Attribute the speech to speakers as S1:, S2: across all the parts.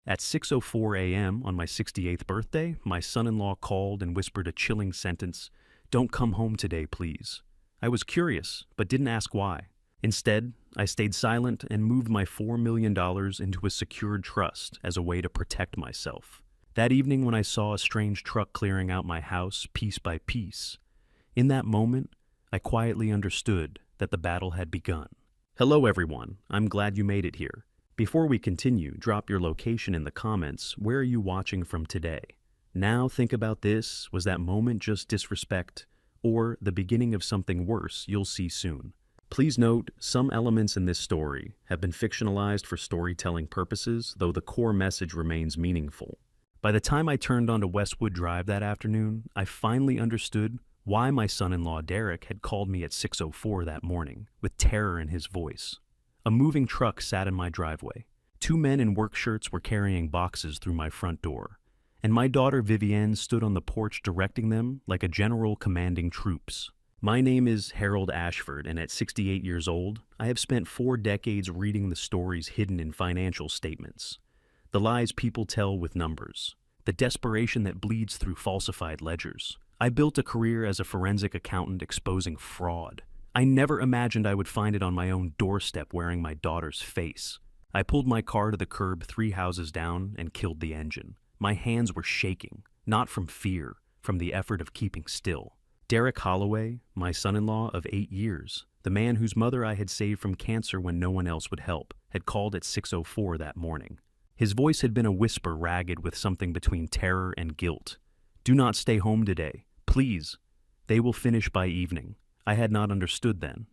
S1: At 6:04 a.m. on my 68th birthday, my son-in-law called and whispered a chilling sentence, "Don't come home today, please." I was curious, but didn't ask why. Instead, I stayed silent and moved my $4 million into a secured trust as a way to protect myself. That evening when I saw a strange truck clearing out my house piece by piece, in that moment, I quietly understood that the battle had begun. Hello everyone, I'm glad you made it here. Before we continue, drop your location in the comments. Where are you watching from today? Now think about this. Was that moment just disrespect, or the beginning of something worse you'll see soon? Please note, some elements in this story have been fictionalized for storytelling purposes, though the core message remains meaningful. By the time I turned onto Westwood Drive that afternoon, I finally understood why my son-in-law Derek had called me at 6:04 that morning, with terror in his voice. A moving truck sat in my driveway. Two men in work shirts were carrying boxes through my front door, and my daughter Vivienne stood on the porch directing them like a general commanding troops. My name is Harold Ashford, and at 68 years old, I have spent 4 decades reading the stories hidden in financial statements, the lies people tell with numbers, the desperation that bleeds through falsified ledgers. I built a career as a forensic accountant exposing fraud. I never imagined I would find it on my own doorstep wearing my daughter's face. I pulled my car to the curb 3 houses down and killed the engine. My hands were shaking, not from fear, from the effort of keeping still. Derek Holloway, my son-in-law of 8 years, the man whose mother I had saved from cancer when no one else would help, had called at 6:04 that morning. His voice had been a whisper ragged with something between terror and guilt. "Do not stay home today. Please. They will finish by evening." I had not understood then.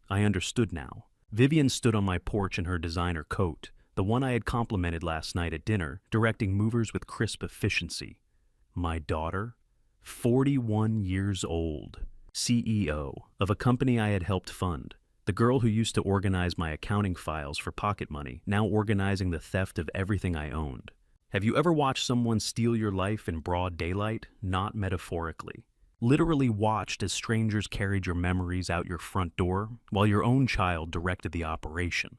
S1: I understood now. Vivienne stood on my porch in her designer coat, the one I had complimented last night at dinner, directing movers with crisp efficiency. My daughter, 41 years old, CEO of a company I had helped fund, the girl who used to organize my accounting files for pocket money, now organizing the theft of everything I owned. Have you ever watched someone steal your life in broad daylight? Not metaphorically. Literally watched as strangers carried your memories out your front door while your own child directed the operation.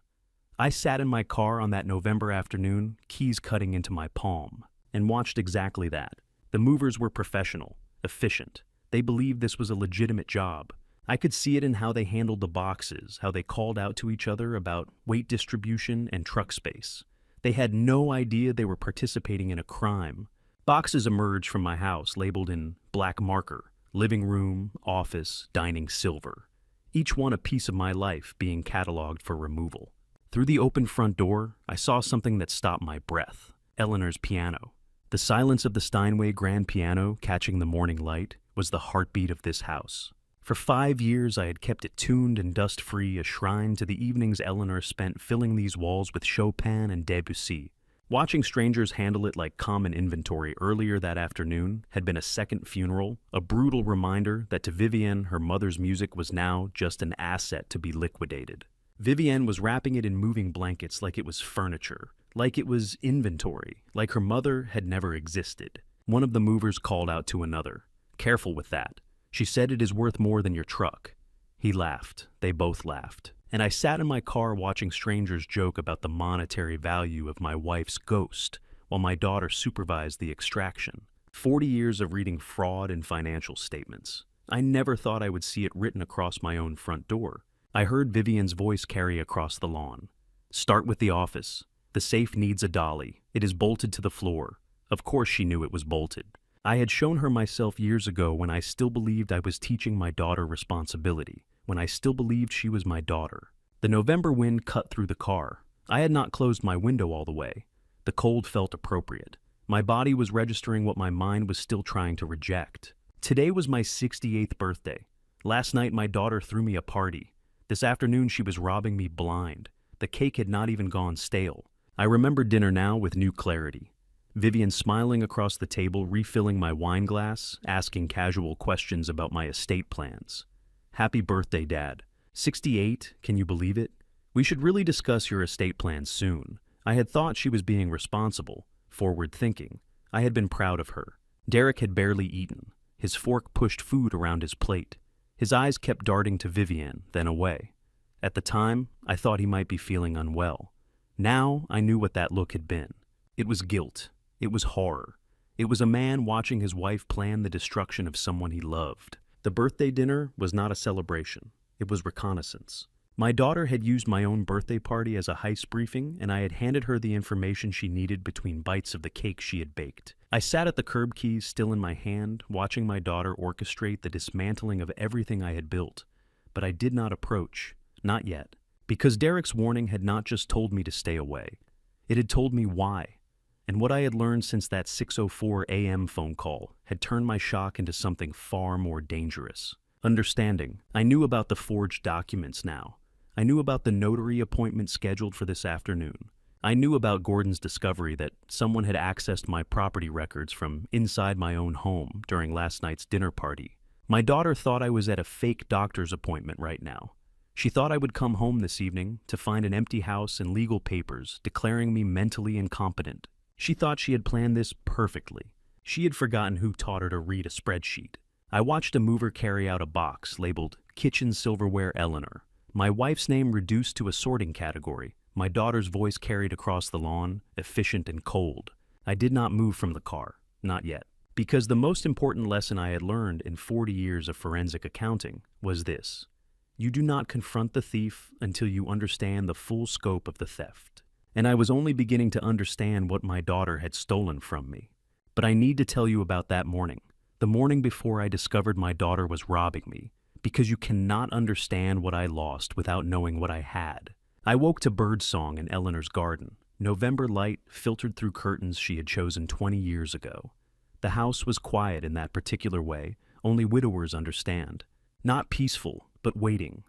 S1: I sat in my car on that November afternoon, keys cutting into my palm, and watched exactly that. The movers were professional, efficient. They believed this was a legitimate job. I could see it in how they handled the boxes, how they called out to each other about weight distribution and truck space. They had no idea they were participating in a crime. Boxes emerged from my house labeled in black marker, living room, office, dining silver. Each one a piece of my life being cataloged for removal. Through the open front door, I saw something that stopped my breath. Eleanor's piano. The silence of the Steinway grand piano catching the morning light was the heartbeat of this house. For 5 years I had kept it tuned and dust-free, a shrine to the evenings Eleanor spent filling these walls with Chopin and Debussy. Watching strangers handle it like common inventory earlier that afternoon had been a second funeral, a brutal reminder that to Vivienne, her mother's music was now just an asset to be liquidated. Vivienne was wrapping it in moving blankets like it was furniture, like it was inventory, like her mother had never existed. One of the movers called out to another, "Careful with that. She said it is worth more than your truck." He laughed. They both laughed. And I sat in my car watching strangers joke about the monetary value of my wife's ghost while my daughter supervised the extraction. 40 years of reading fraud in financial statements. I never thought I would see it written across my own front door. I heard Vivienne's voice carry across the lawn. "Start with the office. The safe needs a dolly. It is bolted to the floor." Of course she knew it was bolted. I had shown her myself years ago when I still believed I was teaching my daughter responsibility, when I still believed she was my daughter. The November wind cut through the car. I had not closed my window all the way. The cold felt appropriate. My body was registering what my mind was still trying to reject. Today was my 68th birthday. Last night my daughter threw me a party. This afternoon she was robbing me blind. The cake had not even gone stale. I remember dinner now with new clarity. Vivienne smiling across the table, refilling my wine glass, asking casual questions about my estate plans. "Happy birthday, Dad. 68, can you believe it? We should really discuss your estate plans soon." I had thought she was being responsible, forward-thinking. I had been proud of her. Derek had barely eaten. His fork pushed food around his plate. His eyes kept darting to Vivienne, then away. At the time, I thought he might be feeling unwell. Now, I knew what that look had been. It was guilt. It was horror. It was a man watching his wife plan the destruction of someone he loved. The birthday dinner was not a celebration. It was reconnaissance. My daughter had used my own birthday party as a heist briefing, and I had handed her the information she needed between bites of the cake she had baked. I sat at the curb keys still in my hand, watching my daughter orchestrate the dismantling of everything I had built. But I did not approach. Not yet. Because Derek's warning had not just told me to stay away. It had told me why. And what I had learned since that 6:04 a.m. phone call had turned my shock into something far more dangerous. Understanding. I knew about the forged documents now. I knew about the notary appointment scheduled for this afternoon. I knew about Gordon's discovery that someone had accessed my property records from inside my own home during last night's dinner party. My daughter thought I was at a fake doctor's appointment right now. She thought I would come home this evening to find an empty house and legal papers declaring me mentally incompetent. She thought she had planned this perfectly. She had forgotten who taught her to read a spreadsheet. I watched a mover carry out a box labeled Kitchen Silverware Eleanor. My wife's name reduced to a sorting category. My daughter's voice carried across the lawn, efficient and cold. I did not move from the car. Not yet. Because the most important lesson I had learned in 40 years of forensic accounting was this. You do not confront the thief until you understand the full scope of the theft. And I was only beginning to understand what my daughter had stolen from me. But I need to tell you about that morning. The morning before I discovered my daughter was robbing me. Because you cannot understand what I lost without knowing what I had. I woke to birdsong in Eleanor's garden. November light filtered through curtains she had chosen 20 years ago. The house was quiet in that particular way, only widowers understand. Not peaceful, but waiting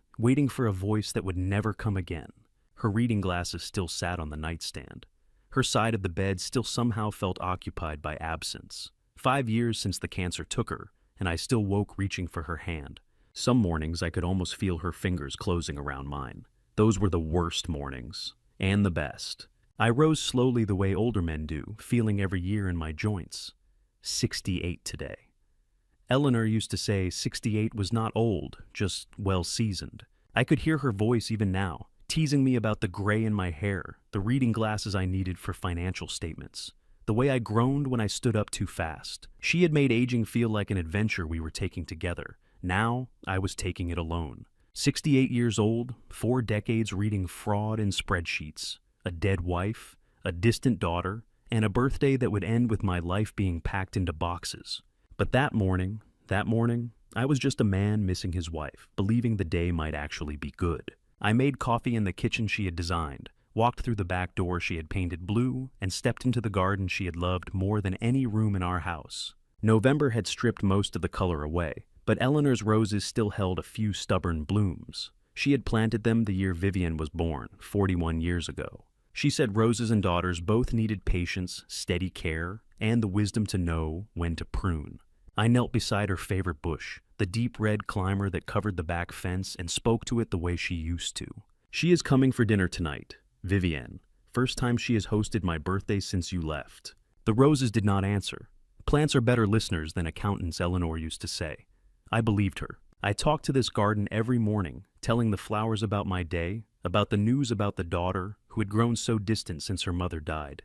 S1: for a voice that would never come again. Her reading glasses still sat on the nightstand. Her side of the bed still somehow felt occupied by absence. 5 years since the cancer took her, and I still woke reaching for her hand. Some mornings I could almost feel her fingers closing around mine. Those were the worst mornings, and the best. I rose slowly the way older men do, feeling every year in my joints. 68 today. Eleanor used to say 68 was not old, just well-seasoned. I could hear her voice even now, teasing me about the gray in my hair, the reading glasses I needed for financial statements, the way I groaned when I stood up too fast. She had made aging feel like an adventure we were taking together. Now, I was taking it alone. 68 years old, 4 decades reading fraud in spreadsheets, a dead wife, a distant daughter, and a birthday that would end with my life being packed into boxes. But that morning, I was just a man missing his wife, believing the day might actually be good. I made coffee in the kitchen she had designed, walked through the back door she had painted blue, and stepped into the garden she had loved more than any room in our house. November had stripped most of the color away, but Eleanor's roses still held a few stubborn blooms. She had planted them the year Vivian was born, 41 years ago. She said roses and daughters both needed patience, steady care, and the wisdom to know when to prune. I knelt beside her favorite bush, the deep red climber that covered the back fence, and spoke to it the way she used to. She is coming for dinner tonight, Vivienne. First time she has hosted my birthday since you left. The roses did not answer. Plants are better listeners than accountants, Eleanor used to say. I believed her. I talked to this garden every morning, telling the flowers about my day, about the news about the daughter who had grown so distant since her mother died.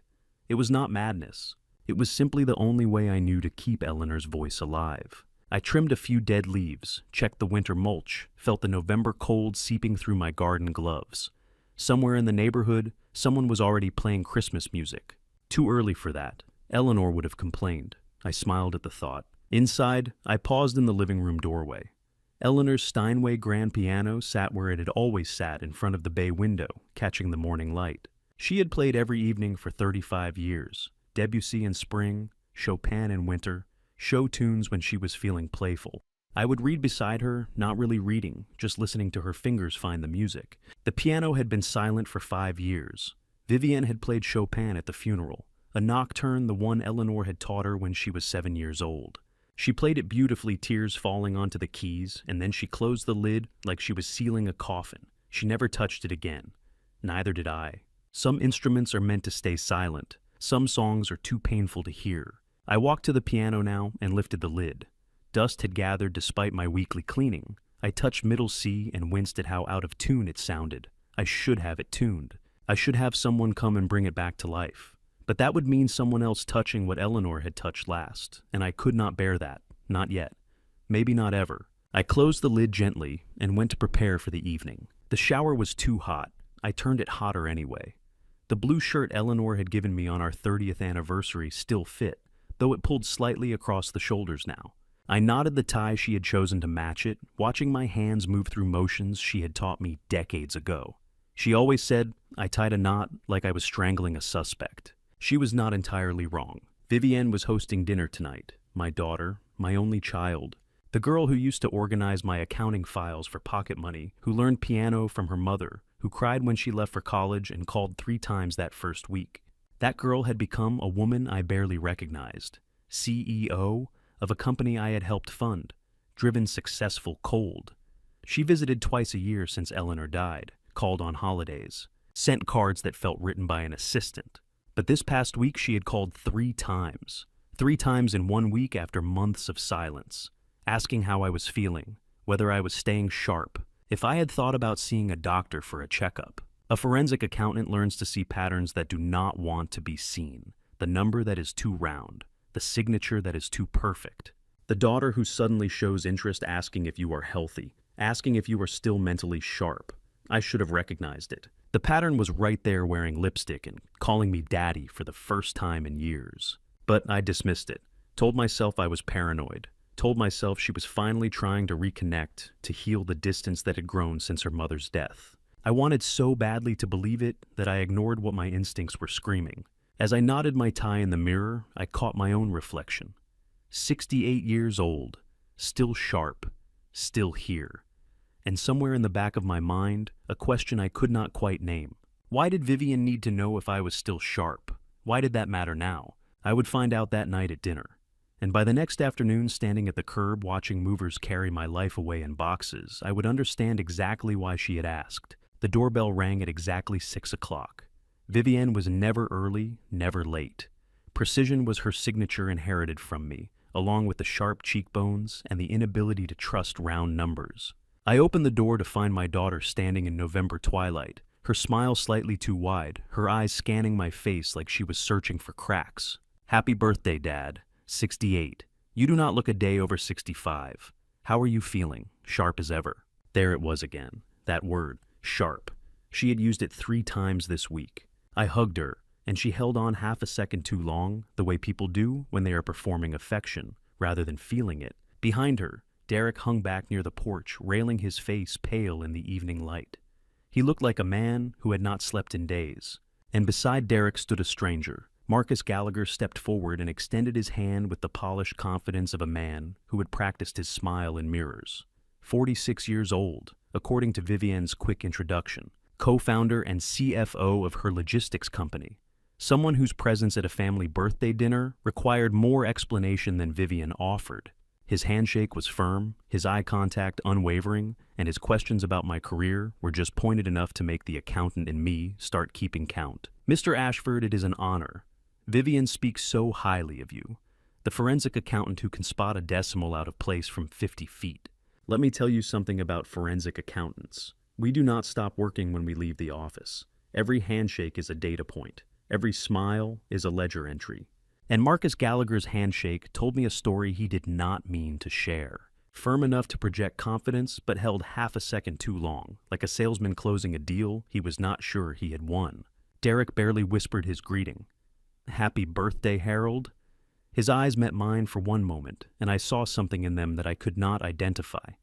S1: It was not madness. It was simply the only way I knew to keep Eleanor's voice alive. I trimmed a few dead leaves, checked the winter mulch, felt the November cold seeping through my garden gloves. Somewhere in the neighborhood, someone was already playing Christmas music. Too early for that. Eleanor would have complained. I smiled at the thought. Inside, I paused in the living room doorway. Eleanor's Steinway grand piano sat where it had always sat in front of the bay window, catching the morning light. She had played every evening for 35 years. Debussy in spring, Chopin in winter, show tunes when she was feeling playful. I would read beside her, not really reading, just listening to her fingers find the music. The piano had been silent for 5 years. Vivienne had played Chopin at the funeral, a nocturne the one Eleanor had taught her when she was 7 years old. She played it beautifully, tears falling onto the keys, and then she closed the lid like she was sealing a coffin. She never touched it again. Neither did I. Some instruments are meant to stay silent. Some songs are too painful to hear. I walked to the piano now and lifted the lid. Dust had gathered despite my weekly cleaning. I touched middle C and winced at how out of tune it sounded. I should have it tuned. I should have someone come and bring it back to life. But that would mean someone else touching what Eleanor had touched last, and I could not bear that. Not yet. Maybe not ever. I closed the lid gently and went to prepare for the evening. The shower was too hot. I turned it hotter anyway. The blue shirt Eleanor had given me on our 30th anniversary still fit, though it pulled slightly across the shoulders now. I knotted the tie she had chosen to match it, watching my hands move through motions she had taught me decades ago. She always said I tied a knot like I was strangling a suspect. She was not entirely wrong. Vivienne was hosting dinner tonight, my daughter, my only child, the girl who used to organize my accounting files for pocket money, who learned piano from her mother, who cried when she left for college and called 3 times that first week. That girl had become a woman I barely recognized, CEO of a company I had helped fund, driven successful cold. She visited twice a year since Eleanor died, called on holidays, sent cards that felt written by an assistant. But this past week she had called 3 times. 3 times in 1 week after months of silence, asking how I was feeling, whether I was staying sharp, if I had thought about seeing a doctor for a checkup. A forensic accountant learns to see patterns that do not want to be seen, the number that is too round, the signature that is too perfect. The daughter who suddenly shows interest asking if you are healthy, asking if you are still mentally sharp. I should have recognized it. The pattern was right there wearing lipstick and calling me daddy for the first time in years. But I dismissed it, told myself I was paranoid, told myself she was finally trying to reconnect, to heal the distance that had grown since her mother's death. I wanted so badly to believe it that I ignored what my instincts were screaming. As I knotted my tie in the mirror, I caught my own reflection. 68 years old, still sharp, still here. And somewhere in the back of my mind, a question I could not quite name. Why did Vivienne need to know if I was still sharp? Why did that matter now? I would find out that night at dinner. And by the next afternoon, standing at the curb watching movers carry my life away in boxes, I would understand exactly why she had asked. The doorbell rang at exactly 6 o'clock. Vivienne was never early, never late. Precision was her signature inherited from me, along with the sharp cheekbones and the inability to trust round numbers. I opened the door to find my daughter standing in November twilight, her smile slightly too wide, her eyes scanning my face like she was searching for cracks. Happy birthday, Dad. 68. You do not look a day over 65. How are you feeling? Sharp as ever. There it was again. That word, sharp. She had used it 3 times this week. I hugged her, and she held on half a second too long, the way people do when they are performing affection, rather than feeling it. Behind her, Derek hung back near the porch, railing his face pale in the evening light. He looked like a man who had not slept in days. And beside Derek stood a stranger. Marcus Gallagher stepped forward and extended his hand with the polished confidence of a man who had practiced his smile in mirrors. 46 years old, according to Vivienne's quick introduction, co-founder and CFO of her logistics company. Someone whose presence at a family birthday dinner required more explanation than Vivienne offered. His handshake was firm, his eye contact unwavering, and his questions about my career were just pointed enough to make the accountant in me start keeping count. Mr. Ashford, it is an honor. Vivienne speaks so highly of you, the forensic accountant who can spot a decimal out of place from 50 feet. Let me tell you something about forensic accountants. We do not stop working when we leave the office. Every handshake is a data point. Every smile is a ledger entry. And Marcus Gallagher's handshake told me a story he did not mean to share. Firm enough to project confidence, but held half a second too long, like a salesman closing a deal he was not sure he had won. Derek barely whispered his greeting. Happy birthday, Harold. His eyes met mine for one moment, and I saw something in them that I could not identify.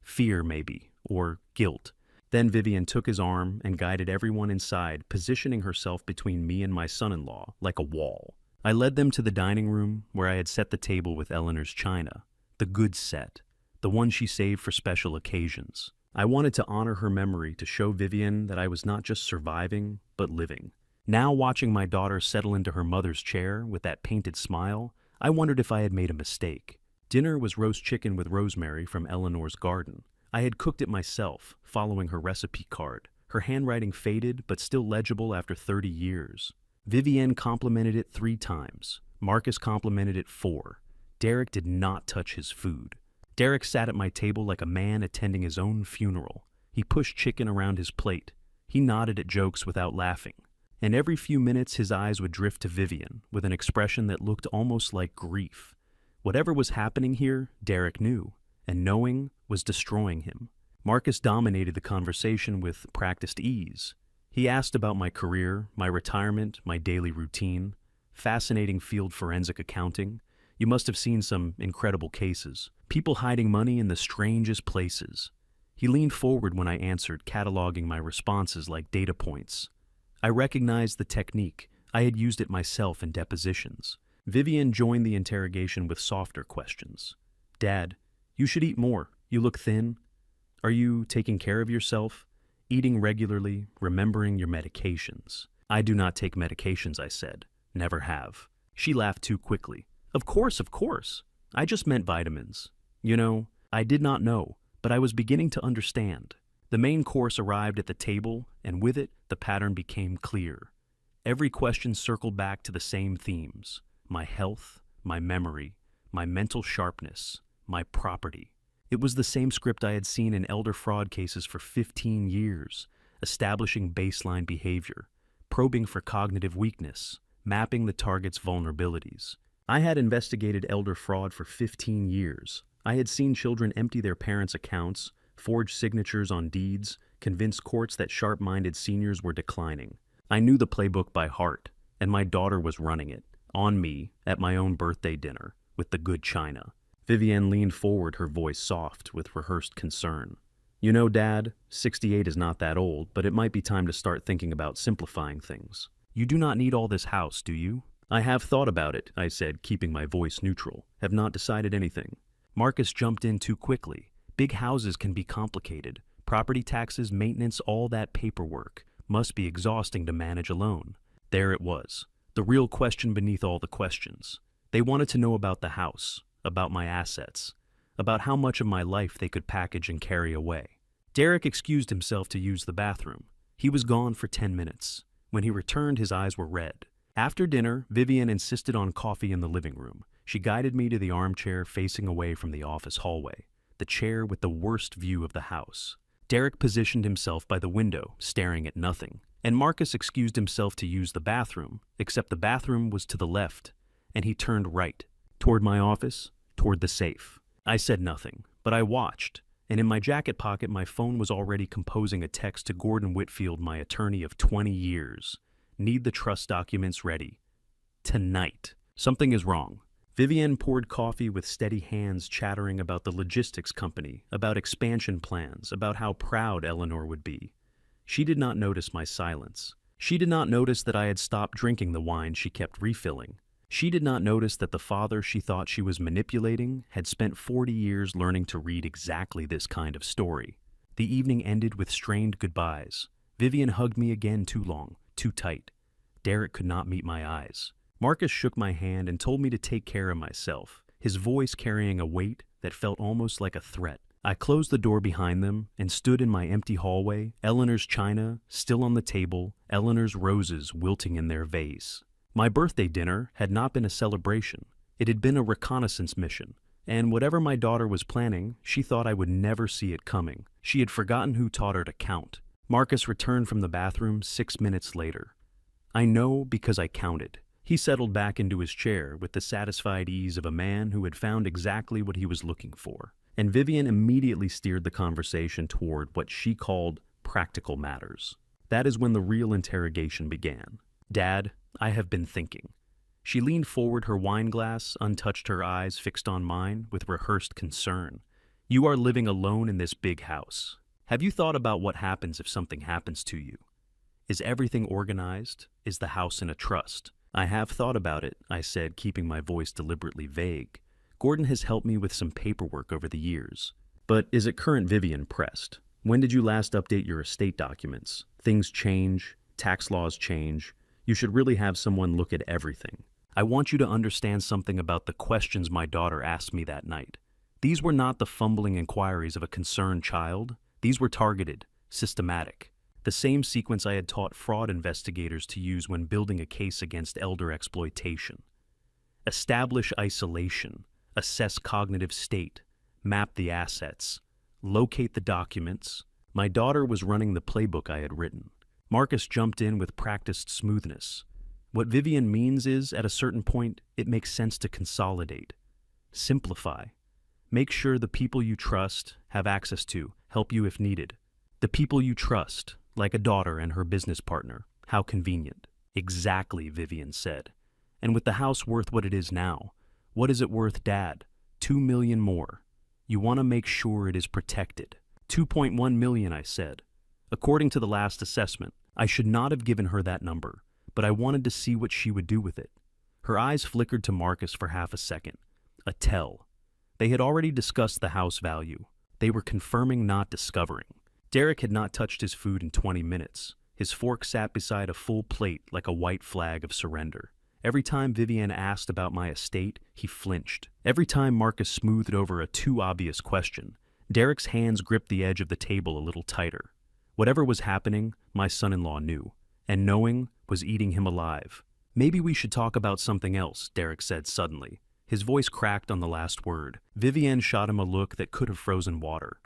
S1: Fear, maybe, or guilt. Then Vivienne took his arm and guided everyone inside, positioning herself between me and my son-in-law, like a wall. I led them to the dining room, where I had set the table with Eleanor's china. The good set. The one she saved for special occasions. I wanted to honor her memory, to show Vivienne that I was not just surviving, but living. Now, watching my daughter settle into her mother's chair with that painted smile, I wondered if I had made a mistake. Dinner was roast chicken with rosemary from Eleanor's garden. I had cooked it myself, following her recipe card. Her handwriting faded, but still legible after 30 years. Vivienne complimented it 3 times. Marcus complimented it 4. Derek did not touch his food. Derek sat at my table like a man attending his own funeral. He pushed chicken around his plate. He nodded at jokes without laughing. And every few minutes his eyes would drift to Vivian with an expression that looked almost like grief. Whatever was happening here, Derek knew, and knowing was destroying him. Marcus dominated the conversation with practiced ease. He asked about my career, my retirement, my daily routine. Fascinating field, forensic accounting. You must have seen some incredible cases. People hiding money in the strangest places. He leaned forward when I answered, cataloging my responses like data points. I recognized the technique. I had used it myself in depositions. Vivian joined the interrogation with softer questions. Dad, you should eat more. You look thin. Are you taking care of yourself? Eating regularly, remembering your medications. I do not take medications, I said. Never have. She laughed too quickly. Of course, of course. I just meant vitamins. You know, I did not know, but I was beginning to understand. The main course arrived at the table, and with it, the pattern became clear. Every question circled back to the same themes: my health, my memory, my mental sharpness, my property. It was the same script I had seen in elder fraud cases for 15 years, establishing baseline behavior, probing for cognitive weakness, mapping the target's vulnerabilities. I had investigated elder fraud for 15 years. I had seen children empty their parents' accounts, forge signatures on deeds, convince courts that sharp-minded seniors were declining. I knew the playbook by heart, and my daughter was running it, on me, at my own birthday dinner, with the good china. Vivienne leaned forward, her voice soft with rehearsed concern. You know, Dad, 68 is not that old, but it might be time to start thinking about simplifying things. You do not need all this house, do you? I have thought about it, I said, keeping my voice neutral. Have not decided anything. Marcus jumped in too quickly. Big houses can be complicated. Property taxes, maintenance, all that paperwork must be exhausting to manage alone. There it was, the real question beneath all the questions. They wanted to know about the house, about my assets, about how much of my life they could package and carry away. Derek excused himself to use the bathroom. He was gone for 10 minutes. When he returned, his eyes were red. After dinner, Vivian insisted on coffee in the living room. She guided me to the armchair facing away from the office hallway, the chair with the worst view of the house. Derek positioned himself by the window, staring at nothing, and Marcus excused himself to use the bathroom, except the bathroom was to the left, and he turned right, toward my office, toward the safe. I said nothing, but I watched, and in my jacket pocket my phone was already composing a text to Gordon Whitfield, my attorney of 20 years. Need the trust documents ready. Tonight. Something is wrong. Vivienne poured coffee with steady hands, chattering about the logistics company, about expansion plans, about how proud Eleanor would be. She did not notice my silence. She did not notice that I had stopped drinking the wine she kept refilling. She did not notice that the father she thought she was manipulating had spent 40 years learning to read exactly this kind of story. The evening ended with strained goodbyes. Vivian hugged me again too long, too tight. Derek could not meet my eyes. Marcus shook my hand and told me to take care of myself, his voice carrying a weight that felt almost like a threat. I closed the door behind them and stood in my empty hallway, Eleanor's china still on the table, Eleanor's roses wilting in their vase. My birthday dinner had not been a celebration. It had been a reconnaissance mission, and whatever my daughter was planning, she thought I would never see it coming. She had forgotten who taught her to count. Marcus returned from the bathroom 6 minutes later. I know because I counted. He settled back into his chair with the satisfied ease of a man who had found exactly what he was looking for. And Vivian immediately steered the conversation toward what she called practical matters. That is when the real interrogation began. Dad, I have been thinking. She leaned forward, her wine glass untouched, her eyes fixed on mine with rehearsed concern. You are living alone in this big house. Have you thought about what happens if something happens to you? Is everything organized? Is the house in a trust? I have thought about it, I said, keeping my voice deliberately vague. Gordon has helped me with some paperwork over the years. But is it current? Vivian pressed. When did you last update your estate documents? Things change, tax laws change. You should really have someone look at everything. I want you to understand something about the questions my daughter asked me that night. These were not the fumbling inquiries of a concerned child. These were targeted, systematic. The same sequence I had taught fraud investigators to use when building a case against elder exploitation. Establish isolation, assess cognitive state, map the assets, locate the documents. My daughter was running the playbook I had written. Marcus jumped in with practiced smoothness. What Vivian means is, at a certain point, it makes sense to consolidate. Simplify. Make sure the people you trust have access to, help you if needed. The people you trust, like a daughter and her business partner. How convenient. Exactly, Vivian said. And with the house worth what it is now, what is it worth, Dad? $2 million more. You want to make sure it is protected. $2.1 million, I said. According to the last assessment, I should not have given her that number, but I wanted to see what she would do with it. Her eyes flickered to Marcus for half a second. A tell. They had already discussed the house value. They were confirming, not discovering. Derek had not touched his food in 20 minutes. His fork sat beside a full plate like a white flag of surrender. Every time Vivian asked about my estate, he flinched. Every time Marcus smoothed over a too obvious question, Derek's hands gripped the edge of the table a little tighter. Whatever was happening, my son-in-law knew, and knowing was eating him alive. Maybe we should talk about something else, Derek said suddenly. His voice cracked on the last word. Vivian shot him a look that could have frozen water.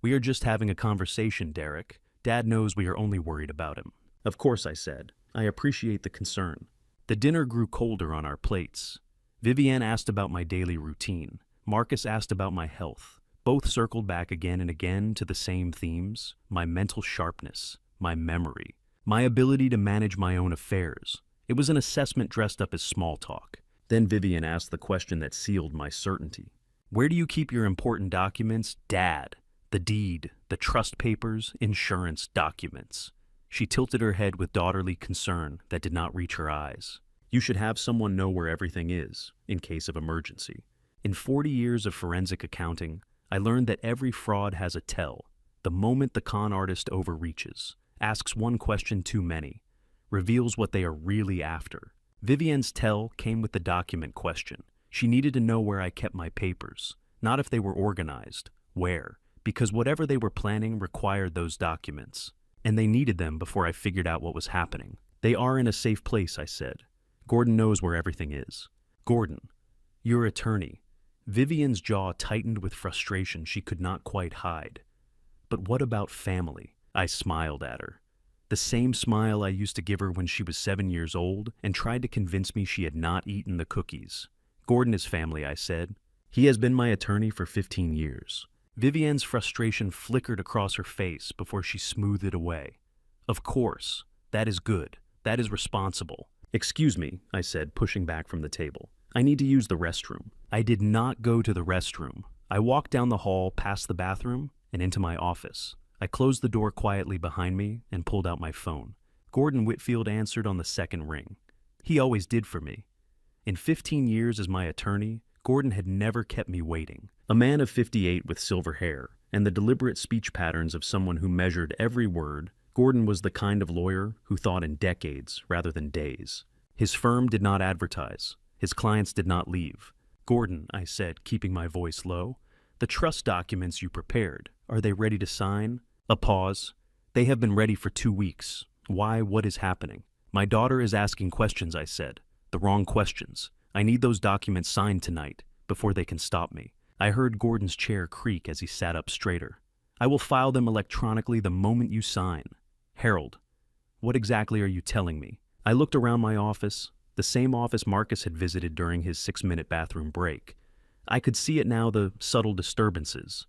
S1: We are just having a conversation, Derek. Dad knows we are only worried about him. Of course, I said. I appreciate the concern. The dinner grew colder on our plates. Vivian asked about my daily routine. Marcus asked about my health. Both circled back again and again to the same themes: my mental sharpness, my memory, my ability to manage my own affairs. It was an assessment dressed up as small talk. Then Vivian asked the question that sealed my certainty. Where do you keep your important documents, Dad? The deed, the trust papers, insurance documents. She tilted her head with daughterly concern that did not reach her eyes. You should have someone know where everything is, in case of emergency. In 40 years of forensic accounting, I learned that every fraud has a tell. The moment the con artist overreaches, asks one question too many, reveals what they are really after. Vivian's tell came with the document question. She needed to know where I kept my papers, not if they were organized, where, because whatever they were planning required those documents. And they needed them before I figured out what was happening. They are in a safe place, I said. Gordon knows where everything is. Gordon, your attorney. Vivian's jaw tightened with frustration she could not quite hide. But what about family? I smiled at her. The same smile I used to give her when she was 7 years old and tried to convince me she had not eaten the cookies. Gordon is family, I said. He has been my attorney for 15 years. Vivian's frustration flickered across her face before she smoothed it away. Of course. That is good. That is responsible. Excuse me, I said, pushing back from the table. I need to use the restroom. I did not go to the restroom. I walked down the hall past the bathroom and into my office. I closed the door quietly behind me and pulled out my phone. Gordon Whitfield answered on the second ring. He always did for me. In 15 years as my attorney, Gordon had never kept me waiting. A man of 58 with silver hair and the deliberate speech patterns of someone who measured every word, Gordon was the kind of lawyer who thought in decades rather than days. His firm did not advertise. His clients did not leave. Gordon, I said, keeping my voice low, the trust documents you prepared, are they ready to sign? A pause. They have been ready for 2 weeks. Why? What is happening? My daughter is asking questions, I said. The wrong questions. I need those documents signed tonight, before they can stop me. I heard Gordon's chair creak as he sat up straighter. I will file them electronically the moment you sign. Harold, what exactly are you telling me? I looked around my office, the same office Marcus had visited during his 6-minute bathroom break. I could see it now, the subtle disturbances.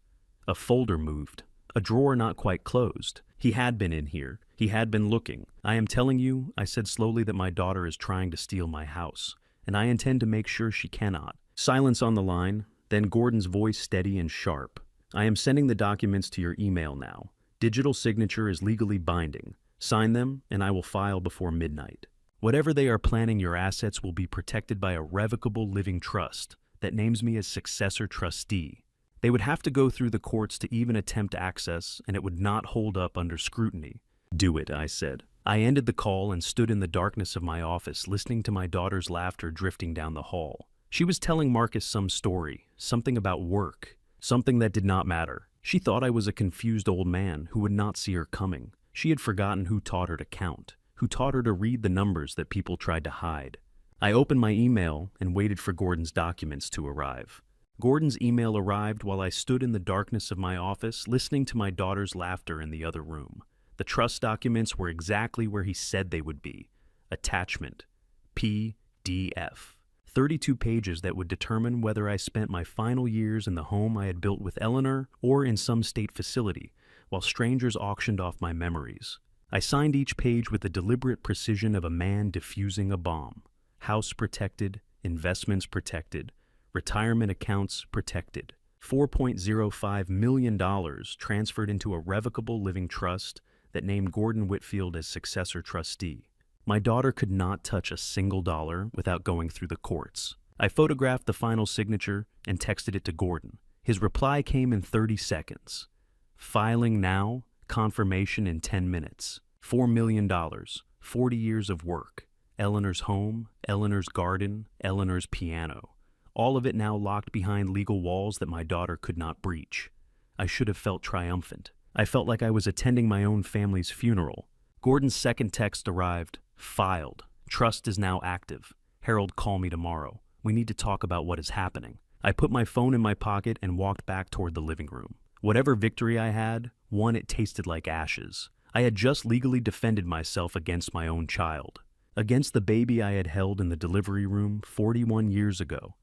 S1: A folder moved. A drawer not quite closed. He had been in here. He had been looking. I am telling you, I said slowly, that my daughter is trying to steal my house, and I intend to make sure she cannot. Silence on the line, then Gordon's voice steady and sharp. I am sending the documents to your email now. Digital signature is legally binding. Sign them, and I will file before midnight. Whatever they are planning, your assets will be protected by a revocable living trust that names me as successor trustee. They would have to go through the courts to even attempt access, and it would not hold up under scrutiny. Do it, I said. I ended the call and stood in the darkness of my office, listening to my daughter's laughter drifting down the hall. She was telling Marcus some story, something about work, something that did not matter. She thought I was a confused old man who would not see her coming. She had forgotten who taught her to count, who taught her to read the numbers that people tried to hide. I opened my email and waited for Gordon's documents to arrive. Gordon's email arrived while I stood in the darkness of my office, listening to my daughter's laughter in the other room. The trust documents were exactly where he said they would be. Attachment PDF. 32 pages that would determine whether I spent my final years in the home I had built with Eleanor or in some state facility, while strangers auctioned off my memories. I signed each page with the deliberate precision of a man defusing a bomb. House protected, investments protected, retirement accounts protected. $4.05 million transferred into a revocable living trust that named Gordon Whitfield as successor trustee. My daughter could not touch a single dollar without going through the courts. I photographed the final signature and texted it to Gordon. His reply came in 30 seconds. Filing now, confirmation in 10 minutes. $4 million, 40 years of work. Eleanor's home, Eleanor's garden, Eleanor's piano. All of it now locked behind legal walls that my daughter could not breach. I should have felt triumphant. I felt like I was attending my own family's funeral. Gordon's second text arrived. Filed. Trust is now active. Harold, call me tomorrow. We need to talk about what is happening. I put my phone in my pocket and walked back toward the living room. Whatever victory I had, one, it tasted like ashes. I had just legally defended myself against my own child. Against the baby I had held in the delivery room 41 years ago.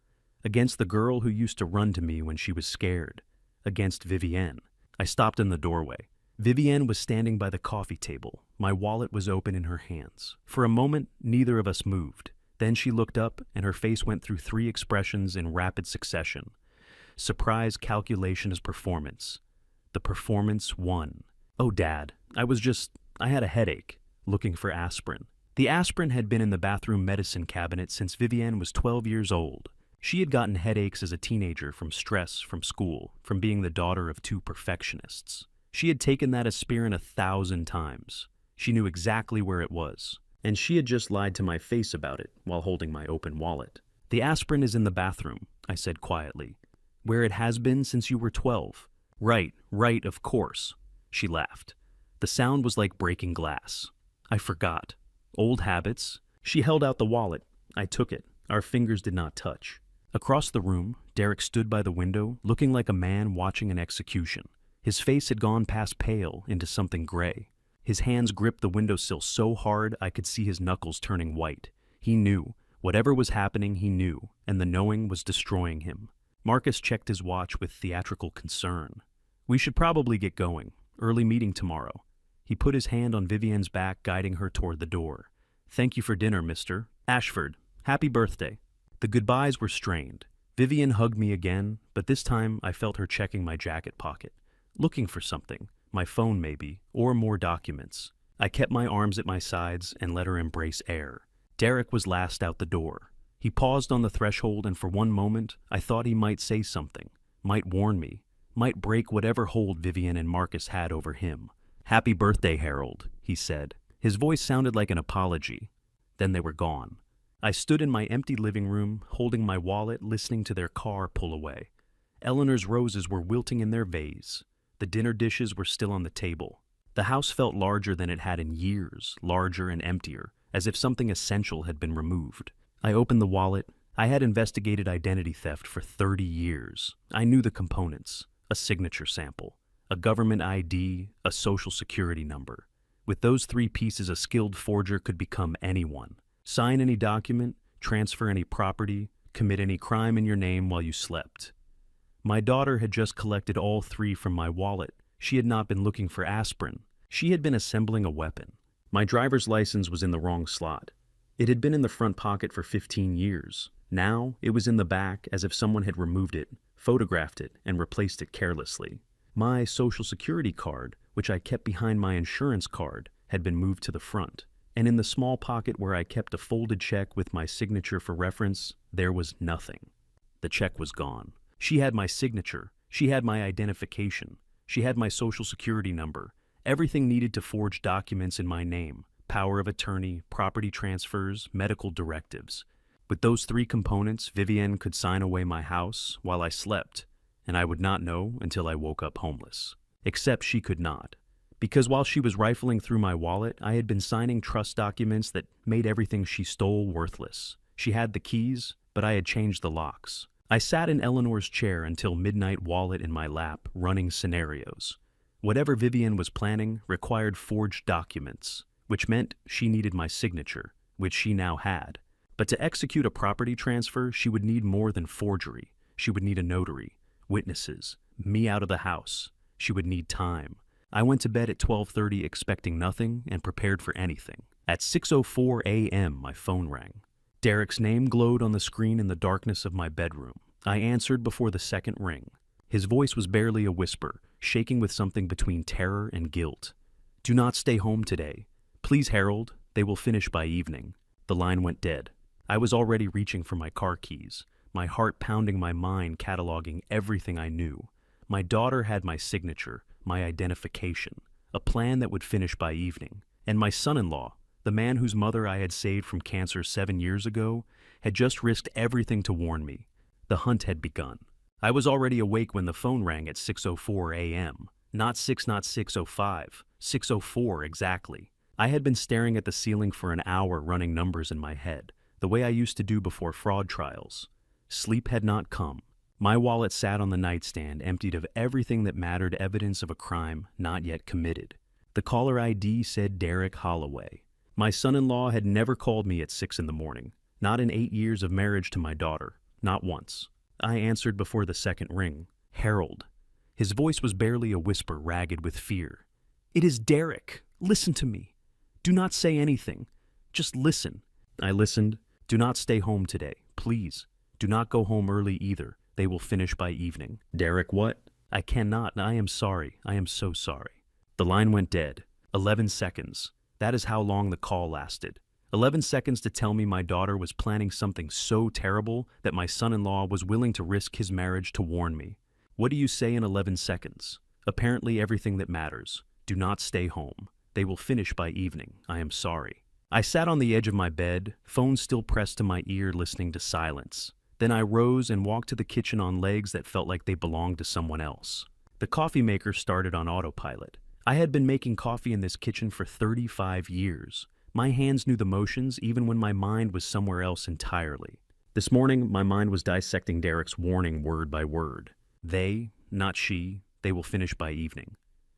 S1: Against the girl who used to run to me when she was scared. Against Vivienne. I stopped in the doorway. Vivienne was standing by the coffee table. My wallet was open in her hands. For a moment, neither of us moved. Then she looked up, and her face went through 3 expressions in rapid succession. Surprise, calculation as performance. The performance won. Oh, Dad, I had a headache, looking for aspirin. The aspirin had been in the bathroom medicine cabinet since Vivienne was 12 years old. She had gotten headaches as a teenager from stress, from school, from being the daughter of 2 perfectionists. She had taken that aspirin 1,000 times. She knew exactly where it was, and she had just lied to my face about it while holding my open wallet. The aspirin is in the bathroom, I said quietly. Where it has been since you were 12. Right, of course. She laughed. The sound was like breaking glass. I forgot. Old habits. She held out the wallet. I took it. Our fingers did not touch. Across the room, Derek stood by the window, looking like a man watching an execution. His face had gone past pale into something gray. His hands gripped the windowsill so hard I could see his knuckles turning white. He knew. Whatever was happening, he knew, and the knowing was destroying him. Marcus checked his watch with theatrical concern. We should probably get going. Early meeting tomorrow. He put his hand on Vivienne's back, guiding her toward the door. Thank you for dinner, Mr. Ashford. Happy birthday. The goodbyes were strained. Vivienne hugged me again, but this time I felt her checking my jacket pocket. Looking for something, my phone maybe, or more documents. I kept my arms at my sides and let her embrace air. Derek was last out the door. He paused on the threshold, and for one moment, I thought he might say something, might warn me, might break whatever hold Vivienne and Marcus had over him. Happy birthday, Harold, he said. His voice sounded like an apology. Then they were gone. I stood in my empty living room, holding my wallet, listening to their car pull away. Eleanor's roses were wilting in their vase. The dinner dishes were still on the table. The house felt larger than it had in years, larger and emptier, as if something essential had been removed. I opened the wallet. I had investigated identity theft for 30 years. I knew the components: a signature sample, a government ID, a social security number. With those 3 pieces, a skilled forger could become anyone. Sign any document, transfer any property, commit any crime in your name while you slept. My daughter had just collected all 3 from my wallet. She had not been looking for aspirin. She had been assembling a weapon. My driver's license was in the wrong slot. It had been in the front pocket for 15 years. Now it was in the back, as if someone had removed it, photographed it, and replaced it carelessly. My social security card, which I kept behind my insurance card, had been moved to the front. And in the small pocket where I kept a folded check with my signature for reference, there was nothing. The check was gone. She had my signature. She had my identification. She had my social security number. Everything needed to forge documents in my name: power of attorney, property transfers, medical directives. With those 3 components, Vivienne could sign away my house while I slept, and I would not know until I woke up homeless. Except she could not. Because while she was rifling through my wallet, I had been signing trust documents that made everything she stole worthless. She had the keys, but I had changed the locks. I sat in Eleanor's chair until midnight, wallet in my lap, running scenarios. Whatever Vivian was planning required forged documents, which meant she needed my signature, which she now had. But to execute a property transfer, she would need more than forgery. She would need a notary, witnesses, me out of the house. She would need time. I went to bed at 12:30 expecting nothing and prepared for anything. At 6:04 a.m., my phone rang. Derek's name glowed on the screen in the darkness of my bedroom. I answered before the second ring. His voice was barely a whisper, shaking with something between terror and guilt. "Do not stay home today. Please, Harold, they will finish by evening." The line went dead. I was already reaching for my car keys, my heart pounding, my mind cataloging everything I knew. My daughter had my signature, my identification, a plan that would finish by evening. And my son-in-law, the man whose mother I had saved from cancer 7 years ago, had just risked everything to warn me. The hunt had begun. I was already awake when the phone rang at 6:04 a.m. Not 6, not 6:05, 6:04 exactly. I had been staring at the ceiling for an hour, running numbers in my head, the way I used to do before fraud trials. Sleep had not come. My wallet sat on the nightstand, emptied of everything that mattered, evidence of a crime not yet committed. The caller ID said Derek Holloway. My son-in-law had never called me at 6 in the morning, not in 8 years of marriage to my daughter, not once. I answered before the second ring. "Harold." His voice was barely a whisper, ragged with fear. "It is Derek. Listen to me. Do not say anything. Just listen." I listened. "Do not stay home today, please. Do not go home early either. They will finish by evening." "Derek, what?" "I cannot. I am sorry. I am so sorry." The line went dead. 11 seconds. That is how long the call lasted. 11 seconds to tell me my daughter was planning something so terrible that my son-in-law was willing to risk his marriage to warn me. What do you say in 11 seconds? Apparently everything that matters. Do not stay home. They will finish by evening. I am sorry. I sat on the edge of my bed, phone still pressed to my ear, listening to silence. Then I rose and walked to the kitchen on legs that felt like they belonged to someone else. The coffee maker started on autopilot. I had been making coffee in this kitchen for 35 years. My hands knew the motions even when my mind was somewhere else entirely. This morning, my mind was dissecting Derek's warning word by word. They, not she, they will finish by evening.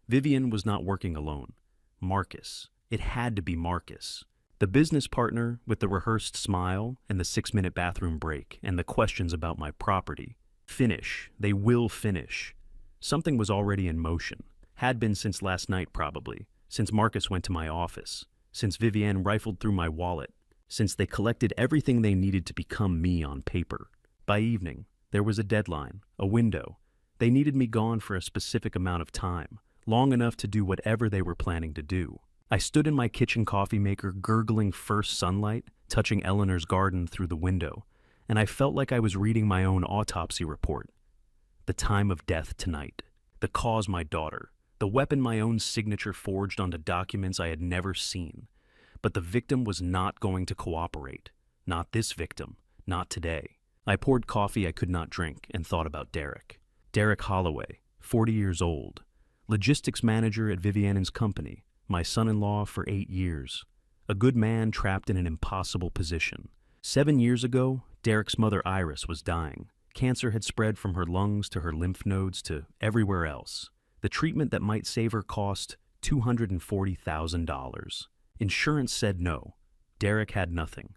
S1: Vivian was not working alone. Marcus. It had to be Marcus. The business partner with the rehearsed smile and the 6-minute bathroom break and the questions about my property. Finish. They will finish. Something was already in motion. Had been since last night probably. Since Marcus went to my office. Since Vivienne rifled through my wallet. Since they collected everything they needed to become me on paper. By evening, there was a deadline, a window. They needed me gone for a specific amount of time, long enough to do whatever they were planning to do. I stood in my kitchen coffee maker, gurgling first sunlight, touching Eleanor's garden through the window, and I felt like I was reading my own autopsy report. The time of death tonight. The cause my daughter. The weapon my own signature forged onto documents I had never seen. But the victim was not going to cooperate. Not this victim. Not today. I poured coffee I could not drink and thought about Derek. Derek Holloway, 40 years old. Logistics manager at Vivian's company. My son-in-law for 8 years. A good man trapped in an impossible position. 7 years ago, Derek's mother Iris was dying. Cancer had spread from her lungs to her lymph nodes to everywhere else. The treatment that might save her cost $240,000. Insurance said no. Derek had nothing.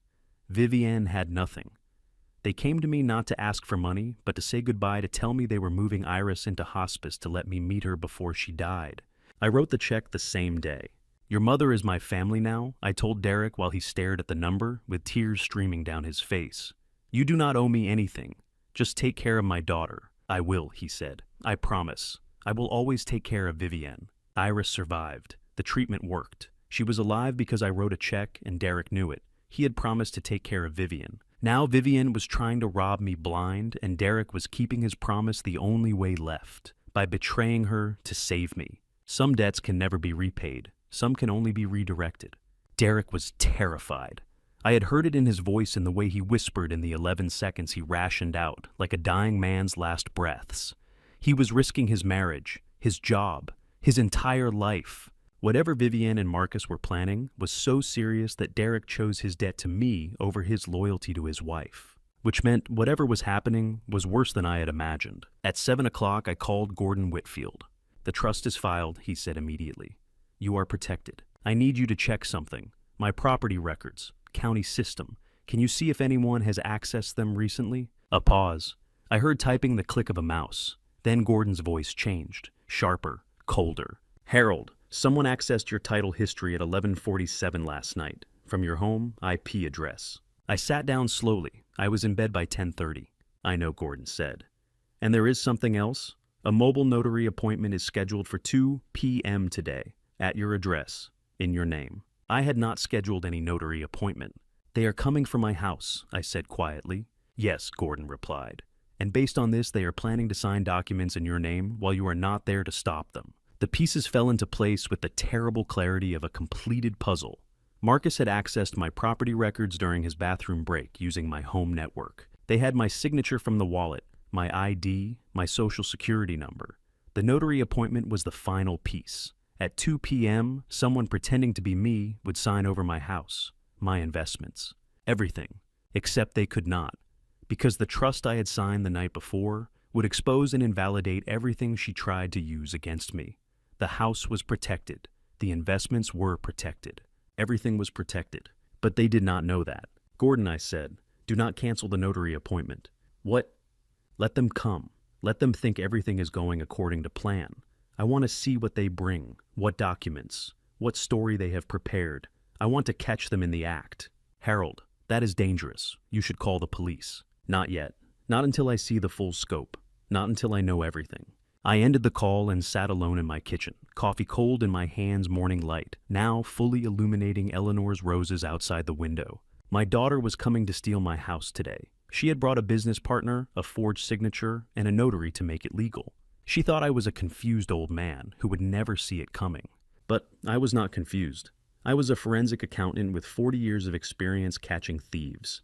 S1: Vivian had nothing. They came to me not to ask for money, but to say goodbye, to tell me they were moving Iris into hospice to let me meet her before she died. I wrote the check the same day. "Your mother is my family now," I told Derek while he stared at the number, with tears streaming down his face. "You do not owe me anything. Just take care of my daughter." "I will," he said. "I promise. I will always take care of Vivian." Iris survived. The treatment worked. She was alive because I wrote a check and Derek knew it. He had promised to take care of Vivian. Now Vivian was trying to rob me blind, and Derek was keeping his promise the only way left, by betraying her to save me. Some debts can never be repaid. Some can only be redirected. Derek was terrified. I had heard it in his voice, in the way he whispered in the 11 seconds he rationed out, like a dying man's last breaths. He was risking his marriage, his job, his entire life. Whatever Vivian and Marcus were planning was so serious that Derek chose his debt to me over his loyalty to his wife. Which meant whatever was happening was worse than I had imagined. At 7 o'clock, I called Gordon Whitfield. The trust is filed, he said immediately. You are protected. I need you to check something. My property records, county system. Can you see if anyone has accessed them recently? A pause. I heard typing the click of a mouse. Then Gordon's voice changed, sharper, colder. Harold, someone accessed your title history at 11:47 last night, from your home IP address. I sat down slowly. I was in bed by 10:30. I know, Gordon said. And there is something else? A mobile notary appointment is scheduled for 2 p.m. today, at your address, in your name. I had not scheduled any notary appointment. They are coming from my house, I said quietly. Yes, Gordon replied. And based on this, they are planning to sign documents in your name while you are not there to stop them. The pieces fell into place with the terrible clarity of a completed puzzle. Marcus had accessed my property records during his bathroom break using my home network. They had my signature from the wallet, my ID, my social security number. The notary appointment was the final piece. At 2 p.m., someone pretending to be me would sign over my house, my investments, everything, except they could not, because the trust I had signed the night before would expose and invalidate everything she tried to use against me. The house was protected. The investments were protected. Everything was protected. But they did not know that. Gordon, I said, do not cancel the notary appointment. What? Let them come. Let them think everything is going according to plan. I want to see what they bring, what documents, what story they have prepared. I want to catch them in the act. Harold, that is dangerous. You should call the police. Not yet. Not until I see the full scope. Not until I know everything. I ended the call and sat alone in my kitchen, coffee cold in my hands, morning light, now fully illuminating Eleanor's roses outside the window. My daughter was coming to steal my house today. She had brought a business partner, a forged signature, and a notary to make it legal. She thought I was a confused old man who would never see it coming. But I was not confused. I was a forensic accountant with 40 years of experience catching thieves.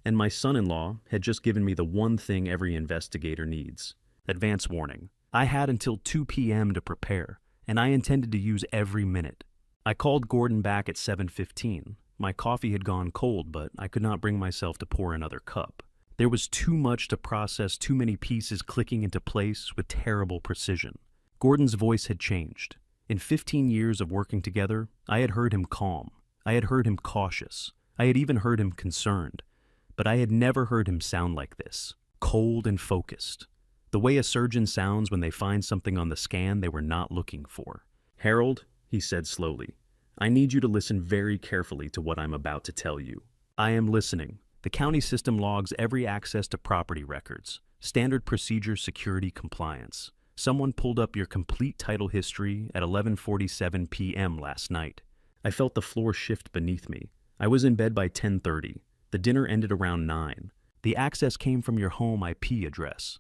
S1: And my son-in-law had just given me the one thing every investigator needs: advance warning. I had until 2 p.m. to prepare, and I intended to use every minute. I called Gordon back at 7:15. My coffee had gone cold, but I could not bring myself to pour another cup. There was too much to process, too many pieces clicking into place with terrible precision. Gordon's voice had changed. In 15 years of working together, I had heard him calm. I had heard him cautious. I had even heard him concerned. But I had never heard him sound like this, cold and focused. The way a surgeon sounds when they find something on the scan they were not looking for. Harold, he said slowly, I need you to listen very carefully to what I'm about to tell you. I am listening. The county system logs every access to property records, standard procedure security compliance. Someone pulled up your complete title history at 11:47 p.m. last night. I felt the floor shift beneath me. I was in bed by 10:30. The dinner ended around 9. The access came from your home IP address.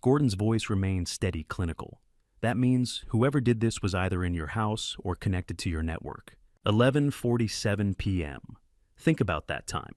S1: Gordon's voice remained steady, clinical. That means whoever did this was either in your house or connected to your network. 11:47 p.m. Think about that time.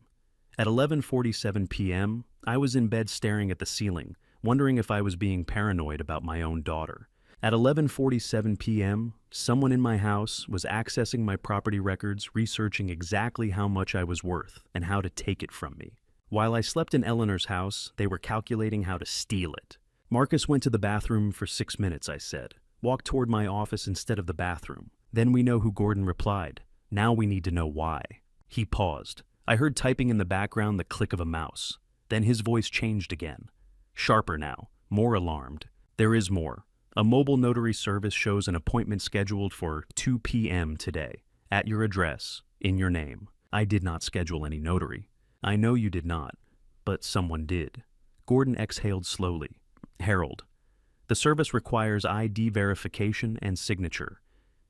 S1: At 11:47 p.m., I was in bed staring at the ceiling, wondering if I was being paranoid about my own daughter. At 11:47 p.m., someone in my house was accessing my property records, researching exactly how much I was worth and how to take it from me. While I slept in Eleanor's house, they were calculating how to steal it. Marcus went to the bathroom for 6 minutes, I said. Walked toward my office instead of the bathroom. Then we know who Gordon replied. Now we need to know why. He paused. I heard typing in the background the click of a mouse. Then his voice changed again. Sharper now, more alarmed. There is more. A mobile notary service shows an appointment scheduled for 2 p.m. today, at your address, in your name. I did not schedule any notary. I know you did not, but someone did. Gordon exhaled slowly. Harold, the service requires ID verification and signature.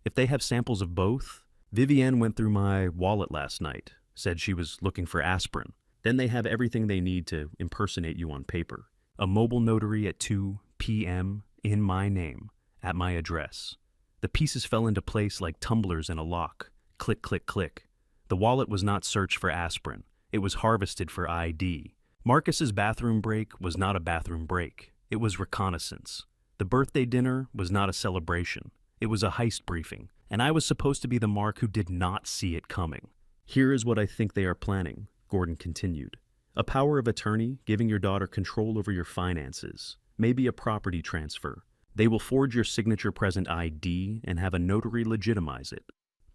S1: If they have samples of both, Vivienne went through my wallet last night, said she was looking for aspirin. Then they have everything they need to impersonate you on paper. A mobile notary at 2 p.m. in my name, at my address. The pieces fell into place like tumblers in a lock. Click, click, click. The wallet was not searched for aspirin. It was harvested for ID. Marcus's bathroom break was not a bathroom break. It was reconnaissance. The birthday dinner was not a celebration. It was a heist briefing, and I was supposed to be the Mark who did not see it coming. Here is what I think they are planning, Gordon continued. A power of attorney, giving your daughter control over your finances. Maybe a property transfer. They will forge your signature present ID and have a notary legitimize it.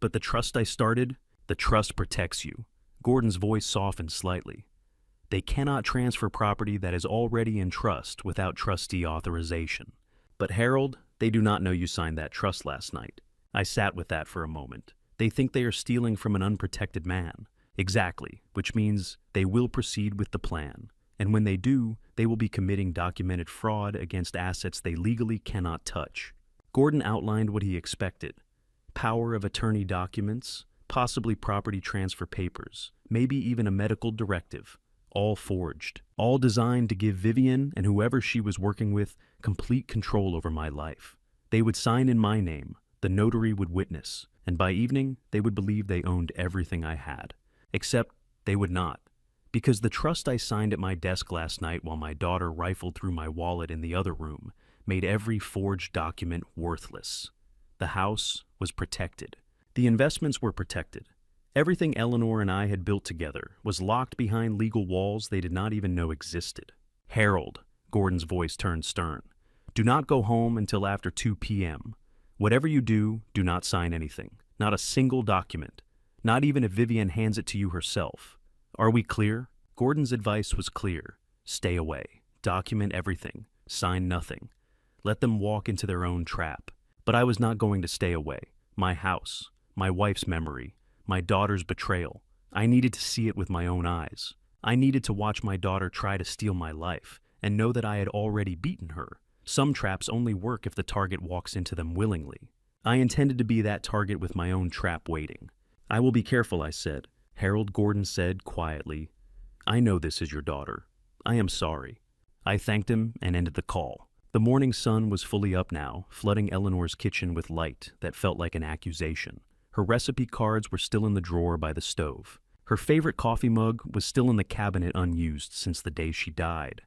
S1: But the trust I started, the trust protects you. Gordon's voice softened slightly. They cannot transfer property that is already in trust without trustee authorization. But Harold, they do not know you signed that trust last night. I sat with that for a moment. They think they are stealing from an unprotected man. Exactly, which means they will proceed with the plan. And when they do, they will be committing documented fraud against assets they legally cannot touch. Gordon outlined what he expected. Power of attorney documents, possibly property transfer papers, maybe even a medical directive, all forged, all designed to give Vivian and whoever she was working with complete control over my life. They would sign in my name, the notary would witness, and by evening they would believe they owned everything I had. Except they would not. Because the trust I signed at my desk last night while my daughter rifled through my wallet in the other room made every forged document worthless. The house was protected. The investments were protected. Everything Eleanor and I had built together was locked behind legal walls they did not even know existed. Harold, Gordon's voice turned stern. Do not go home until after 2 p.m. Whatever you do, do not sign anything. Not a single document. Not even if Vivian hands it to you herself. Are we clear? Gordon's advice was clear. Stay away. Document everything. Sign nothing. Let them walk into their own trap. But I was not going to stay away. My house, my wife's memory, my daughter's betrayal. I needed to see it with my own eyes. I needed to watch my daughter try to steal my life and know that I had already beaten her. Some traps only work if the target walks into them willingly. I intended to be that target with my own trap waiting. I will be careful, I said. Harold, Gordon said quietly, I know this is your daughter. I am sorry. I thanked him and ended the call. The morning sun was fully up now, flooding Eleanor's kitchen with light that felt like an accusation. Her recipe cards were still in the drawer by the stove. Her favorite coffee mug was still in the cabinet unused since the day she died.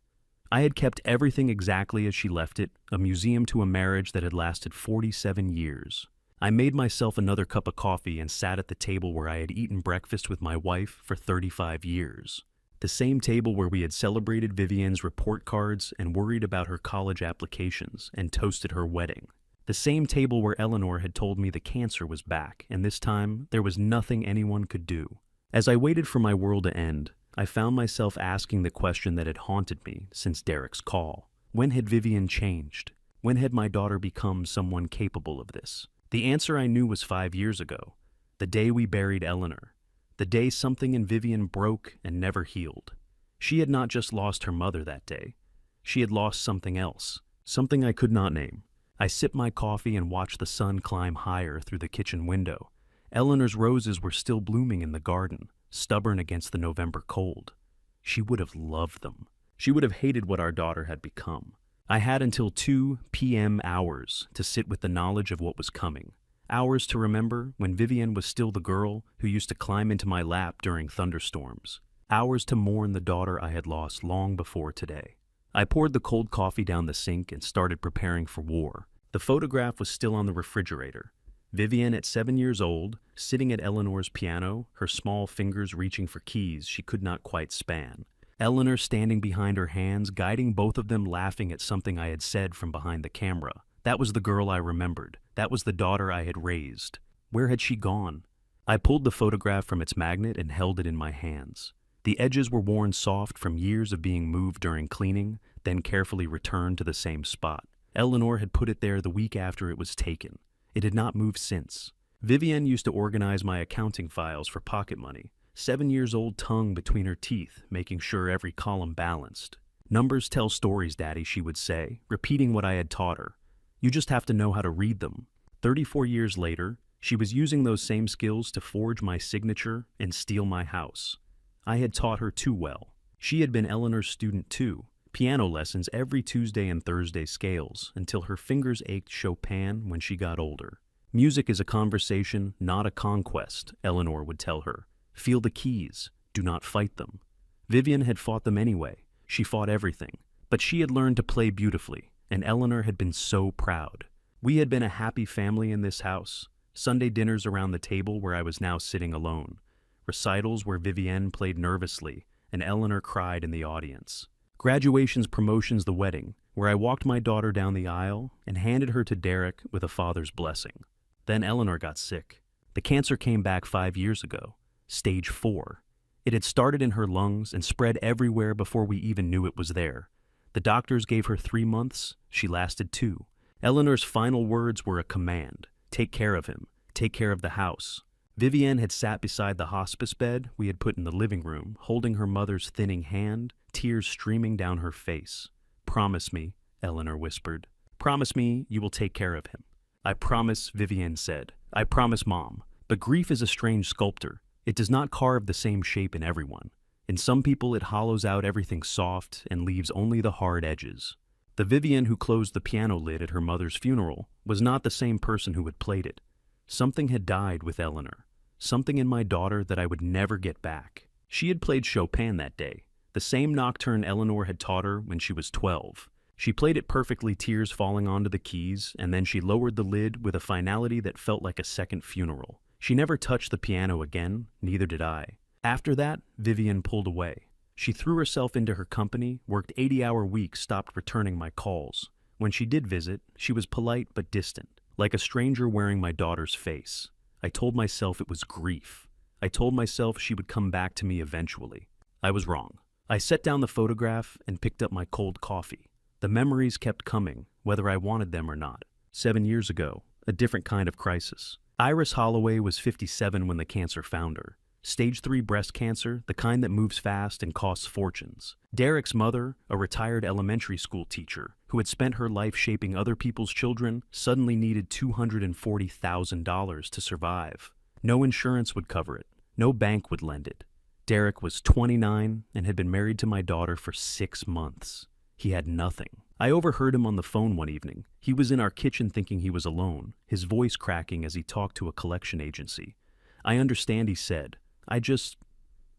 S1: I had kept everything exactly as she left it, a museum to a marriage that had lasted 47 years. I made myself another cup of coffee and sat at the table where I had eaten breakfast with my wife for 35 years. The same table where we had celebrated Vivian's report cards and worried about her college applications and toasted her wedding. The same table where Eleanor had told me the cancer was back, and this time there was nothing anyone could do. As I waited for my world to end, I found myself asking the question that had haunted me since Derek's call. When had Vivian changed? When had my daughter become someone capable of this? The answer I knew was 5 years ago, the day we buried Eleanor, the day something in Vivian broke and never healed. She had not just lost her mother that day. She had lost something else, something I could not name. I sipped my coffee and watched the sun climb higher through the kitchen window. Eleanor's roses were still blooming in the garden, stubborn against the November cold. She would have loved them. She would have hated what our daughter had become. I had until 2 p.m. hours to sit with the knowledge of what was coming. Hours to remember when Vivian was still the girl who used to climb into my lap during thunderstorms. Hours to mourn the daughter I had lost long before today. I poured the cold coffee down the sink and started preparing for war. The photograph was still on the refrigerator. Vivian at 7 years old, sitting at Eleanor's piano, her small fingers reaching for keys she could not quite span. Eleanor standing behind her hands, guiding both of them, laughing at something I had said from behind the camera. That was the girl I remembered. That was the daughter I had raised. Where had she gone? I pulled the photograph from its magnet and held it in my hands. The edges were worn soft from years of being moved during cleaning, then carefully returned to the same spot. Eleanor had put it there the week after it was taken. It had not moved since. Vivian used to organize my accounting files for pocket money. 7 years old, tongue between her teeth, making sure every column balanced. Numbers tell stories, Daddy, she would say, repeating what I had taught her. You just have to know how to read them. 34 years later, she was using those same skills to forge my signature and steal my house. I had taught her too well. She had been Eleanor's student too. Piano lessons every Tuesday and Thursday scales until her fingers ached Chopin when she got older. Music is a conversation, not a conquest, Eleanor would tell her. Feel the keys. Do not fight them. Vivian had fought them anyway. She fought everything. But she had learned to play beautifully, and Eleanor had been so proud. We had been a happy family in this house. Sunday dinners around the table where I was now sitting alone. Recitals where Vivienne played nervously and Eleanor cried in the audience. Graduations, promotions, the wedding, where I walked my daughter down the aisle and handed her to Derek with a father's blessing. Then Eleanor got sick. The cancer came back 5 years ago, stage 4. It had started in her lungs and spread everywhere before we even knew it was there. The doctors gave her 3 months, she lasted 2. Eleanor's final words were a command: take care of him, take care of the house. Vivienne had sat beside the hospice bed we had put in the living room, holding her mother's thinning hand, tears streaming down her face. "Promise me," Eleanor whispered. "Promise me you will take care of him." "I promise," Vivienne said. "I promise, Mom." But grief is a strange sculptor. It does not carve the same shape in everyone. In some people it hollows out everything soft and leaves only the hard edges. The Vivienne who closed the piano lid at her mother's funeral was not the same person who had played it. Something had died with Eleanor. Something in my daughter that I would never get back. She had played Chopin that day, the same nocturne Eleanor had taught her when she was 12. She played it perfectly, tears falling onto the keys, and then she lowered the lid with a finality that felt like a second funeral. She never touched the piano again, neither did I. After that, Vivienne pulled away. She threw herself into her company, worked 80-hour weeks, stopped returning my calls. When she did visit, she was polite but distant, like a stranger wearing my daughter's face. I told myself it was grief. I told myself she would come back to me eventually. I was wrong. I set down the photograph and picked up my cold coffee. The memories kept coming, whether I wanted them or not. 7 years ago, a different kind of crisis. Iris Holloway was 57 when the cancer found her. Stage 3 breast cancer, the kind that moves fast and costs fortunes. Derek's mother, a retired elementary school teacher who had spent her life shaping other people's children, suddenly needed $240,000 to survive. No insurance would cover it. No bank would lend it. Derek was 29 and had been married to my daughter for 6 months. He had nothing. I overheard him on the phone one evening. He was in our kitchen thinking he was alone, his voice cracking as he talked to a collection agency. "I understand," he said.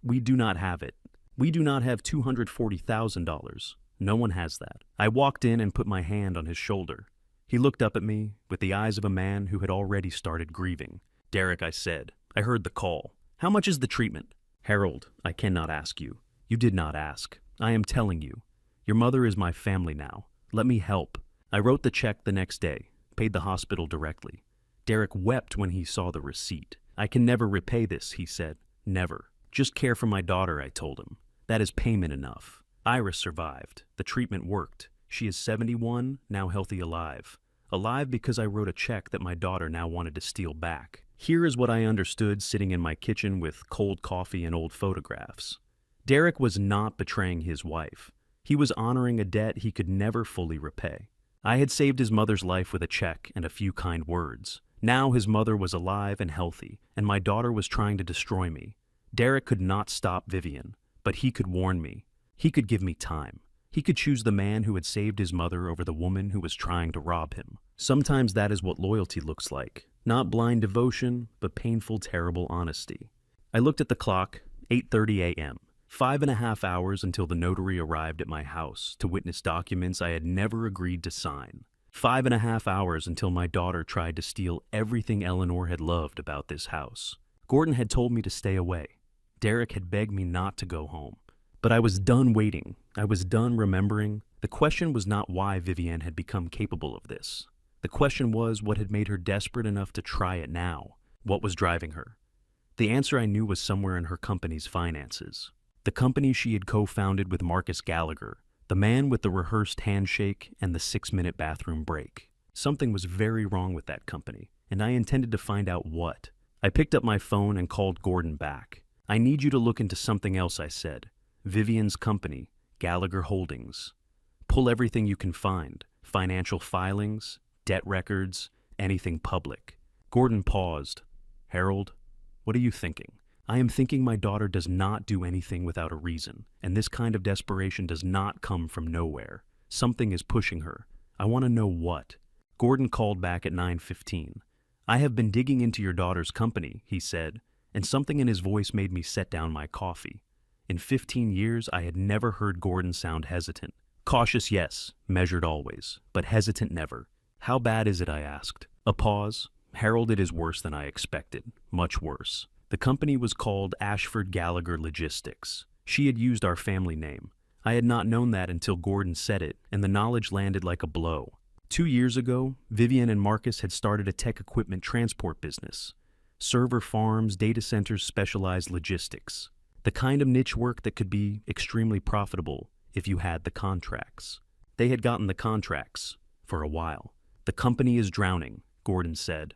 S1: We do not have it. We do not have $240,000. No one has that." I walked in and put my hand on his shoulder. He looked up at me with the eyes of a man who had already started grieving. "Derek," I said, "I heard the call. How much is the treatment?" "Harold, I cannot ask you. You did not ask. I am telling you. Your mother is my family now. Let me help." I wrote the check the next day, paid the hospital directly. Derek wept when he saw the receipt. "I can never repay this," he said. "Never. Just care for my daughter," I told him. "That is payment enough." Iris survived. The treatment worked. She is 71, now healthy, alive. Alive because I wrote a check that my daughter now wanted to steal back. Here is what I understood sitting in my kitchen with cold coffee and old photographs. Derek was not betraying his wife. He was honoring a debt he could never fully repay. I had saved his mother's life with a check and a few kind words. Now his mother was alive and healthy, and my daughter was trying to destroy me. Derek could not stop Vivienne, but he could warn me. He could give me time. He could choose the man who had saved his mother over the woman who was trying to rob him. Sometimes that is what loyalty looks like. Not blind devotion, but painful, terrible honesty. I looked at the clock, 8:30 a.m. 5.5 hours until the notary arrived at my house to witness documents I had never agreed to sign. 5.5 hours until my daughter tried to steal everything Eleanor had loved about this house. Gordon had told me to stay away. Derek had begged me not to go home. But I was done waiting. I was done remembering. The question was not why Vivienne had become capable of this. The question was what had made her desperate enough to try it now. What was driving her? The answer I knew was somewhere in her company's finances. The company she had co-founded with Marcus Gallagher, the man with the rehearsed handshake and the 6-minute bathroom break. Something was very wrong with that company, and I intended to find out what. I picked up my phone and called Gordon back. "I need you to look into something else," I said. "Vivienne's company, Gallagher Holdings. Pull everything you can find, financial filings, debt records, anything public." Gordon paused. "Harold, what are you thinking?" "I am thinking my daughter does not do anything without a reason, and this kind of desperation does not come from nowhere. Something is pushing her. I want to know what." Gordon called back at 9:15. "I have been digging into your daughter's company," he said, and something in his voice made me set down my coffee. In 15 years, I had never heard Gordon sound hesitant. Cautious, yes, measured always, but hesitant never. "How bad is it?" I asked. A pause. "Harold, it is worse than I expected. Much worse." The company was called Ashford Gallagher Logistics. She had used our family name. I had not known that until Gordon said it, and the knowledge landed like a blow. 2 years ago, Vivian and Marcus had started a tech equipment transport business. Server farms, data centers, specialized logistics. The kind of niche work that could be extremely profitable if you had the contracts. They had gotten the contracts for a while. The company is drowning, Gordon said.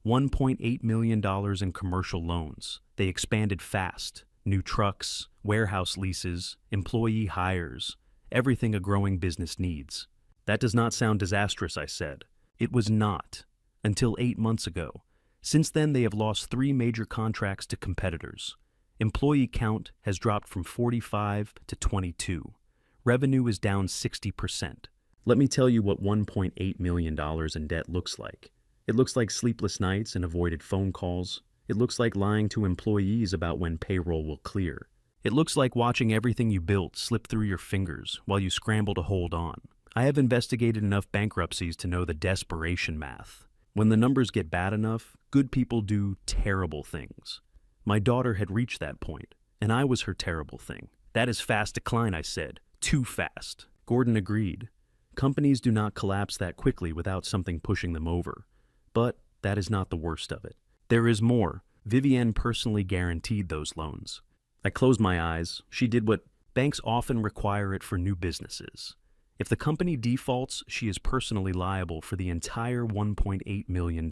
S1: $1.8 million in commercial loans. They expanded fast. New trucks, warehouse leases, employee hires, everything a growing business needs. That does not sound disastrous, I said. It was not, until 8 months ago. Since then, they have lost 3 major contracts to competitors. Employee count has dropped from 45 to 22. Revenue is down 60%. Let me tell you what $1.8 million in debt looks like. It looks like sleepless nights and avoided phone calls. It looks like lying to employees about when payroll will clear. It looks like watching everything you built slip through your fingers while you scramble to hold on. I have investigated enough bankruptcies to know the desperation math. When the numbers get bad enough, good people do terrible things. My daughter had reached that point, and I was her terrible thing. That is fast decline, I said. Too fast. Gordon agreed. Companies do not collapse that quickly without something pushing them over. But that is not the worst of it. There is more. Vivienne personally guaranteed those loans. I closed my eyes. She did what banks often require it for new businesses. If the company defaults, she is personally liable for the entire $1.8 million.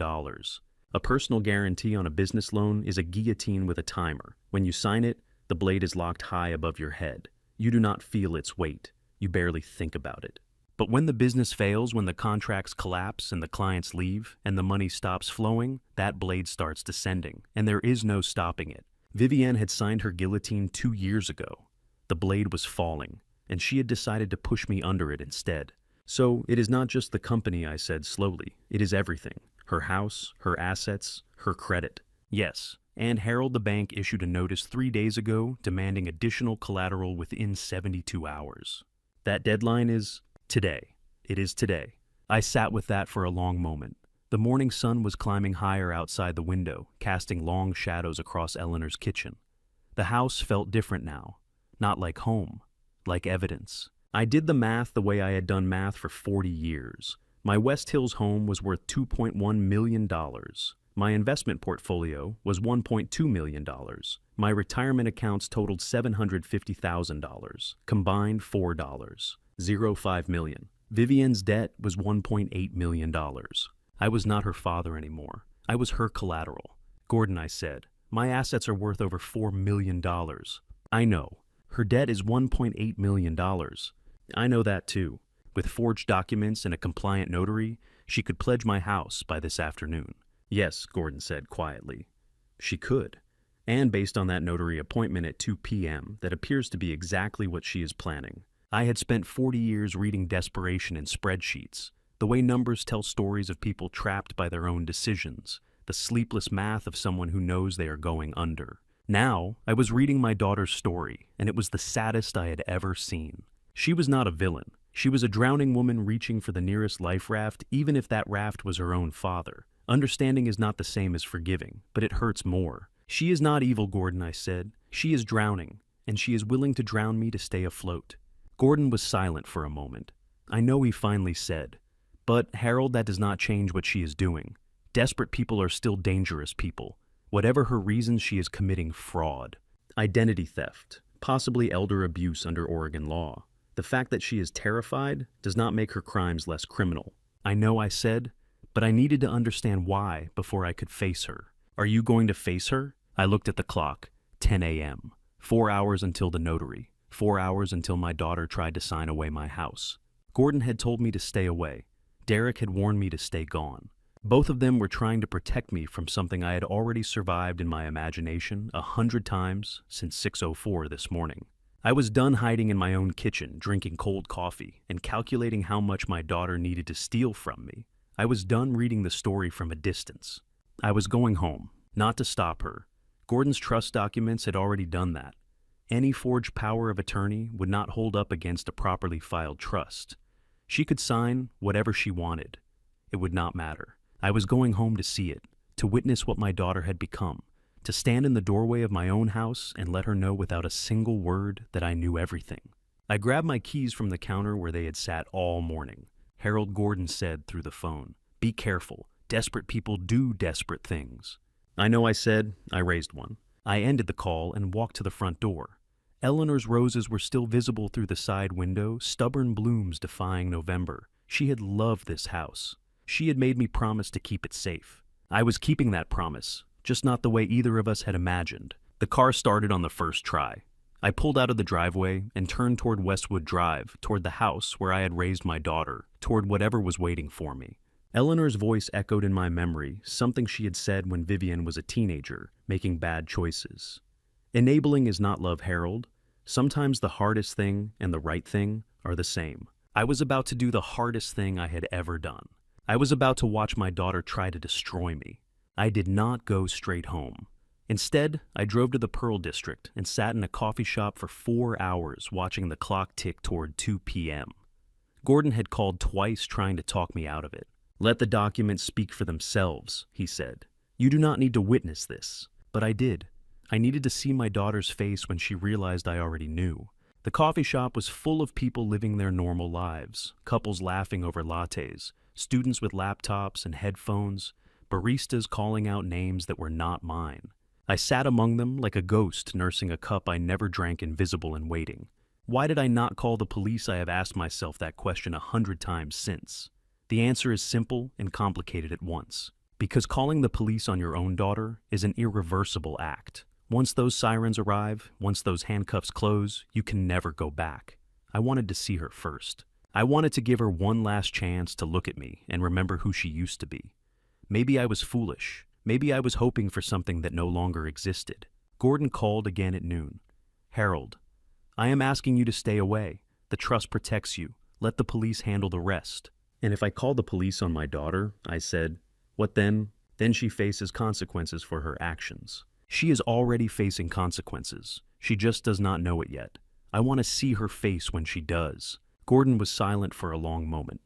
S1: A personal guarantee on a business loan is a guillotine with a timer. When you sign it, the blade is locked high above your head. You do not feel its weight. You barely think about it. But when the business fails, when the contracts collapse and the clients leave and the money stops flowing, that blade starts descending, and there is no stopping it. Vivienne had signed her guillotine 2 years ago. The blade was falling, and she had decided to push me under it instead. So it is not just the company, I said slowly. It is everything. Her house, her assets, her credit. Yes, and Herald the bank issued a notice 3 days ago demanding additional collateral within 72 hours. That deadline is today. It is today. I sat with that for a long moment. The morning sun was climbing higher outside the window, casting long shadows across Eleanor's kitchen. The house felt different now. Not like home, like evidence. I did the math the way I had done math for 40 years. My West Hills home was worth $2.1 million. My investment portfolio was $1.2 million. My retirement accounts totaled $750,000, combined $4. 0.5 million. Vivienne's debt was $1.8 million. I was not her father anymore. I was her collateral. Gordon, I said, my assets are worth over $4 million. I know. Her debt is $1.8 million. I know that too. With forged documents and a compliant notary, she could pledge my house by this afternoon. Yes, Gordon said quietly. She could. And based on that notary appointment at 2 p.m., that appears to be exactly what she is planning. I had spent 40 years reading desperation in spreadsheets, the way numbers tell stories of people trapped by their own decisions, the sleepless math of someone who knows they are going under. Now, I was reading my daughter's story, and it was the saddest I had ever seen. She was not a villain. She was a drowning woman reaching for the nearest life raft, even if that raft was her own father. Understanding is not the same as forgiving, but it hurts more. She is not evil, Gordon, I said. She is drowning, and she is willing to drown me to stay afloat. Gordon was silent for a moment. I know he finally said, but Harold, that does not change what she is doing. Desperate people are still dangerous people. Whatever her reasons, she is committing fraud. Identity theft, possibly elder abuse under Oregon law. The fact that she is terrified does not make her crimes less criminal. I know, I said, but I needed to understand why before I could face her. Are you going to face her? I looked at the clock. 10 a.m. 4 hours until the notary. 4 hours until my daughter tried to sign away my house. Gordon had told me to stay away. Derek had warned me to stay gone. Both of them were trying to protect me from something I had already survived in my imagination 100 times since 6:04 this morning. I was done hiding in my own kitchen, drinking cold coffee, and calculating how much my daughter needed to steal from me. I was done reading the story from a distance. I was going home, not to stop her. Gordon's trust documents had already done that. Any forged power of attorney would not hold up against a properly filed trust. She could sign whatever she wanted. It would not matter. I was going home to see it, to witness what my daughter had become, to stand in the doorway of my own house and let her know without a single word that I knew everything. I grabbed my keys from the counter where they had sat all morning. Harold Gordon said through the phone, "Be careful. Desperate people do desperate things." I know I said. I raised one. I ended the call and walked to the front door. Eleanor's roses were still visible through the side window, stubborn blooms defying November. She had loved this house. She had made me promise to keep it safe. I was keeping that promise, just not the way either of us had imagined. The car started on the first try. I pulled out of the driveway and turned toward Westwood Drive, toward the house where I had raised my daughter, toward whatever was waiting for me. Eleanor's voice echoed in my memory, something she had said when Vivian was a teenager, making bad choices. Enabling is not love, Harold. Sometimes the hardest thing and the right thing are the same. I was about to do the hardest thing I had ever done. I was about to watch my daughter try to destroy me. I did not go straight home. Instead, I drove to the Pearl District and sat in a coffee shop for 4 hours watching the clock tick toward 2 p.m. Gordon had called twice trying to talk me out of it. "Let the documents speak for themselves," he said. "You do not need to witness this." But I did. I needed to see my daughter's face when she realized I already knew. The coffee shop was full of people living their normal lives, couples laughing over lattes, students with laptops and headphones, baristas calling out names that were not mine. I sat among them like a ghost nursing a cup I never drank, invisible and waiting. Why did I not call the police? I have asked myself that question 100 times since. The answer is simple and complicated at once. Because calling the police on your own daughter is an irreversible act. Once those sirens arrive, once those handcuffs close, you can never go back. I wanted to see her first. I wanted to give her one last chance to look at me and remember who she used to be. Maybe I was foolish. Maybe I was hoping for something that no longer existed. Gordon called again at noon. "Harold, I am asking you to stay away. The trust protects you. Let the police handle the rest." "And if I call the police on my daughter," I said, "what then?" "Then she faces consequences for her actions." "She is already facing consequences. She just does not know it yet. I want to see her face when she does." Gordon was silent for a long moment.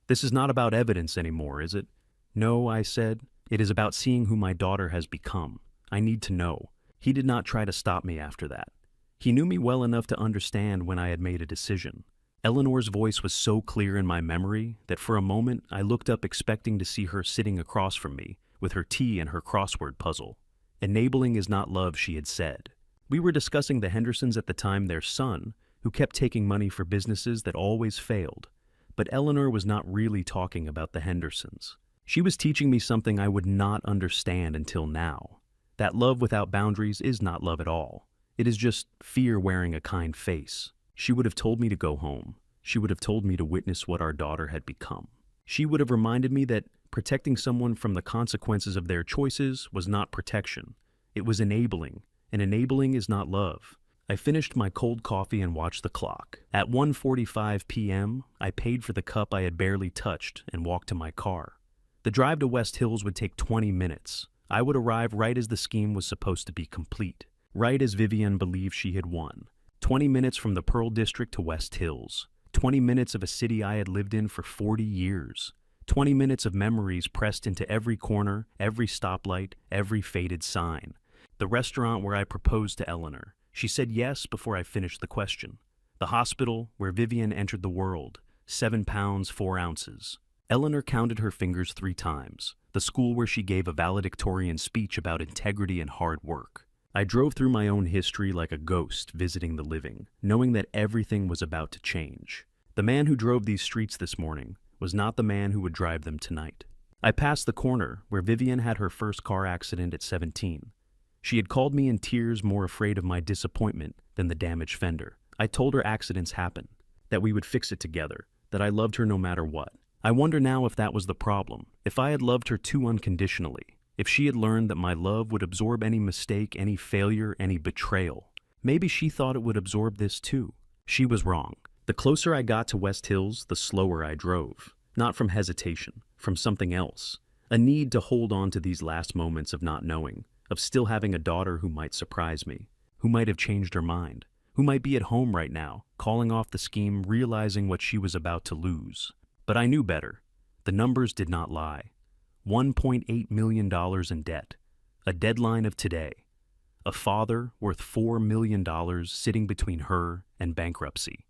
S1: "This is not about evidence anymore, is it?" "No," I said. "It is about seeing who my daughter has become. I need to know." He did not try to stop me after that. He knew me well enough to understand when I had made a decision. Eleanor's voice was so clear in my memory that for a moment I looked up expecting to see her sitting across from me with her tea and her crossword puzzle. "Enabling is not love," she had said. We were discussing the Hendersons at the time, their son, who kept taking money for businesses that always failed. But Eleanor was not really talking about the Hendersons. She was teaching me something I would not understand until now. That love without boundaries is not love at all. It is just fear wearing a kind face. She would have told me to go home. She would have told me to witness what our daughter had become. She would have reminded me that protecting someone from the consequences of their choices was not protection. It was enabling, and enabling is not love. I finished my cold coffee and watched the clock. At 1:45 p.m., I paid for the cup I had barely touched and walked to my car. The drive to West Hills would take 20 minutes. I would arrive right as the scheme was supposed to be complete, right as Vivian believed she had won. 20 minutes from the Pearl District to West Hills. 20 minutes of a city I had lived in for 40 years. 20 minutes of memories pressed into every corner, every stoplight, every faded sign. The restaurant where I proposed to Eleanor. She said yes before I finished the question. The hospital where Vivian entered the world. 7 pounds, 4 ounces. Eleanor counted her fingers 3 times. The school where she gave a valedictorian speech about integrity and hard work. I drove through my own history like a ghost visiting the living, knowing that everything was about to change. The man who drove these streets this morning was not the man who would drive them tonight. I passed the corner where Vivian had her first car accident at 17. She had called me in tears, more afraid of my disappointment than the damaged fender. I told her accidents happen, that we would fix it together, that I loved her no matter what. I wonder now if that was the problem, if I had loved her too unconditionally, if she had learned that my love would absorb any mistake, any failure, any betrayal. Maybe she thought it would absorb this too. She was wrong. The closer I got to West Hills, the slower I drove. Not from hesitation, from something else. A need to hold on to these last moments of not knowing, of still having a daughter who might surprise me, who might have changed her mind, who might be at home right now, calling off the scheme, realizing what she was about to lose. But I knew better. The numbers did not lie. $1.8 million in debt. A deadline of today. A father worth $4 million sitting between her and bankruptcy.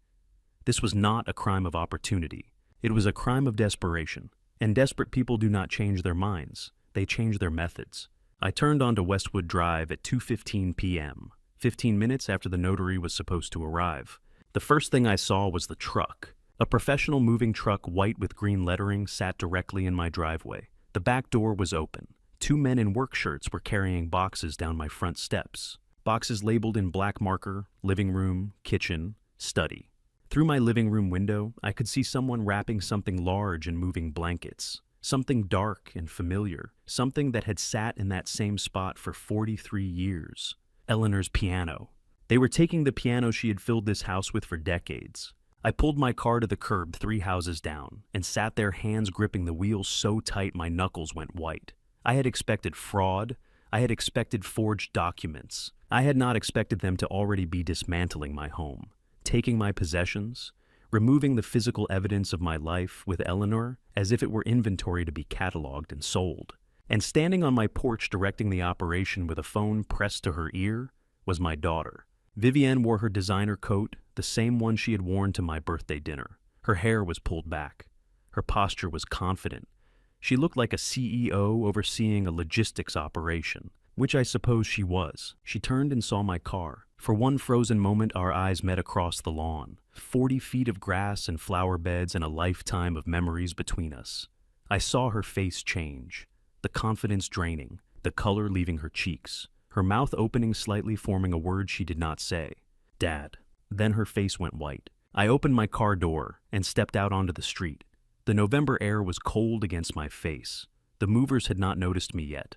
S1: This was not a crime of opportunity. It was a crime of desperation. And desperate people do not change their minds. They change their methods. I turned onto Westwood Drive at 2:15 p.m., 15 minutes after the notary was supposed to arrive. The first thing I saw was the truck. A professional moving truck, white with green lettering, sat directly in my driveway. The back door was open. Two men in work shirts were carrying boxes down my front steps. Boxes labeled in black marker, living room, kitchen, study. Through my living room window, I could see someone wrapping something large in moving blankets. Something dark and familiar. Something that had sat in that same spot for 43 years. Eleanor's piano. They were taking the piano she had filled this house with for decades. I pulled my car to the curb 3 houses down and sat there, hands gripping the wheels so tight my knuckles went white. I had expected fraud. I had expected forged documents. I had not expected them to already be dismantling my home, taking my possessions, removing the physical evidence of my life with Eleanor as if it were inventory to be cataloged and sold. And standing on my porch directing the operation with a phone pressed to her ear was my daughter. Vivienne wore her designer coat, the same one she had worn to my birthday dinner. Her hair was pulled back. Her posture was confident. She looked like a CEO overseeing a logistics operation, which I suppose she was. She turned and saw my car. For one frozen moment, our eyes met across the lawn. 40 feet of grass and flower beds and a lifetime of memories between us. I saw her face change, the confidence draining, the color leaving her cheeks, her mouth opening slightly, forming a word she did not say. Dad. Then her face went white. I opened my car door and stepped out onto the street. The November air was cold against my face. The movers had not noticed me yet.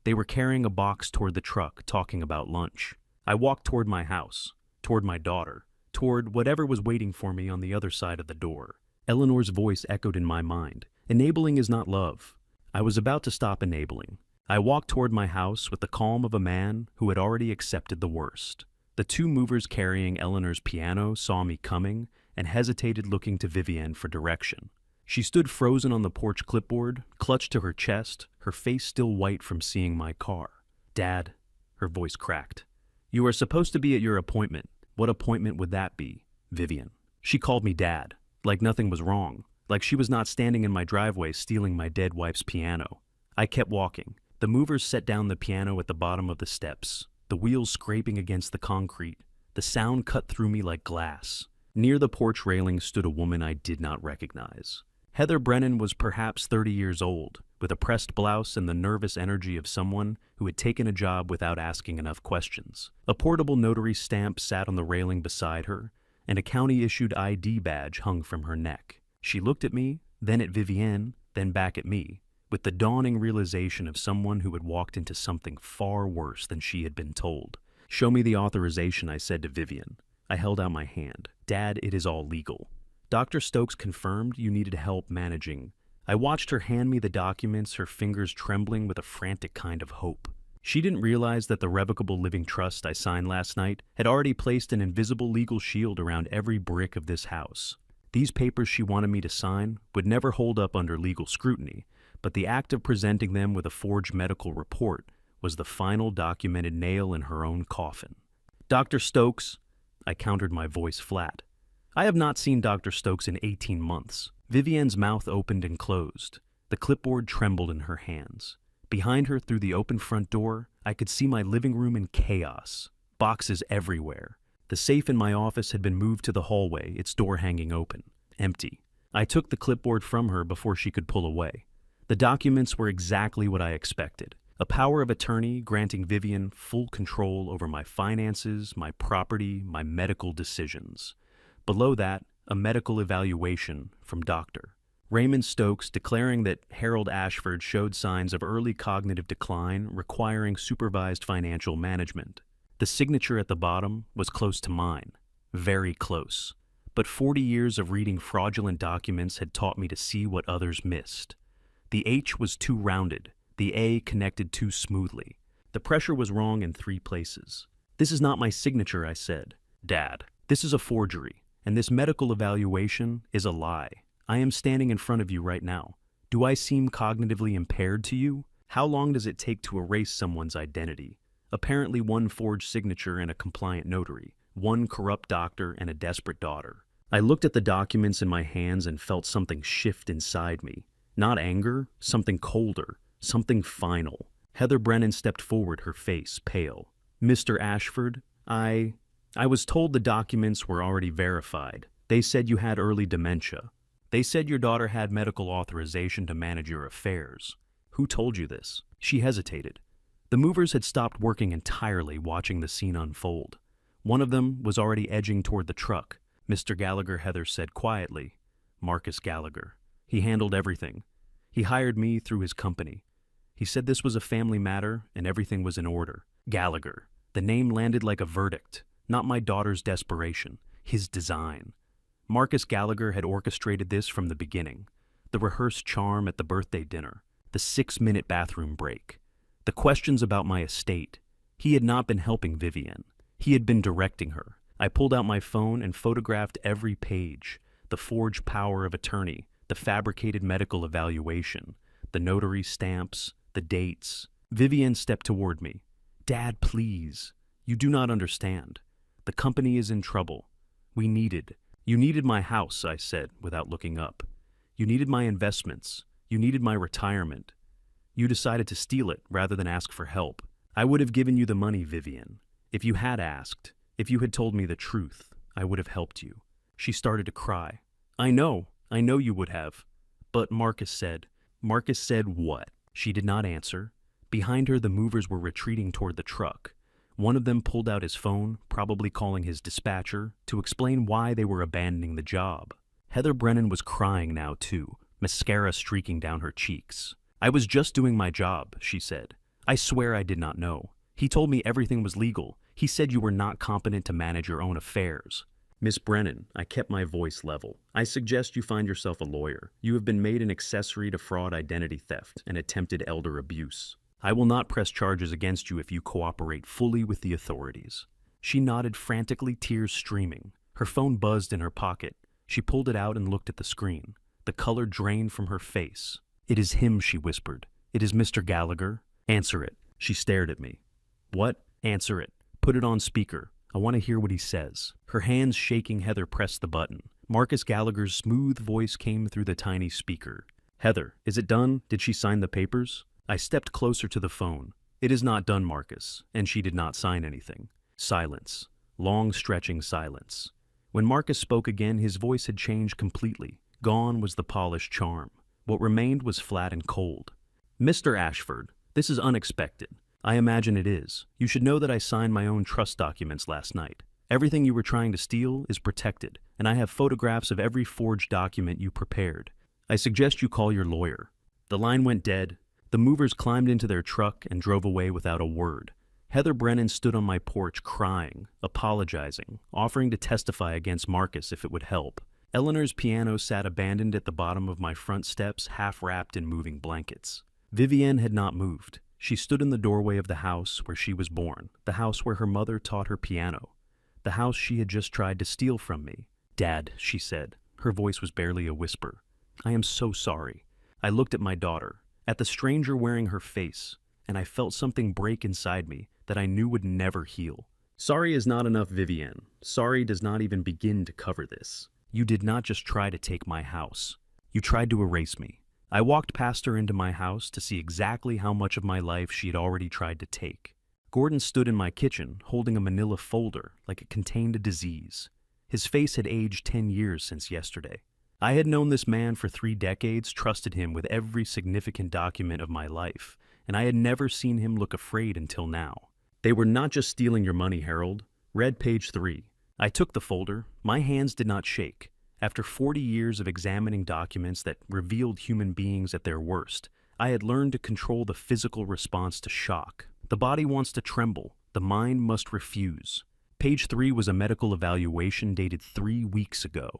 S1: They were carrying a box toward the truck, talking about lunch. I walked toward my house, toward my daughter, toward whatever was waiting for me on the other side of the door. Eleanor's voice echoed in my mind. Enabling is not love. I was about to stop enabling. I walked toward my house with the calm of a man who had already accepted the worst. The two movers carrying Eleanor's piano saw me coming and hesitated, looking to Vivienne for direction. She stood frozen on the porch clipboard, clutched to her chest, her face still white from seeing my car. Dad, her voice cracked. You are supposed to be at your appointment. What appointment would that be? Vivienne. She called me Dad, like nothing was wrong, like she was not standing in my driveway stealing my dead wife's piano. I kept walking. The movers set down the piano at the bottom of the steps, the wheels scraping against the concrete. The sound cut through me like glass. Near the porch railing stood a woman I did not recognize. Heather Brennan was perhaps 30 years old, with a pressed blouse and the nervous energy of someone who had taken a job without asking enough questions. A portable notary stamp sat on the railing beside her, and a county-issued ID badge hung from her neck. She looked at me, then at Vivienne, then back at me, with the dawning realization of someone who had walked into something far worse than she had been told. Show me the authorization, I said to Vivienne. I held out my hand. Dad, it is all legal. Dr. Stokes confirmed you needed help managing. I watched her hand me the documents, her fingers trembling with a frantic kind of hope. She didn't realize that the revocable living trust I signed last night had already placed an invisible legal shield around every brick of this house. These papers she wanted me to sign would never hold up under legal scrutiny, but the act of presenting them with a forged medical report was the final documented nail in her own coffin. Dr. Stokes, I countered, my voice flat. I have not seen Dr. Stokes in 18 months. Vivienne's mouth opened and closed. The clipboard trembled in her hands. Behind her, through the open front door, I could see my living room in chaos. Boxes everywhere. The safe in my office had been moved to the hallway, its door hanging open. Empty. I took the clipboard from her before she could pull away. The documents were exactly what I expected. A power of attorney granting Vivienne full control over my finances, my property, my medical decisions. Below that, a medical evaluation from Dr. Raymond Stokes declaring that Harold Ashford showed signs of early cognitive decline requiring supervised financial management. The signature at the bottom was close to mine, very close. But 40 years of reading fraudulent documents had taught me to see what others missed. The H was too rounded, the A connected too smoothly. The pressure was wrong in 3 places. This is not my signature, I said. Dad, this is a forgery. And this medical evaluation is a lie. I am standing in front of you right now. Do I seem cognitively impaired to you? How long does it take to erase someone's identity? Apparently 1 forged signature and a compliant notary, 1 corrupt doctor and a desperate daughter. I looked at the documents in my hands and felt something shift inside me. Not anger, something colder, something final. Heather Brennan stepped forward, her face pale. Mr. Ashford, I was told the documents were already verified. They said you had early dementia. They said your daughter had medical authorization to manage your affairs. Who told you this? She hesitated. The movers had stopped working entirely, watching the scene unfold. One of them was already edging toward the truck. Mr. Gallagher, Heather said quietly. Marcus Gallagher. He handled everything. He hired me through his company. He said this was a family matter and everything was in order. Gallagher. The name landed like a verdict. Not my daughter's desperation. His design. Marcus Gallagher had orchestrated this from the beginning. The rehearsed charm at the birthday dinner. The 6-minute bathroom break. The questions about my estate. He had not been helping Vivienne. He had been directing her. I pulled out my phone and photographed every page. The forged power of attorney. The fabricated medical evaluation. The notary stamps. The dates. Vivienne stepped toward me. Dad, please. You do not understand. The company is in trouble. You needed my house, I said, without looking up. You needed my investments. You needed my retirement. You decided to steal it rather than ask for help. I would have given you the money, Vivienne. If you had asked, if you had told me the truth, I would have helped you. She started to cry. I know you would have. But Marcus said what? She did not answer. Behind her, the movers were retreating toward the truck. One of them pulled out his phone, probably calling his dispatcher, to explain why they were abandoning the job. Heather Brennan was crying now too, mascara streaking down her cheeks. I was just doing my job, she said. I swear I did not know. He told me everything was legal. He said you were not competent to manage your own affairs. Miss Brennan, I kept my voice level. I suggest you find yourself a lawyer. You have been made an accessory to fraud, identity theft, and attempted elder abuse. I will not press charges against you if you cooperate fully with the authorities. She nodded frantically, tears streaming. Her phone buzzed in her pocket. She pulled it out and looked at the screen. The color drained from her face. It is him, she whispered. It is Mr. Gallagher. Answer it. She stared at me. What? Answer it. Put it on speaker. I want to hear what he says. Her hands shaking, Heather pressed the button. Marcus Gallagher's smooth voice came through the tiny speaker. Heather, is it done? Did she sign the papers? I stepped closer to the phone. It is not done, Marcus, and she did not sign anything. Silence. Long, stretching silence. When Marcus spoke again, his voice had changed completely. Gone was the polished charm. What remained was flat and cold. Mr. Ashford, this is unexpected. I imagine it is. You should know that I signed my own trust documents last night. Everything you were trying to steal is protected, and I have photographs of every forged document you prepared. I suggest you call your lawyer. The line went dead. The movers climbed into their truck and drove away without a word. Heather Brennan stood on my porch crying, apologizing, offering to testify against Marcus if it would help. Eleanor's piano sat abandoned at the bottom of my front steps, half wrapped in moving blankets. Vivienne had not moved. She stood in the doorway of the house where she was born, the house where her mother taught her piano, the house she had just tried to steal from me. Dad, she said. Her voice was barely a whisper. I am so sorry. I looked at my daughter, at the stranger wearing her face, and I felt something break inside me that I knew would never heal. Sorry is not enough, Vivienne. Sorry does not even begin to cover this. You did not just try to take my house. You tried to erase me. I walked past her into my house to see exactly how much of my life she had already tried to take. Gordon stood in my kitchen, holding a manila folder like it contained a disease. His face had aged 10 years since yesterday. I had known this man for 3 decades, trusted him with every significant document of my life, and I had never seen him look afraid until now. They were not just stealing your money, Harold. Read page 3. I took the folder. My hands did not shake. After 40 years of examining documents that revealed human beings at their worst, I had learned to control the physical response to shock. The body wants to tremble. The mind must refuse. Page 3 was a medical evaluation dated 3 weeks ago.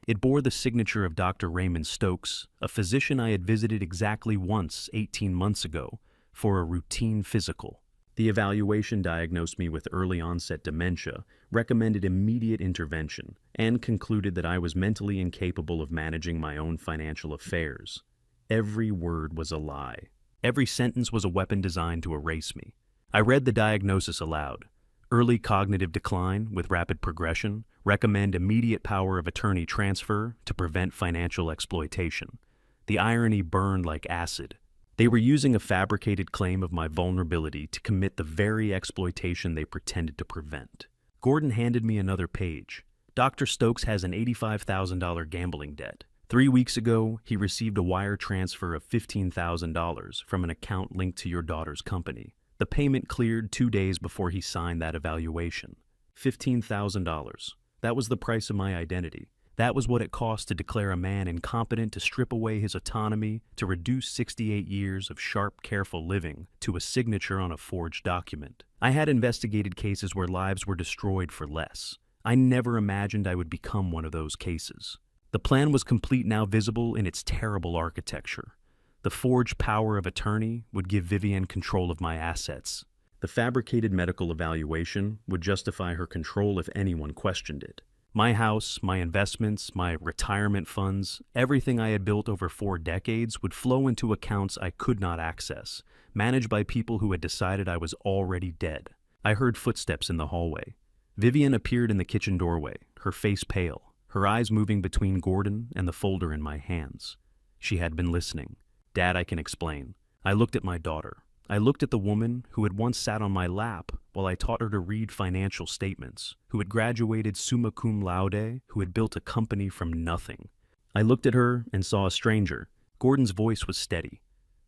S1: It bore the signature of Dr. Raymond Stokes, a physician I had visited exactly once 18 months ago for a routine physical. The evaluation diagnosed me with early-onset dementia, recommended immediate intervention, and concluded that I was mentally incapable of managing my own financial affairs. Every word was a lie. Every sentence was a weapon designed to erase me. I read the diagnosis aloud. Early cognitive decline with rapid progression. Recommend immediate power of attorney transfer to prevent financial exploitation. The irony burned like acid. They were using a fabricated claim of my vulnerability to commit the very exploitation they pretended to prevent. Gordon handed me another page. Dr. Stokes has an $85,000 gambling debt. 3 weeks ago, he received a wire transfer of $15,000 from an account linked to your daughter's company. The payment cleared 2 days before he signed that evaluation. $15,000. That was the price of my identity. That was what it cost to declare a man incompetent, to strip away his autonomy, to reduce 68 years of sharp, careful living to a signature on a forged document. I had investigated cases where lives were destroyed for less. I never imagined I would become one of those cases. The plan was complete, now visible in its terrible architecture. The forged power of attorney would give Vivienne control of my assets. The fabricated medical evaluation would justify her control if anyone questioned it. My house, my investments, my retirement funds, everything I had built over 4 decades would flow into accounts I could not access, managed by people who had decided I was already dead. I heard footsteps in the hallway. Vivienne appeared in the kitchen doorway, her face pale, her eyes moving between Gordon and the folder in my hands. She had been listening. Dad, I can explain. I looked at my daughter. I looked at the woman who had once sat on my lap while I taught her to read financial statements, who had graduated summa cum laude, who had built a company from nothing. I looked at her and saw a stranger. Gordon's voice was steady.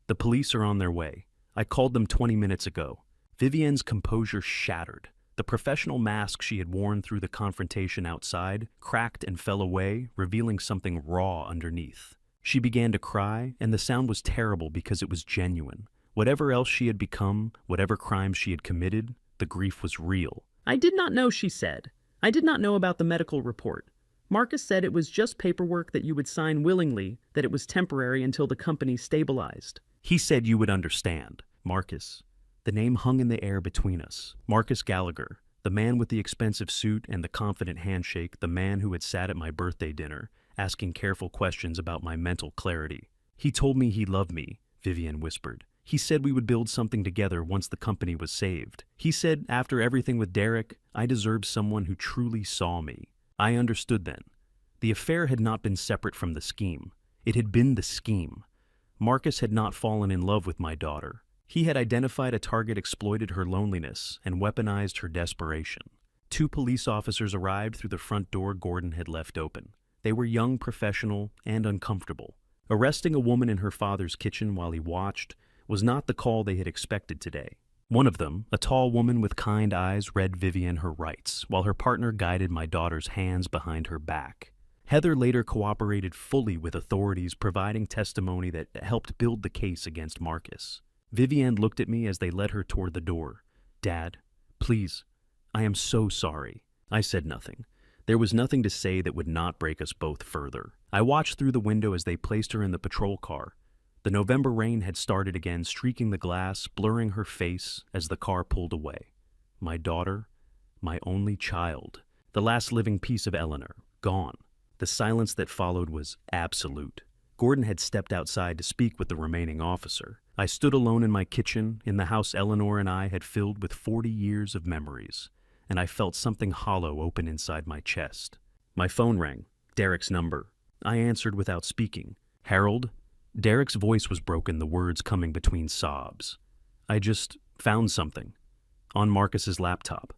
S1: The police are on their way. I called them 20 minutes ago. Vivienne's composure shattered. The professional mask she had worn through the confrontation outside cracked and fell away, revealing something raw underneath. She began to cry, and the sound was terrible because it was genuine. Whatever else she had become, whatever crimes she had committed, the grief was real.
S2: I did not know, she said. I did not know about the medical report. Marcus said it was just paperwork that you would sign willingly, that it was temporary until the company stabilized.
S1: He said you would understand. Marcus. The name hung in the air between us. Marcus Gallagher, the man with the expensive suit and the confident handshake, the man who had sat at my birthday dinner, asking careful questions about my mental clarity. He told me he loved me, Vivienne whispered. He said we would build something together once the company was saved. He said after everything with Derek, I deserved someone who truly saw me. I understood then. The affair had not been separate from the scheme. It had been the scheme. Marcus had not fallen in love with my daughter. He had identified a target, exploited her loneliness, and weaponized her desperation. 2 police officers arrived through the front door Gordon had left open. They were young, professional, and uncomfortable. Arresting a woman in her father's kitchen while he watched was not the call they had expected today. One of them, a tall woman with kind eyes, read Vivienne her rights, while her partner guided my daughter's hands behind her back. Heather later cooperated fully with authorities, providing testimony that helped build the case against Marcus. Vivienne looked at me as they led her toward the door. Dad, please, I am so sorry. I said nothing. There was nothing to say that would not break us both further. I watched through the window as they placed her in the patrol car. The November rain had started again, streaking the glass, blurring her face as the car pulled away. My daughter, my only child, the last living piece of Eleanor, gone. The silence that followed was absolute. Gordon had stepped outside to speak with the remaining officer. I stood alone in my kitchen, in the house Eleanor and I had filled with 40 years of memories, and I felt something hollow open inside my chest. My phone rang. Derek's number. I answered without speaking. Harold? Derek's voice was broken, the words coming between sobs. I just found something. On Marcus's laptop.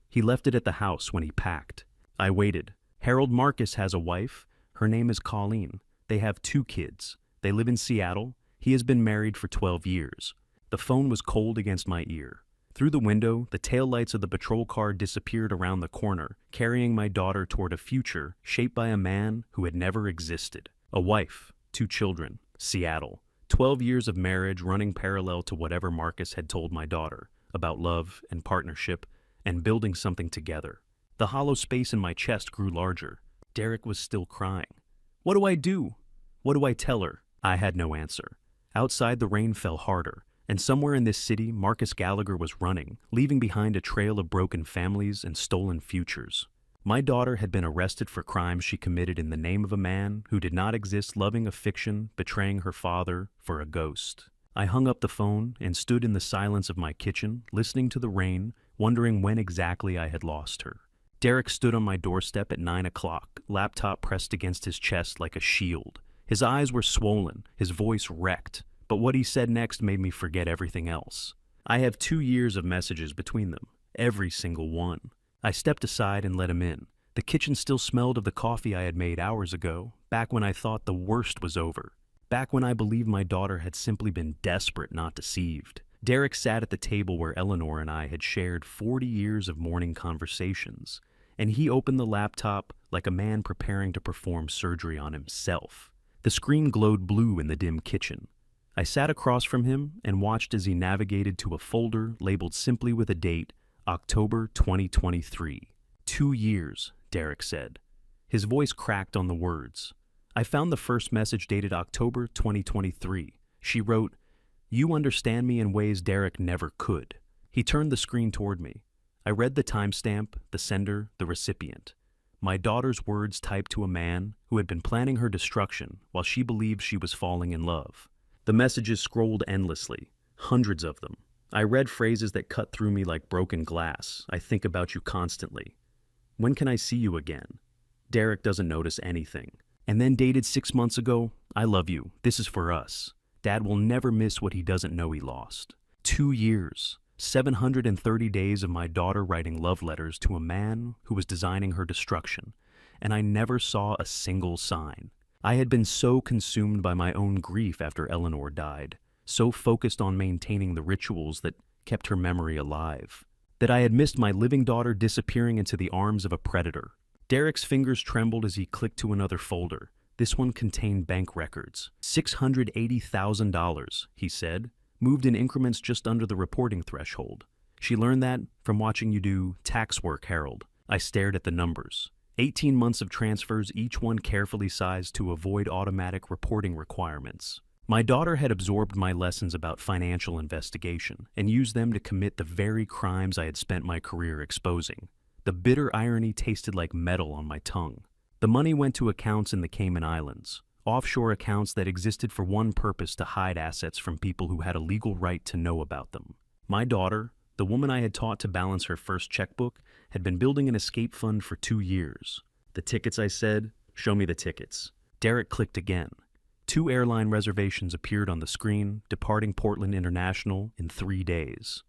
S1: He left it at the house when he packed. I waited. Harold, Marcus has a wife. Her name is Colleen. They have 2 kids. They live in Seattle. He has been married for 12 years. The phone was cold against my ear. Through the window, the taillights of the patrol car disappeared around the corner, carrying my daughter toward a future shaped by a man who had never existed. A wife, 2 children, Seattle. 12 years of marriage running parallel to whatever Marcus had told my daughter about love and partnership and building something together. The hollow space in my chest grew larger. Derek was still crying. What do I do? What do I tell her? I had no answer. Outside, the rain fell harder, and somewhere in this city, Marcus Gallagher was running, leaving behind a trail of broken families and stolen futures. My daughter had been arrested for crimes she committed in the name of a man who did not exist, loving a fiction, betraying her father for a ghost. I hung up the phone and stood in the silence of my kitchen, listening to the rain, wondering when exactly I had lost her. Derek stood on my doorstep at 9 o'clock, laptop pressed against his chest like a shield. His eyes were swollen, his voice wrecked, but what he said next made me forget everything else. I have 2 years of messages between them, every single one. I stepped aside and let him in. The kitchen still smelled of the coffee I had made hours ago, back when I thought the worst was over. Back when I believed my daughter had simply been desperate, not deceived. Derek sat at the table where Eleanor and I had shared 40 years of morning conversations, and he opened the laptop like a man preparing to perform surgery on himself. The screen glowed blue in the dim kitchen. I sat across from him and watched as he navigated to a folder labeled simply with a date, October 2023. 2 years, Derek said. His voice cracked on the words. I found the first message dated October 2023. She wrote, "You understand me in ways Derek never could." He turned the screen toward me. I read the timestamp, the sender, the recipient. My daughter's words typed to a man who had been planning her destruction while she believed she was falling in love. The messages scrolled endlessly, hundreds of them. I read phrases that cut through me like broken glass. I think about you constantly. When can I see you again? Derek doesn't notice anything. And then dated 6 months ago, I love you. This is for us. Dad will never miss what he doesn't know he lost. 2 years, 730 days of my daughter writing love letters to a man who was designing her destruction, and I never saw a single sign. I had been so consumed by my own grief after Eleanor died, so focused on maintaining the rituals that kept her memory alive, that I had missed my living daughter disappearing into the arms of a predator. Derek's fingers trembled as he clicked to another folder. This one contained bank records. $680,000, he said, moved in increments just under the reporting threshold. She learned that from watching you do tax work, Harold. I stared at the numbers. 18 months of transfers, each one carefully sized to avoid automatic reporting requirements. My daughter had absorbed my lessons about financial investigation and used them to commit the very crimes I had spent my career exposing. The bitter irony tasted like metal on my tongue. The money went to accounts in the Cayman Islands, offshore accounts that existed for one purpose: to hide assets from people who had a legal right to know about them. My daughter, the woman I had taught to balance her first checkbook, had been building an escape fund for 2 years. The tickets, I said. Show me the tickets. Derek clicked again. 2 airline reservations appeared on the screen, departing Portland International in 3 days.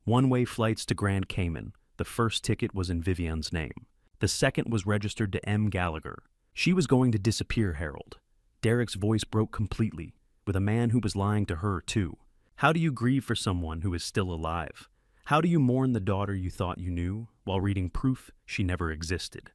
S1: One-way flights to Grand Cayman. The first ticket was in Vivian's name. The second was registered to M. Gallagher. She was going to disappear, Harold. Derek's voice broke completely, with a man who was lying to her, too. How do you grieve for someone who is still alive? How do you mourn the daughter you thought you knew, while reading proof she never existed?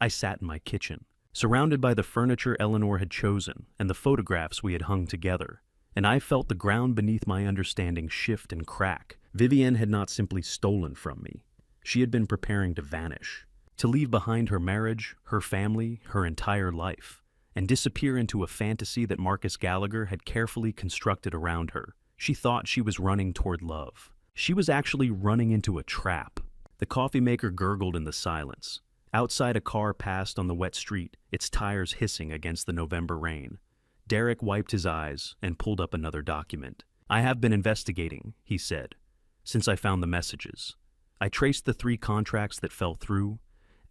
S1: I sat in my kitchen, surrounded by the furniture Eleanor had chosen and the photographs we had hung together, and I felt the ground beneath my understanding shift and crack. Vivian had not simply stolen from me. She had been preparing to vanish, to leave behind her marriage, her family, her entire life, and disappear into a fantasy that Marcus Gallagher had carefully constructed around her. She thought she was running toward love. She was actually running into a trap. The coffee maker gurgled in the silence. Outside, a car passed on the wet street, its tires hissing against the November rain. Derek wiped his eyes and pulled up another document. I have been investigating, he said, since I found the messages. I traced the 3 contracts that fell through.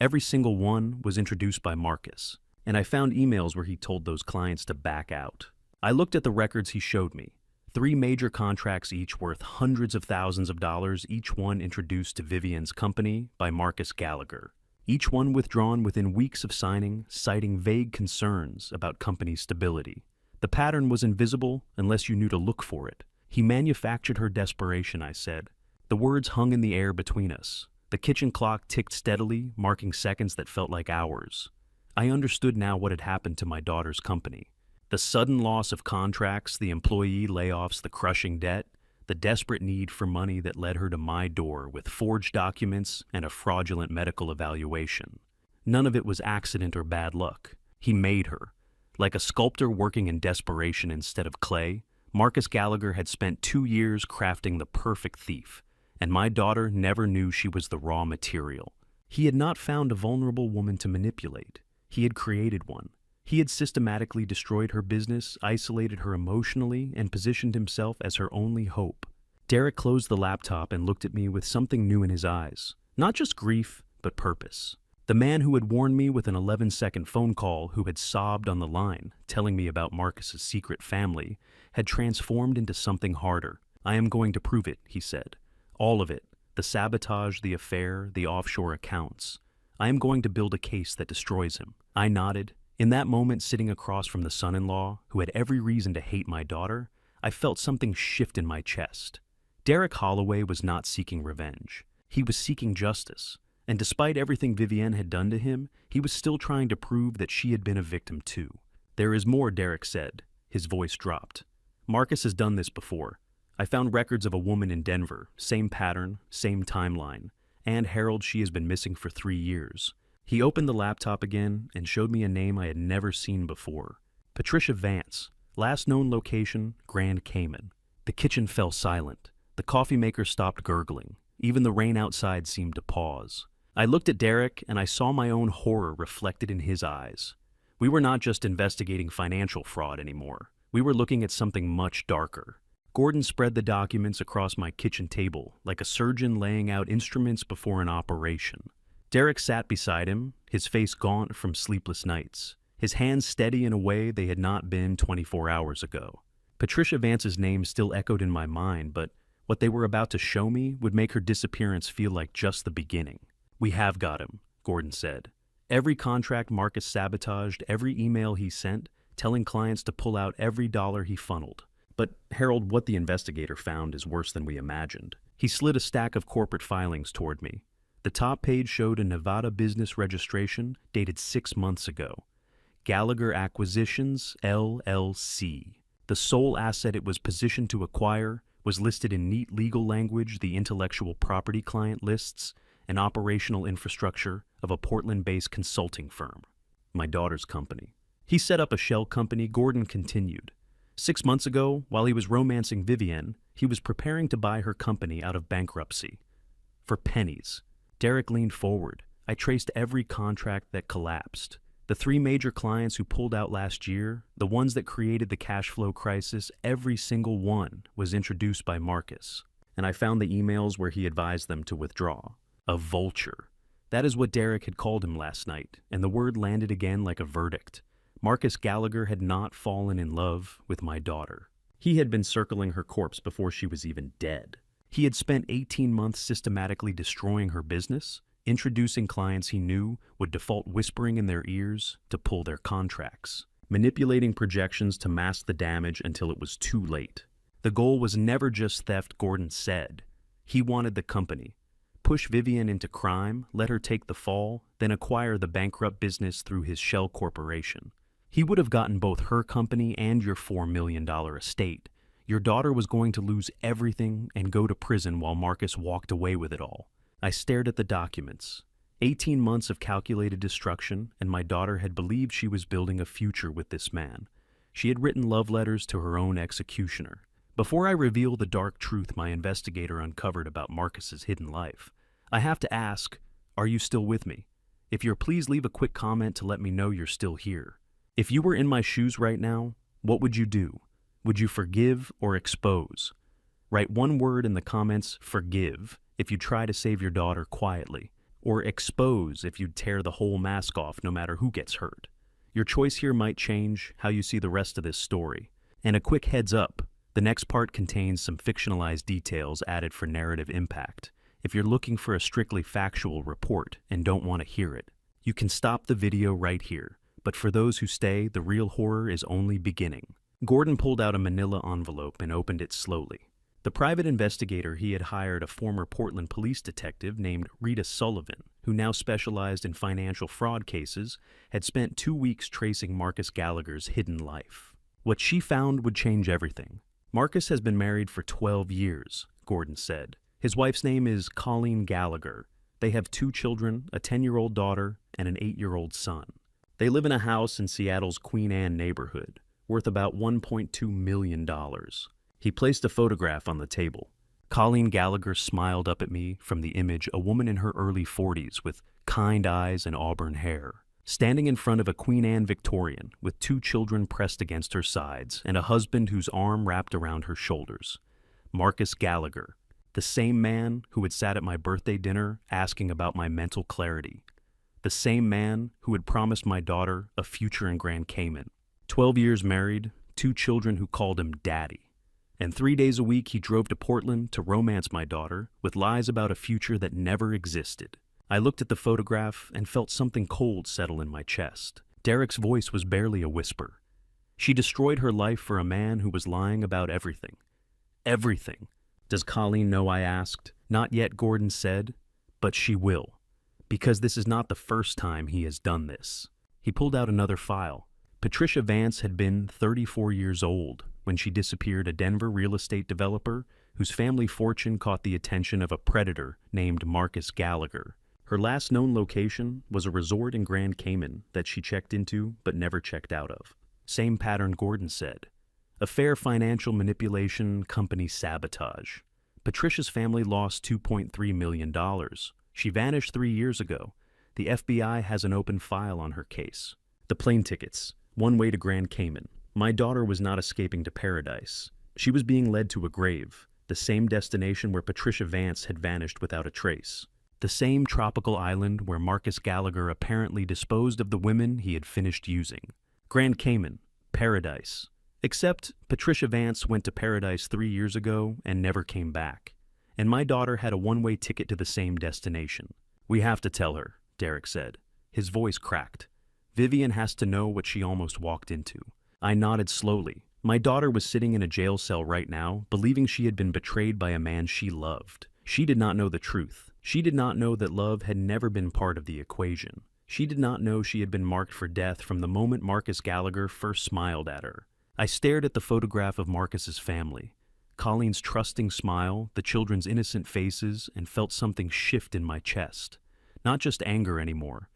S1: Every single one was introduced by Marcus, and I found emails where he told those clients to back out. I looked at the records he showed me. 3 major contracts, each worth hundreds of thousands of dollars, each one introduced to Vivian's company by Marcus Gallagher. Each one withdrawn within weeks of signing, citing vague concerns about company stability. The pattern was invisible unless you knew to look for it. He manufactured her desperation, I said. The words hung in the air between us. The kitchen clock ticked steadily, marking seconds that felt like hours. I understood now what had happened to my daughter's company. The sudden loss of contracts, the employee layoffs, the crushing debt, the desperate need for money that led her to my door with forged documents and a fraudulent medical evaluation. None of it was accident or bad luck. He made her. Like a sculptor working in desperation instead of clay, Marcus Gallagher had spent 2 years crafting the perfect thief, and my daughter never knew she was the raw material. He had not found a vulnerable woman to manipulate. He had created one. He had systematically destroyed her business, isolated her emotionally, and positioned himself as her only hope. Derek closed the laptop and looked at me with something new in his eyes. Not just grief, but purpose. The man who had warned me with an 11-second phone call, who had sobbed on the line, telling me about Marcus's secret family, had transformed into something harder. "I am going to prove it," he said. "All of it. The sabotage, the affair, the offshore accounts. I am going to build a case that destroys him." I nodded. In that moment, sitting across from the son-in-law, who had every reason to hate my daughter, I felt something shift in my chest. Derek Holloway was not seeking revenge. He was seeking justice. And despite everything Vivienne had done to him, he was still trying to prove that she had been a victim too. "There is more," Derek said. His voice dropped. "Marcus has done this before. I found records of a woman in Denver, same pattern, same timeline. And Harold, she has been missing for 3 years. He opened the laptop again and showed me a name I had never seen before. Patricia Vance, last known location, Grand Cayman. The kitchen fell silent. The coffee maker stopped gurgling. Even the rain outside seemed to pause. I looked at Derek and I saw my own horror reflected in his eyes. We were not just investigating financial fraud anymore. We were looking at something much darker. Gordon spread the documents across my kitchen table, like a surgeon laying out instruments before an operation. Derek sat beside him, his face gaunt from sleepless nights, his hands steady in a way they had not been 24 hours ago. Patricia Vance's name still echoed in my mind, but what they were about to show me would make her disappearance feel like just the beginning. "We have got him," Gordon said. "Every contract Marcus sabotaged, every email he sent, telling clients to pull out every dollar he funneled. But, Harold, what the investigator found is worse than we imagined." He slid a stack of corporate filings toward me. The top page showed a Nevada business registration dated 6 months ago. Gallagher Acquisitions, LLC. The sole asset it was positioned to acquire was listed in neat legal language the intellectual property client lists and operational infrastructure of a Portland-based consulting firm, my daughter's company. He set up a shell company, Gordon continued. 6 months ago, while he was romancing Vivienne, he was preparing to buy her company out of bankruptcy. For pennies. Derek leaned forward. I traced every contract that collapsed. The 3 major clients who pulled out last year, the ones that created the cash flow crisis, every single one was introduced by Marcus. And I found the emails where he advised them to withdraw. A vulture. That is what Derek had called him last night, and the word landed again like a verdict. Marcus Gallagher had not fallen in love with my daughter. He had been circling her corpse before she was even dead. He had spent 18 months systematically destroying her business, introducing clients he knew would default, whispering in their ears to pull their contracts, manipulating projections to mask the damage until it was too late. The goal was never just theft, Gordon said. He wanted the company. Push Vivienne into crime, let her take the fall, then acquire the bankrupt business through his shell corporation. He would have gotten both her company and your $4 million estate. Your daughter was going to lose everything and go to prison while Marcus walked away with it all. I stared at the documents. 18 months of calculated destruction, and my daughter had believed she was building a future with this man. She had written love letters to her own executioner. Before I reveal the dark truth my investigator uncovered about Marcus's hidden life, I have to ask, are you still with me? If you're, please leave a quick comment to let me know you're still here. If you were in my shoes right now, what would you do? Would you forgive or expose? Write one word in the comments, forgive, if you try to save your daughter quietly, or expose if you'd tear the whole mask off no matter who gets hurt. Your choice here might change how you see the rest of this story. And a quick heads up, the next part contains some fictionalized details added for narrative impact. If you're looking for a strictly factual report and don't want to hear it, you can stop the video right here. But for those who stay, the real horror is only beginning. Gordon pulled out a manila envelope and opened it slowly. The private investigator he had hired, a former Portland police detective named Rita Sullivan, who now specialized in financial fraud cases, had spent 2 weeks tracing Marcus Gallagher's hidden life. What she found would change everything. Marcus has been married for 12 years, Gordon said. His wife's name is Colleen Gallagher. They have 2 children, a 10-year-old daughter and an 8-year-old son. They live in a house in Seattle's Queen Anne neighborhood, worth about $1.2 million. He placed a photograph on the table. Colleen Gallagher smiled up at me from the image, a woman in her early 40s with kind eyes and auburn hair, standing in front of a Queen Anne Victorian with 2 children pressed against her sides and a husband whose arm wrapped around her shoulders. Marcus Gallagher, the same man who had sat at my birthday dinner asking about my mental clarity, the same man who had promised my daughter a future in Grand Cayman. 12 years married, 2 children who called him daddy. And 3 days a week he drove to Portland to romance my daughter with lies about a future that never existed. I looked at the photograph and felt something cold settle in my chest. Derek's voice was barely a whisper. She destroyed her life for a man who was lying about everything. Everything. Does Colleen know? I asked. Not yet, Gordon said, but she will, because this is not the first time he has done this. He pulled out another file. Patricia Vance had been 34 years old when she disappeared, a Denver real estate developer whose family fortune caught the attention of a predator named Marcus Gallagher. Her last known location was a resort in Grand Cayman that she checked into but never checked out of. Same pattern, Gordon said. Affair, financial manipulation, company sabotage. Patricia's family lost $2.3 million. She vanished 3 years ago. The FBI has an open file on her case. The plane tickets, one way to Grand Cayman. My daughter was not escaping to paradise. She was being led to a grave, the same destination where Patricia Vance had vanished without a trace. The same tropical island where Marcus Gallagher apparently disposed of the women he had finished using. Grand Cayman, paradise. Except Patricia Vance went to paradise 3 years ago and never came back. And my daughter had a one-way ticket to the same destination. We have to tell her, Derek said. His voice cracked. Vivian has to know what she almost walked into. I nodded slowly. My daughter was sitting in a jail cell right now, believing she had been betrayed by a man she loved. She did not know the truth. She did not know that love had never been part of the equation. She did not know she had been marked for death from the moment Marcus Gallagher first smiled at her. I stared at the photograph of Marcus's family, Colleen's trusting smile, the children's innocent faces, and felt something shift in my chest. Not just anger anymore.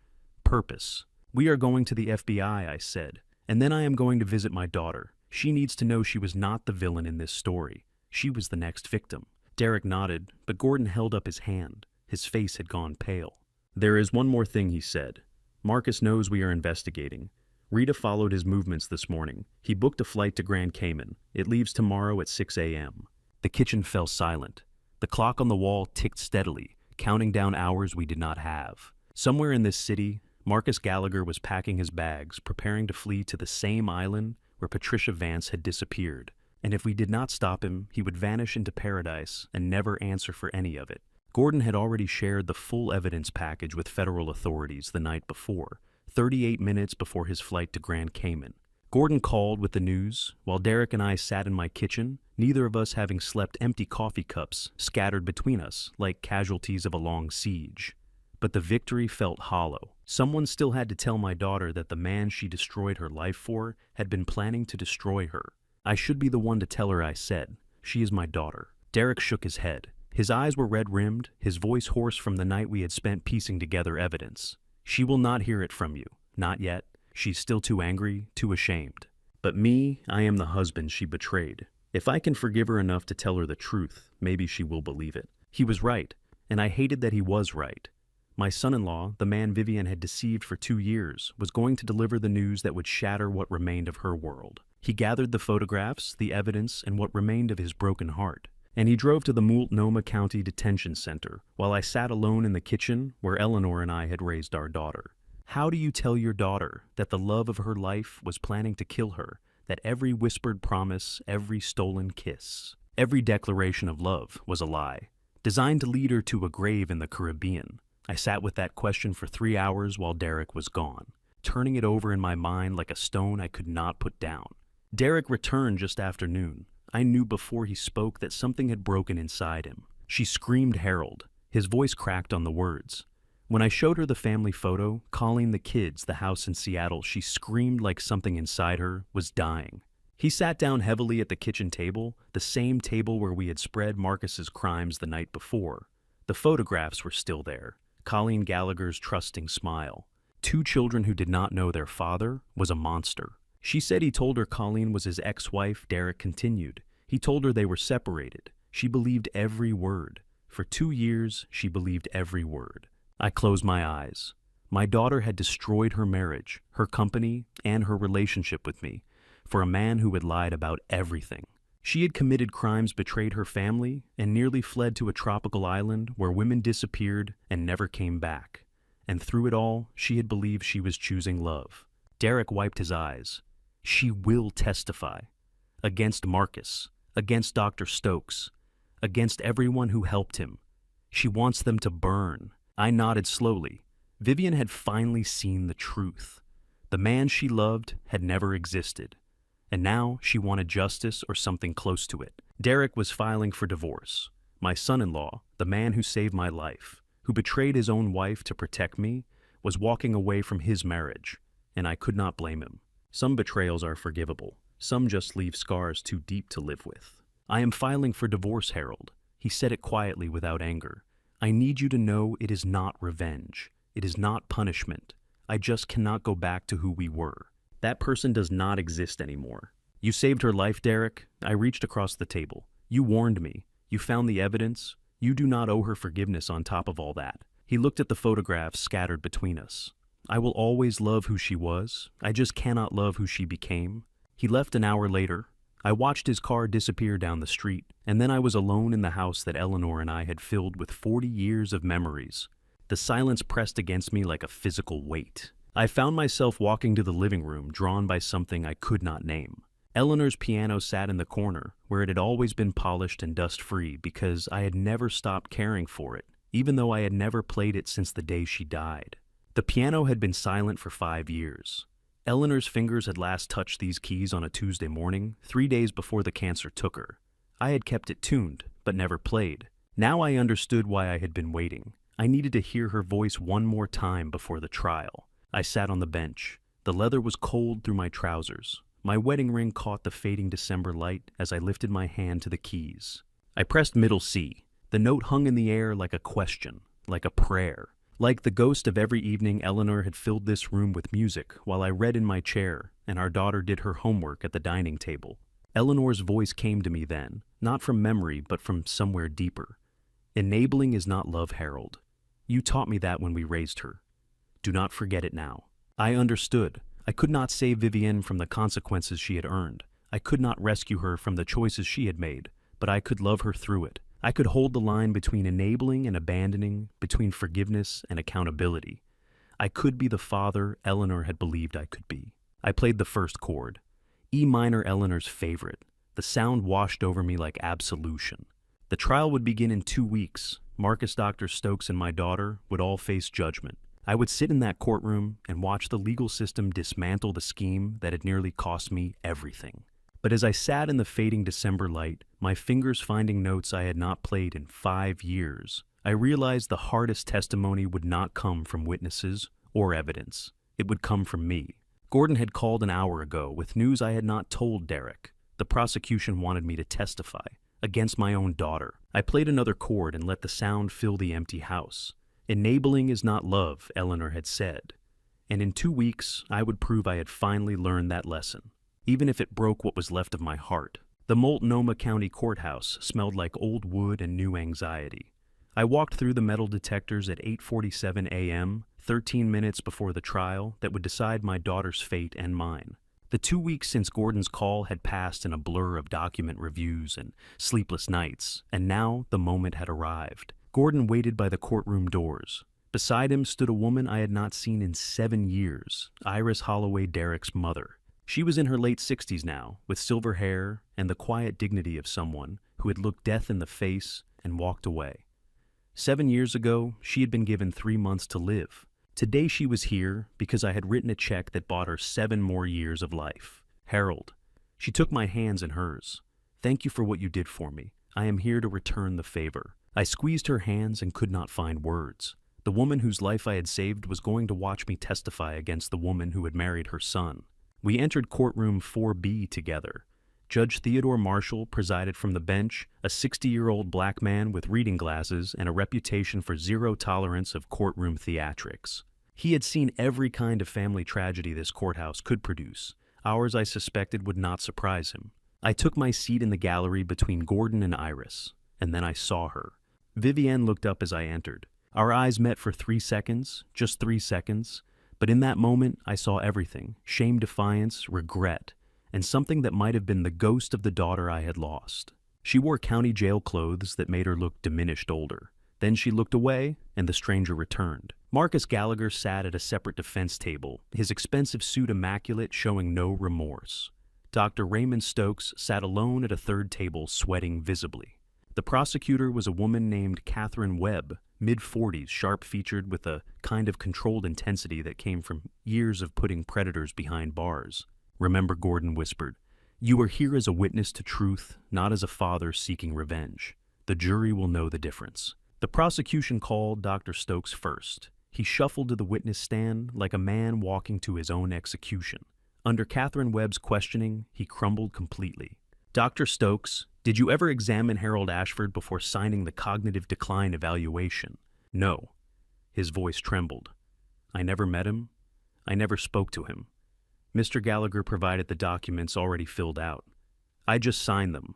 S1: Purpose. We are going to the FBI, I said. And then I am going to visit my daughter. She needs to know she was not the villain in this story. She was the next victim. Derek nodded, but Gordon held up his hand. His face had gone pale. There is one more thing, he said. Marcus knows we are investigating. Rita followed his movements this morning. He booked a flight to Grand Cayman. It leaves tomorrow at 6 a.m. The kitchen fell silent. The clock on the wall ticked steadily, counting down hours we did not have. Somewhere in this city, Marcus Gallagher was packing his bags, preparing to flee to the same island where Patricia Vance had disappeared. And if we did not stop him, he would vanish into paradise and never answer for any of it. Gordon had already shared the full evidence package with federal authorities the night before, 38 minutes before his flight to Grand Cayman. Gordon called with the news, while Derek and I sat in my kitchen, neither of us having slept, empty coffee cups scattered between us like casualties of a long siege. But the victory felt hollow. Someone still had to tell my daughter that the man she destroyed her life for had been planning to destroy her. I should be the one to tell her, I said. She is my daughter. Derek shook his head. His eyes were red-rimmed, his voice hoarse from the night we had spent piecing together evidence. She will not hear it from you. Not yet. She's still too angry, too ashamed. But me, I am the husband she betrayed. If I can forgive her enough to tell her the truth, maybe she will believe it. He was right, and I hated that he was right. My son-in-law, the man Vivian had deceived for 2 years, was going to deliver the news that would shatter what remained of her world. He gathered the photographs, the evidence, and what remained of his broken heart. And he drove to the Multnomah County Detention Center, while I sat alone in the kitchen where Eleanor and I had raised our daughter. How do you tell your daughter that the love of her life was planning to kill her, that every whispered promise, every stolen kiss, every declaration of love was a lie, designed to lead her to a grave in the Caribbean? I sat with that question for 3 hours while Derek was gone, turning it over in my mind like a stone I could not put down. Derek returned just after noon. I knew before he spoke that something had broken inside him. She screamed Harold. His voice cracked on the words. When I showed her the family photo, calling the kids, the house in Seattle, she screamed like something inside her was dying. He sat down heavily at the kitchen table, the same table where we had spread Marcus's crimes the night before. The photographs were still there. Colleen Gallagher's trusting smile. 2 children who did not know their father was a monster. She said he told her Colleen was his ex-wife, Derek continued. He told her they were separated. She believed every word. For 2 years, she believed every word. I closed my eyes. My daughter had destroyed her marriage, her company, and her relationship with me, for a man who had lied about everything. She had committed crimes, betrayed her family, and nearly fled to a tropical island where women disappeared and never came back. And through it all, she had believed she was choosing love. Derek wiped his eyes. She will testify. Against Marcus, against Dr. Stokes, against everyone who helped him. She wants them to burn. I nodded slowly. Vivian had finally seen the truth. The man she loved had never existed. And now she wanted justice or something close to it. Derek was filing for divorce. My son-in-law, the man who saved my life, who betrayed his own wife to protect me, was walking away from his marriage, and I could not blame him. Some betrayals are forgivable. Some just leave scars too deep to live with. I am filing for divorce, Harold. He said it quietly without anger. I need you to know it is not revenge. It is not punishment. I just cannot go back to who we were. That person does not exist anymore. You saved her life, Derek. I reached across the table. You warned me. You found the evidence. You do not owe her forgiveness on top of all that. He looked at the photographs scattered between us. I will always love who she was. I just cannot love who she became. He left an hour later. I watched his car disappear down the street, and then I was alone in the house that Eleanor and I had filled with 40 years of memories. The silence pressed against me like a physical weight. I found myself walking to the living room, drawn by something I could not name. Eleanor's piano sat in the corner, where it had always been polished and dust-free because I had never stopped caring for it, even though I had never played it since the day she died. The piano had been silent for 5 years. Eleanor's fingers had last touched these keys on a Tuesday morning, 3 days before the cancer took her. I had kept it tuned, but never played. Now I understood why I had been waiting. I needed to hear her voice one more time before the trial. I sat on the bench. The leather was cold through my trousers. My wedding ring caught the fading December light as I lifted my hand to the keys. I pressed middle C. The note hung in the air like a question, like a prayer. Like the ghost of every evening, Eleanor had filled this room with music while I read in my chair and our daughter did her homework at the dining table. Eleanor's voice came to me then, not from memory but from somewhere deeper. Enabling is not love, Harold. You taught me that when we raised her. Do not forget it now. I understood. I could not save Vivienne from the consequences she had earned. I could not rescue her from the choices she had made, but I could love her through it. I could hold the line between enabling and abandoning, between forgiveness and accountability. I could be the father Eleanor had believed I could be. I played the first chord. E minor, Eleanor's favorite. The sound washed over me like absolution. The trial would begin in 2 weeks. Marcus, Dr. Stokes, and my daughter would all face judgment. I would sit in that courtroom and watch the legal system dismantle the scheme that had nearly cost me everything. But as I sat in the fading December light, my fingers finding notes I had not played in 5 years, I realized the hardest testimony would not come from witnesses or evidence. It would come from me. Gordon had called an hour ago with news I had not told Derek. The prosecution wanted me to testify against my own daughter. I played another chord and let the sound fill the empty house. Enabling is not love, Eleanor had said. And in 2 weeks, I would prove I had finally learned that lesson, even if it broke what was left of my heart. The Multnomah County Courthouse smelled like old wood and new anxiety. I walked through the metal detectors at 8:47 a.m., 13 minutes before the trial that would decide my daughter's fate and mine. The 2 weeks since Gordon's call had passed in a blur of document reviews and sleepless nights, and now the moment had arrived. Gordon waited by the courtroom doors. Beside him stood a woman I had not seen in 7 years, Iris Holloway, Derek's mother. She was in her late 60s now, with silver hair and the quiet dignity of someone who had looked death in the face and walked away. 7 years ago, she had been given 3 months to live. Today she was here because I had written a check that bought her 7 more years of life. Harold. She took my hands in hers. Thank you for what you did for me. I am here to return the favor. I squeezed her hands and could not find words. The woman whose life I had saved was going to watch me testify against the woman who had married her son. We entered courtroom 4B together. Judge Theodore Marshall presided from the bench, a 60-year-old black man with reading glasses and a reputation for zero tolerance of courtroom theatrics. He had seen every kind of family tragedy this courthouse could produce. Ours, I suspected, would not surprise him. I took my seat in the gallery between Gordon and Iris, and then I saw her. Vivienne looked up as I entered. Our eyes met for 3 seconds, just 3 seconds, but in that moment I saw everything: shame, defiance, regret, and something that might have been the ghost of the daughter I had lost. She wore county jail clothes that made her look diminished older. Then she looked away, and the stranger returned. Marcus Gallagher sat at a separate defense table, his expensive suit immaculate, showing no remorse. Dr. Raymond Stokes sat alone at a third table, sweating visibly. The prosecutor was a woman named Catherine Webb, mid-40s, sharp-featured with a kind of controlled intensity that came from years of putting predators behind bars. "Remember," Gordon whispered, "you are here as a witness to truth, not as a father seeking revenge. The jury will know the difference." The prosecution called Dr. Stokes first. He shuffled to the witness stand like a man walking to his own execution. Under Catherine Webb's questioning, he crumbled completely. "Dr. Stokes, did you ever examine Harold Ashford before signing the cognitive decline evaluation?" "No." His voice trembled. "I never met him. I never spoke to him." Mr. Gallagher provided the documents already filled out. "I just signed them.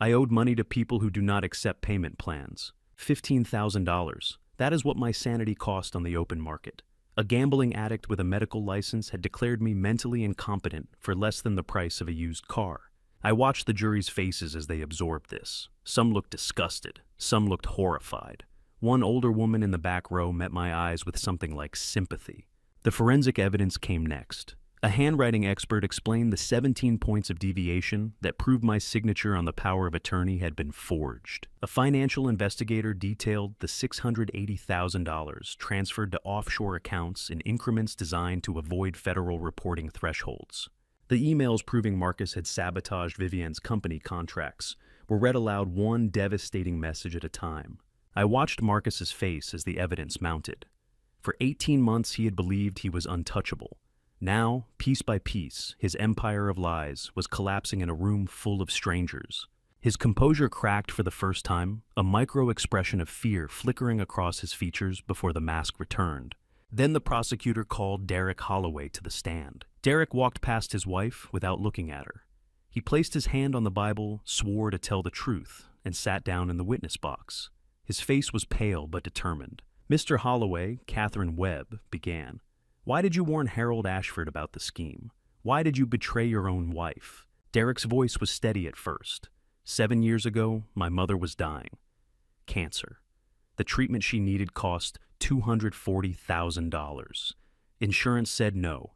S1: I owed money to people who do not accept payment plans. $15,000. That is what my sanity cost on the open market. A gambling addict with a medical license had declared me mentally incompetent for less than the price of a used car. I watched the jury's faces as they absorbed this. Some looked disgusted. Some looked horrified. One older woman in the back row met my eyes with something like sympathy. The forensic evidence came next. A handwriting expert explained the 17 points of deviation that proved my signature on the power of attorney had been forged. A financial investigator detailed the $680,000 transferred to offshore accounts in increments designed to avoid federal reporting thresholds. The emails proving Marcus had sabotaged Vivian's company contracts were read aloud, one devastating message at a time. I watched Marcus's face as the evidence mounted. For 18 months he had believed he was untouchable. Now, piece by piece, his empire of lies was collapsing in a room full of strangers. His composure cracked for the first time, a micro-expression of fear flickering across his features before the mask returned. Then the prosecutor called Derek Holloway to the stand. Derek walked past his wife without looking at her. He placed his hand on the Bible, swore to tell the truth, and sat down in the witness box. His face was pale but determined. "Mr. Holloway," Catherine Webb began, "why did you warn Harold Ashford about the scheme? Why did you betray your own wife?" Derek's voice was steady at first. 7 years ago, my mother was dying. Cancer. The treatment she needed cost $240,000. Insurance said no.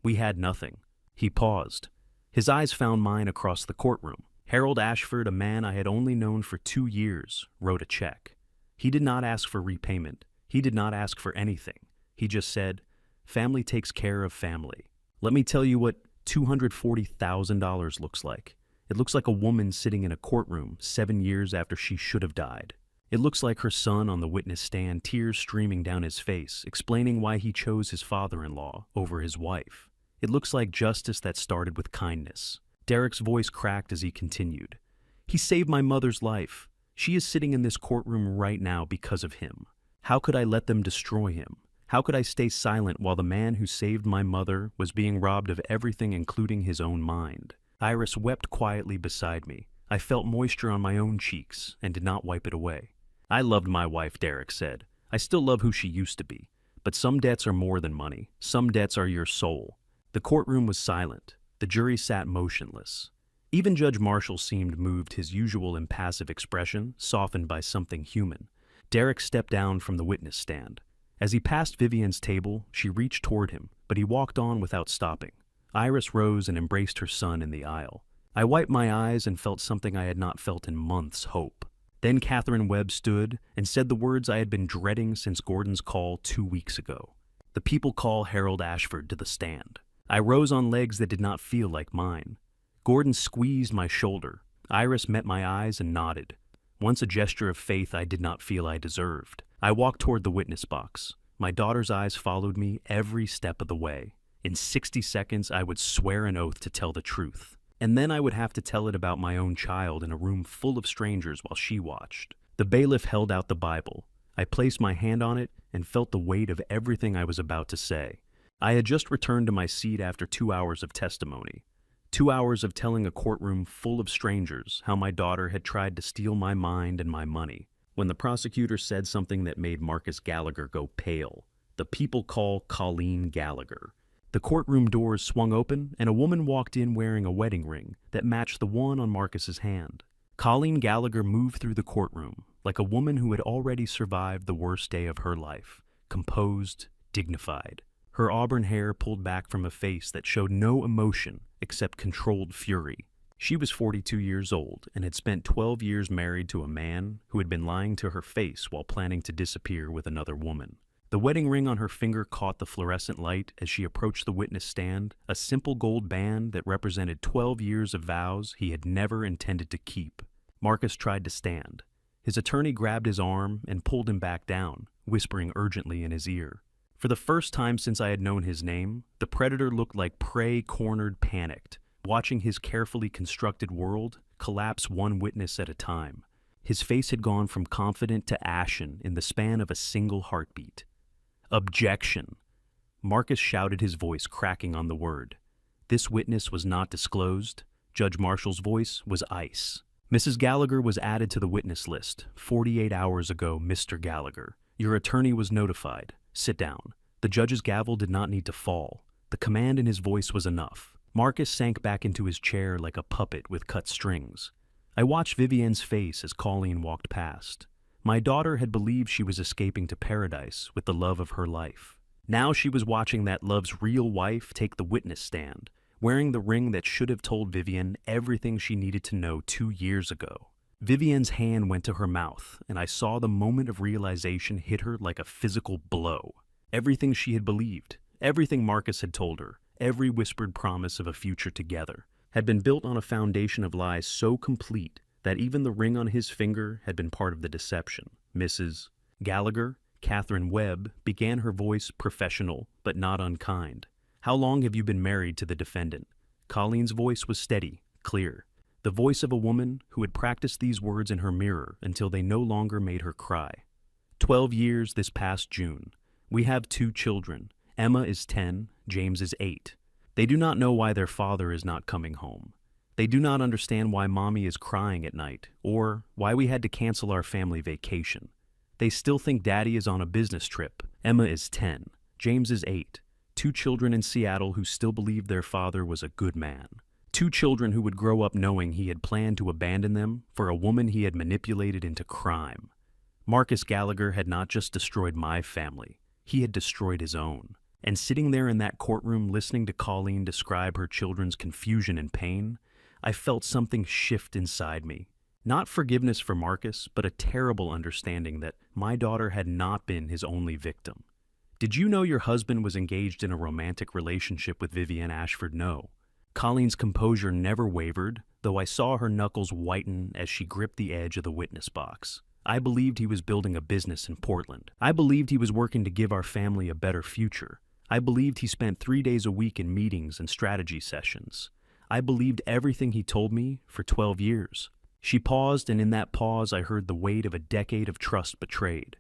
S1: We had nothing." He paused. His eyes found mine across the courtroom. Harold Ashford, a man I had only known for 2 years, wrote a check. He did not ask for repayment. He did not ask for anything. He just said, "Family takes care of family." Let me tell you what $240,000 looks like. It looks like a woman sitting in a courtroom 7 years after she should have died. It looks like her son on the witness stand, tears streaming down his face, explaining why he chose his father-in-law over his wife. It looks like justice that started with kindness. Derek's voice cracked as he continued. "He saved my mother's life. She is sitting in this courtroom right now because of him. How could I let them destroy him? How could I stay silent while the man who saved my mother was being robbed of everything, including his own mind?" Iris wept quietly beside me. I felt moisture on my own cheeks and did not wipe it away. "I loved my wife," Derek said. "I still love who she used to be. But some debts are more than money. Some debts are your soul." The courtroom was silent. The jury sat motionless. Even Judge Marshall seemed moved, his usual impassive expression softened by something human. Derek stepped down from the witness stand. As he passed Vivian's table, she reached toward him, but he walked on without stopping. Iris rose and embraced her son in the aisle. I wiped my eyes and felt something I had not felt in months: hope. Then Catherine Webb stood and said the words I had been dreading since Gordon's call 2 weeks ago. "The people call Harold Ashford to the stand." I rose on legs that did not feel like mine. Gordon squeezed my shoulder. Iris met my eyes and nodded. Once a gesture of faith I did not feel I deserved. I walked toward the witness box. My daughter's eyes followed me every step of the way. In 60 seconds, I would swear an oath to tell the truth. And then I would have to tell it about my own child in a room full of strangers while she watched. The bailiff held out the Bible. I placed my hand on it and felt the weight of everything I was about to say. I had just returned to my seat after 2 hours of testimony. 2 hours of telling a courtroom full of strangers how my daughter had tried to steal my mind and my money. When the prosecutor said something that made Marcus Gallagher go pale, "The people call Colleen Gallagher." The courtroom doors swung open, and a woman walked in wearing a wedding ring that matched the one on Marcus's hand. Colleen Gallagher moved through the courtroom like a woman who had already survived the worst day of her life, composed, dignified. Her auburn hair pulled back from a face that showed no emotion except controlled fury. She was 42 years old and had spent 12 years married to a man who had been lying to her face while planning to disappear with another woman. The wedding ring on her finger caught the fluorescent light as she approached the witness stand, a simple gold band that represented 12 years of vows he had never intended to keep. Marcus tried to stand. His attorney grabbed his arm and pulled him back down, whispering urgently in his ear. For the first time since I had known his name, the predator looked like prey cornered, panicked, watching his carefully constructed world collapse one witness at a time. His face had gone from confident to ashen in the span of a single heartbeat. Objection! Marcus shouted, his voice cracking on the word. This witness was not disclosed. Judge Marshall's voice was ice. Mrs. Gallagher was added to the witness list. 48 hours ago, Mr. Gallagher. Your attorney was notified. Sit down. The judge's gavel did not need to fall. The command in his voice was enough. Marcus sank back into his chair like a puppet with cut strings. I watched Vivienne's face as Colleen walked past. My daughter had believed she was escaping to paradise with the love of her life. Now she was watching that love's real wife take the witness stand, wearing the ring that should have told Vivienne everything she needed to know 2 years ago. Vivienne's hand went to her mouth, and I saw the moment of realization hit her like a physical blow. Everything she had believed, everything Marcus had told her, every whispered promise of a future together, had been built on a foundation of lies so complete that even the ring on his finger had been part of the deception. Mrs. Gallagher, Catherine Webb, began, her voice professional but not unkind. How long have you been married to the defendant? Colleen's voice was steady, clear. The voice of a woman who had practiced these words in her mirror until they no longer made her cry. 12 years this past June. We have 2 children. Emma is 10, James is 8. They do not know why their father is not coming home. They do not understand why mommy is crying at night, or why we had to cancel our family vacation. They still think daddy is on a business trip. Emma is 10, James is 8. 2 children in Seattle who still believed their father was a good man. 2 children who would grow up knowing he had planned to abandon them for a woman he had manipulated into crime. Marcus Gallagher had not just destroyed my family, he had destroyed his own. And sitting there in that courtroom listening to Colleen describe her children's confusion and pain, I felt something shift inside me. Not forgiveness for Marcus, but a terrible understanding that my daughter had not been his only victim. Did you know your husband was engaged in a romantic relationship with Vivienne Ashford? No. Colleen's composure never wavered, though I saw her knuckles whiten as she gripped the edge of the witness box. I believed he was building a business in Portland. I believed he was working to give our family a better future. I believed he spent 3 days a week in meetings and strategy sessions. I believed everything he told me for 12 years. She paused, and in that pause I heard the weight of a decade of trust betrayed.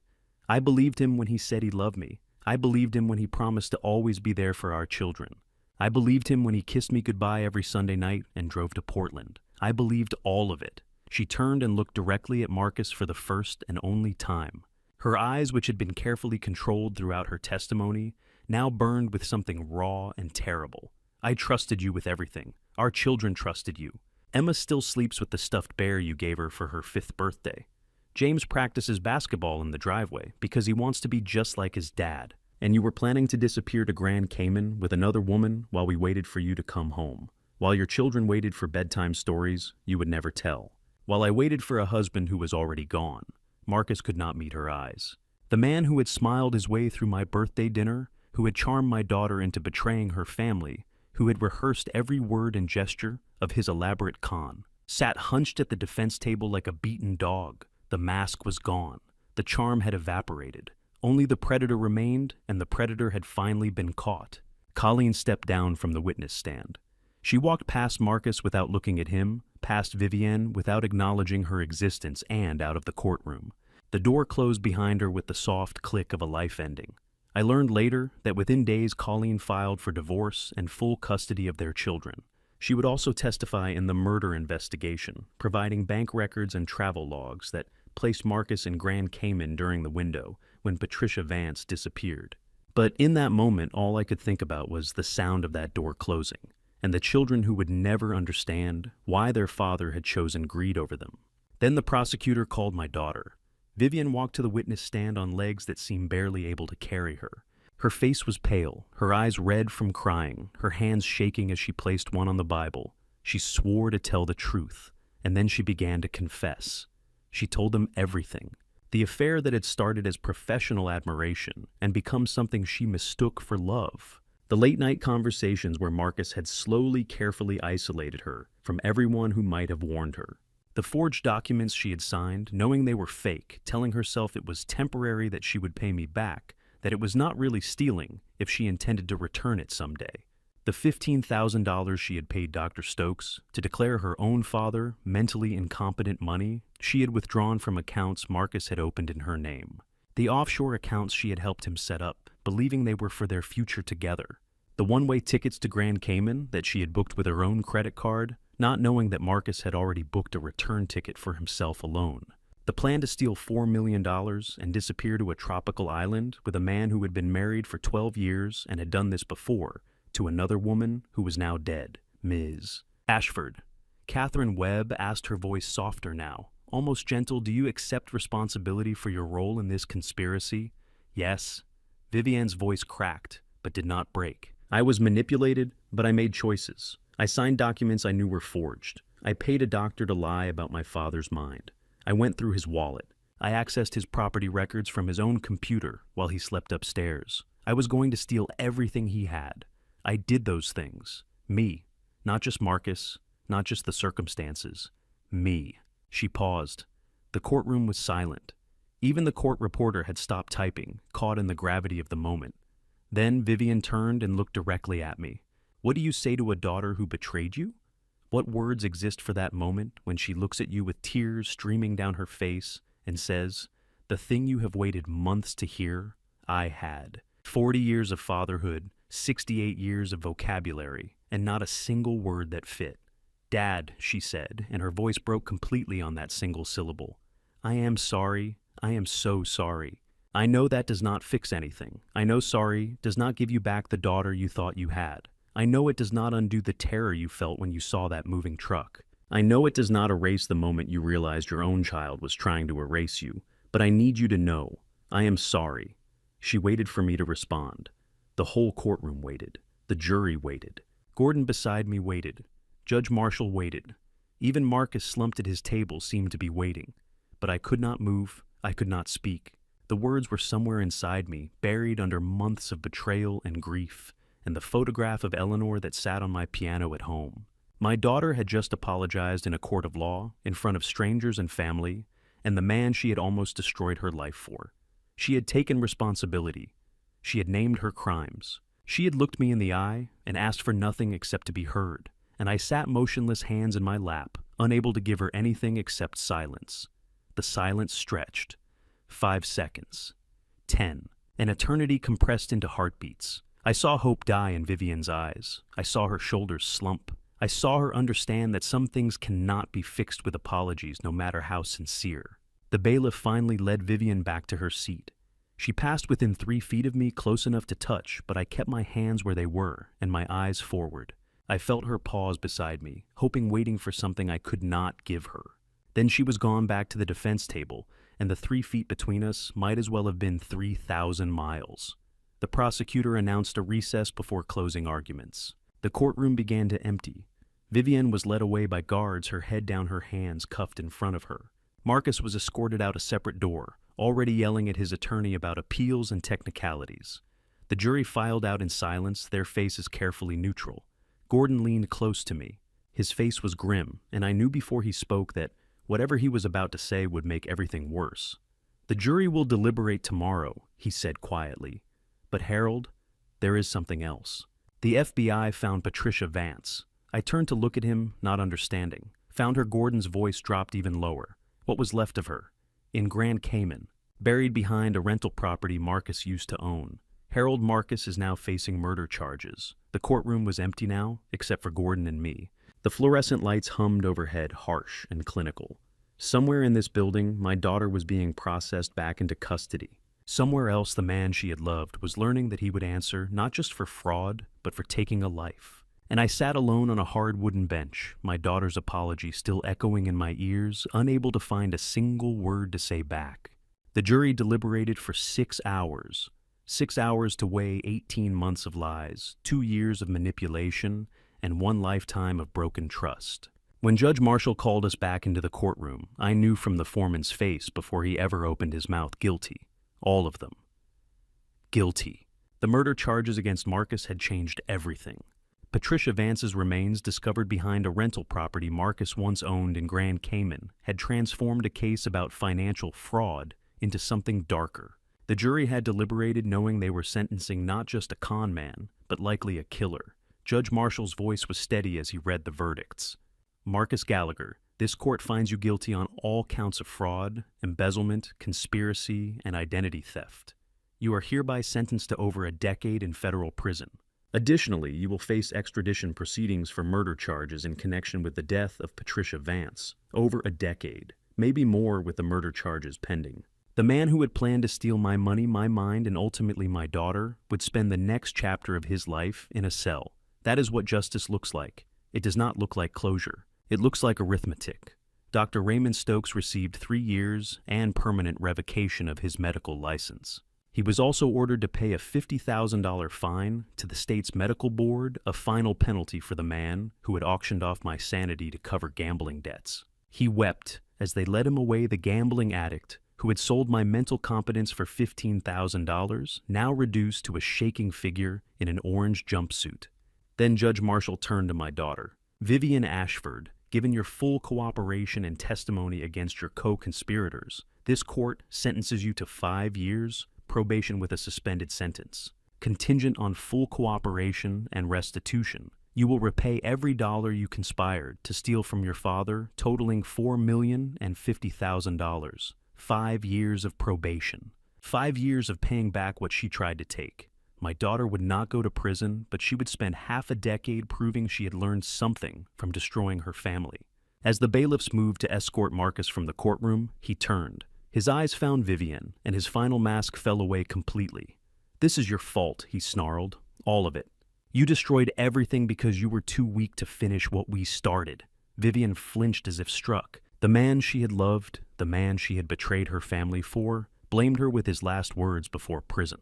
S1: I believed him when he said he loved me. I believed him when he promised to always be there for our children. I believed him when he kissed me goodbye every Sunday night and drove to Portland. I believed all of it. She turned and looked directly at Marcus for the first and only time. Her eyes, which had been carefully controlled throughout her testimony, now burned with something raw and terrible. I trusted you with everything. Our children trusted you. Emma still sleeps with the stuffed bear you gave her for her 5th birthday. James practices basketball in the driveway because he wants to be just like his dad. And you were planning to disappear to Grand Cayman with another woman while we waited for you to come home. While your children waited for bedtime stories you would never tell. While I waited for a husband who was already gone. Marcus could not meet her eyes. The man who had smiled his way through my birthday dinner, who had charmed my daughter into betraying her family, who had rehearsed every word and gesture of his elaborate con, sat hunched at the defense table like a beaten dog. The mask was gone. The charm had evaporated. Only the predator remained, and the predator had finally been caught. Colleen stepped down from the witness stand. She walked past Marcus without looking at him, past Vivienne without acknowledging her existence, and out of the courtroom. The door closed behind her with the soft click of a life ending. I learned later that within days Colleen filed for divorce and full custody of their children. She would also testify in the murder investigation, providing bank records and travel logs that placed Marcus in Grand Cayman during the window when Patricia Vance disappeared. But in that moment, all I could think about was the sound of that door closing, and the children who would never understand why their father had chosen greed over them. Then the prosecutor called my daughter. Vivian walked to the witness stand on legs that seemed barely able to carry her. Her face was pale, her eyes red from crying, her hands shaking as she placed one on the Bible. She swore to tell the truth, and then she began to confess. She told them everything. The affair that had started as professional admiration and become something she mistook for love. The late-night conversations where Marcus had slowly, carefully isolated her from everyone who might have warned her. The forged documents she had signed, knowing they were fake, telling herself it was temporary, that she would pay me back, that it was not really stealing if she intended to return it someday. The $15,000 she had paid Dr. Stokes to declare her own father mentally incompetent money she had withdrawn from accounts Marcus had opened in her name. The offshore accounts she had helped him set up, believing they were for their future together. The one-way tickets to Grand Cayman that she had booked with her own credit card, not knowing that Marcus had already booked a return ticket for himself alone. The plan to steal $4 million and disappear to a tropical island with a man who had been married for 12 years and had done this before, to another woman who was now dead, Ms. Ashford. Catherine Webb asked, her voice softer now, almost gentle, "Do you accept responsibility for your role in this conspiracy?" "Yes." Vivian's voice cracked, but did not break. "I was manipulated, but I made choices. I signed documents I knew were forged. I paid a doctor to lie about my father's mind. I went through his wallet. I accessed his property records from his own computer while he slept upstairs. I was going to steal everything he had. I did those things. Me. Not just Marcus, not just the circumstances. Me." She paused. The courtroom was silent. Even the court reporter had stopped typing, caught in the gravity of the moment. Then Vivian turned and looked directly at me. "What do you say to a daughter who betrayed you?" What words exist for that moment when she looks at you with tears streaming down her face and says, "The thing you have waited months to hear, I had. 40 years of fatherhood, 68 years of vocabulary, and not a single word that fit. Dad," she said, and her voice broke completely on that single syllable. "I am sorry. I am so sorry. I know that does not fix anything. I know sorry does not give you back the daughter you thought you had. I know it does not undo the terror you felt when you saw that moving truck. I know it does not erase the moment you realized your own child was trying to erase you, but I need you to know, I am sorry." She waited for me to respond. The whole courtroom waited. The jury waited. Gordon beside me waited. Judge Marshall waited. Even Marcus, slumped at his table, seemed to be waiting. But I could not move. I could not speak. The words were somewhere inside me, buried under months of betrayal and grief, and the photograph of Eleanor that sat on my piano at home. My daughter had just apologized in a court of law, in front of strangers and family, and the man she had almost destroyed her life for. She had taken responsibility. She had named her crimes. She had looked me in the eye and asked for nothing except to be heard, and I sat motionless, hands in my lap, unable to give her anything except silence. The silence stretched. 5 seconds. 10. An eternity compressed into heartbeats. I saw hope die in Vivian's eyes. I saw her shoulders slump. I saw her understand that some things cannot be fixed with apologies, no matter how sincere. The bailiff finally led Vivian back to her seat. She passed within 3 feet of me, close enough to touch, but I kept my hands where they were and my eyes forward. I felt her pause beside me, waiting for something I could not give her. Then she was gone back to the defense table, and the 3 feet between us might as well have been 3,000 miles. The prosecutor announced a recess before closing arguments. The courtroom began to empty. Vivian was led away by guards, her head down, her hands cuffed in front of her. Marcus was escorted out a separate door, already yelling at his attorney about appeals and technicalities. The jury filed out in silence, their faces carefully neutral. Gordon leaned close to me. His face was grim, and I knew before he spoke that whatever he was about to say would make everything worse. "The jury will deliberate tomorrow," he said quietly. "But Harold, there is something else." The FBI found Patricia Vance. I turned to look at him, not understanding. Found her. Gordon's voice dropped even lower. What was left of her? In Grand Cayman, buried behind a rental property Marcus used to own. Harold Marcus is now facing murder charges. The courtroom was empty now, except for Gordon and me. The fluorescent lights hummed overhead, harsh and clinical. Somewhere in this building, my daughter was being processed back into custody. Somewhere else, the man she had loved was learning that he would answer not just for fraud, but for taking a life. And I sat alone on a hard wooden bench, my daughter's apology still echoing in my ears, unable to find a single word to say back. The jury deliberated for 6 hours. 6 hours to weigh 18 months of lies, 2 years of manipulation, and 1 lifetime of broken trust. When Judge Marshall called us back into the courtroom, I knew from the foreman's face before he ever opened his mouth guilty. All of them. Guilty. The murder charges against Marcus had changed everything. Patricia Vance's remains, discovered behind a rental property Marcus once owned in Grand Cayman, had transformed a case about financial fraud into something darker. The jury had deliberated knowing they were sentencing not just a con man, but likely a killer. Judge Marshall's voice was steady as he read the verdicts. Marcus Gallagher, this court finds you guilty on all counts of fraud, embezzlement, conspiracy, and identity theft. You are hereby sentenced to over a decade in federal prison. Additionally, you will face extradition proceedings for murder charges in connection with the death of Patricia Vance. Over a decade, maybe more with the murder charges pending. The man who had planned to steal my money, my mind, and ultimately my daughter would spend the next chapter of his life in a cell. That is what justice looks like. It does not look like closure. It looks like arithmetic. Dr. Raymond Stokes received 3 years and permanent revocation of his medical license. He was also ordered to pay a $50,000 fine to the state's medical board, a final penalty for the man who had auctioned off my sanity to cover gambling debts. He wept as they led him away, the gambling addict who had sold my mental competence for $15,000, now reduced to a shaking figure in an orange jumpsuit. Then Judge Marshall turned to my daughter. Vivian Ashford, given your full cooperation and testimony against your co-conspirators, this court sentences you to 5 years, probation with a suspended sentence. Contingent on full cooperation and restitution, you will repay every dollar you conspired to steal from your father, totaling $4,050,000. 5 years of probation. 5 years of paying back what she tried to take. My daughter would not go to prison, but she would spend half a decade proving she had learned something from destroying her family. As the bailiffs moved to escort Marcus from the courtroom, he turned. His eyes found Vivian, and his final mask fell away completely. "This is your fault," he snarled. "All of it. You destroyed everything because you were too weak to finish what we started." Vivian flinched as if struck. The man she had loved, the man she had betrayed her family for, blamed her with his last words before prison.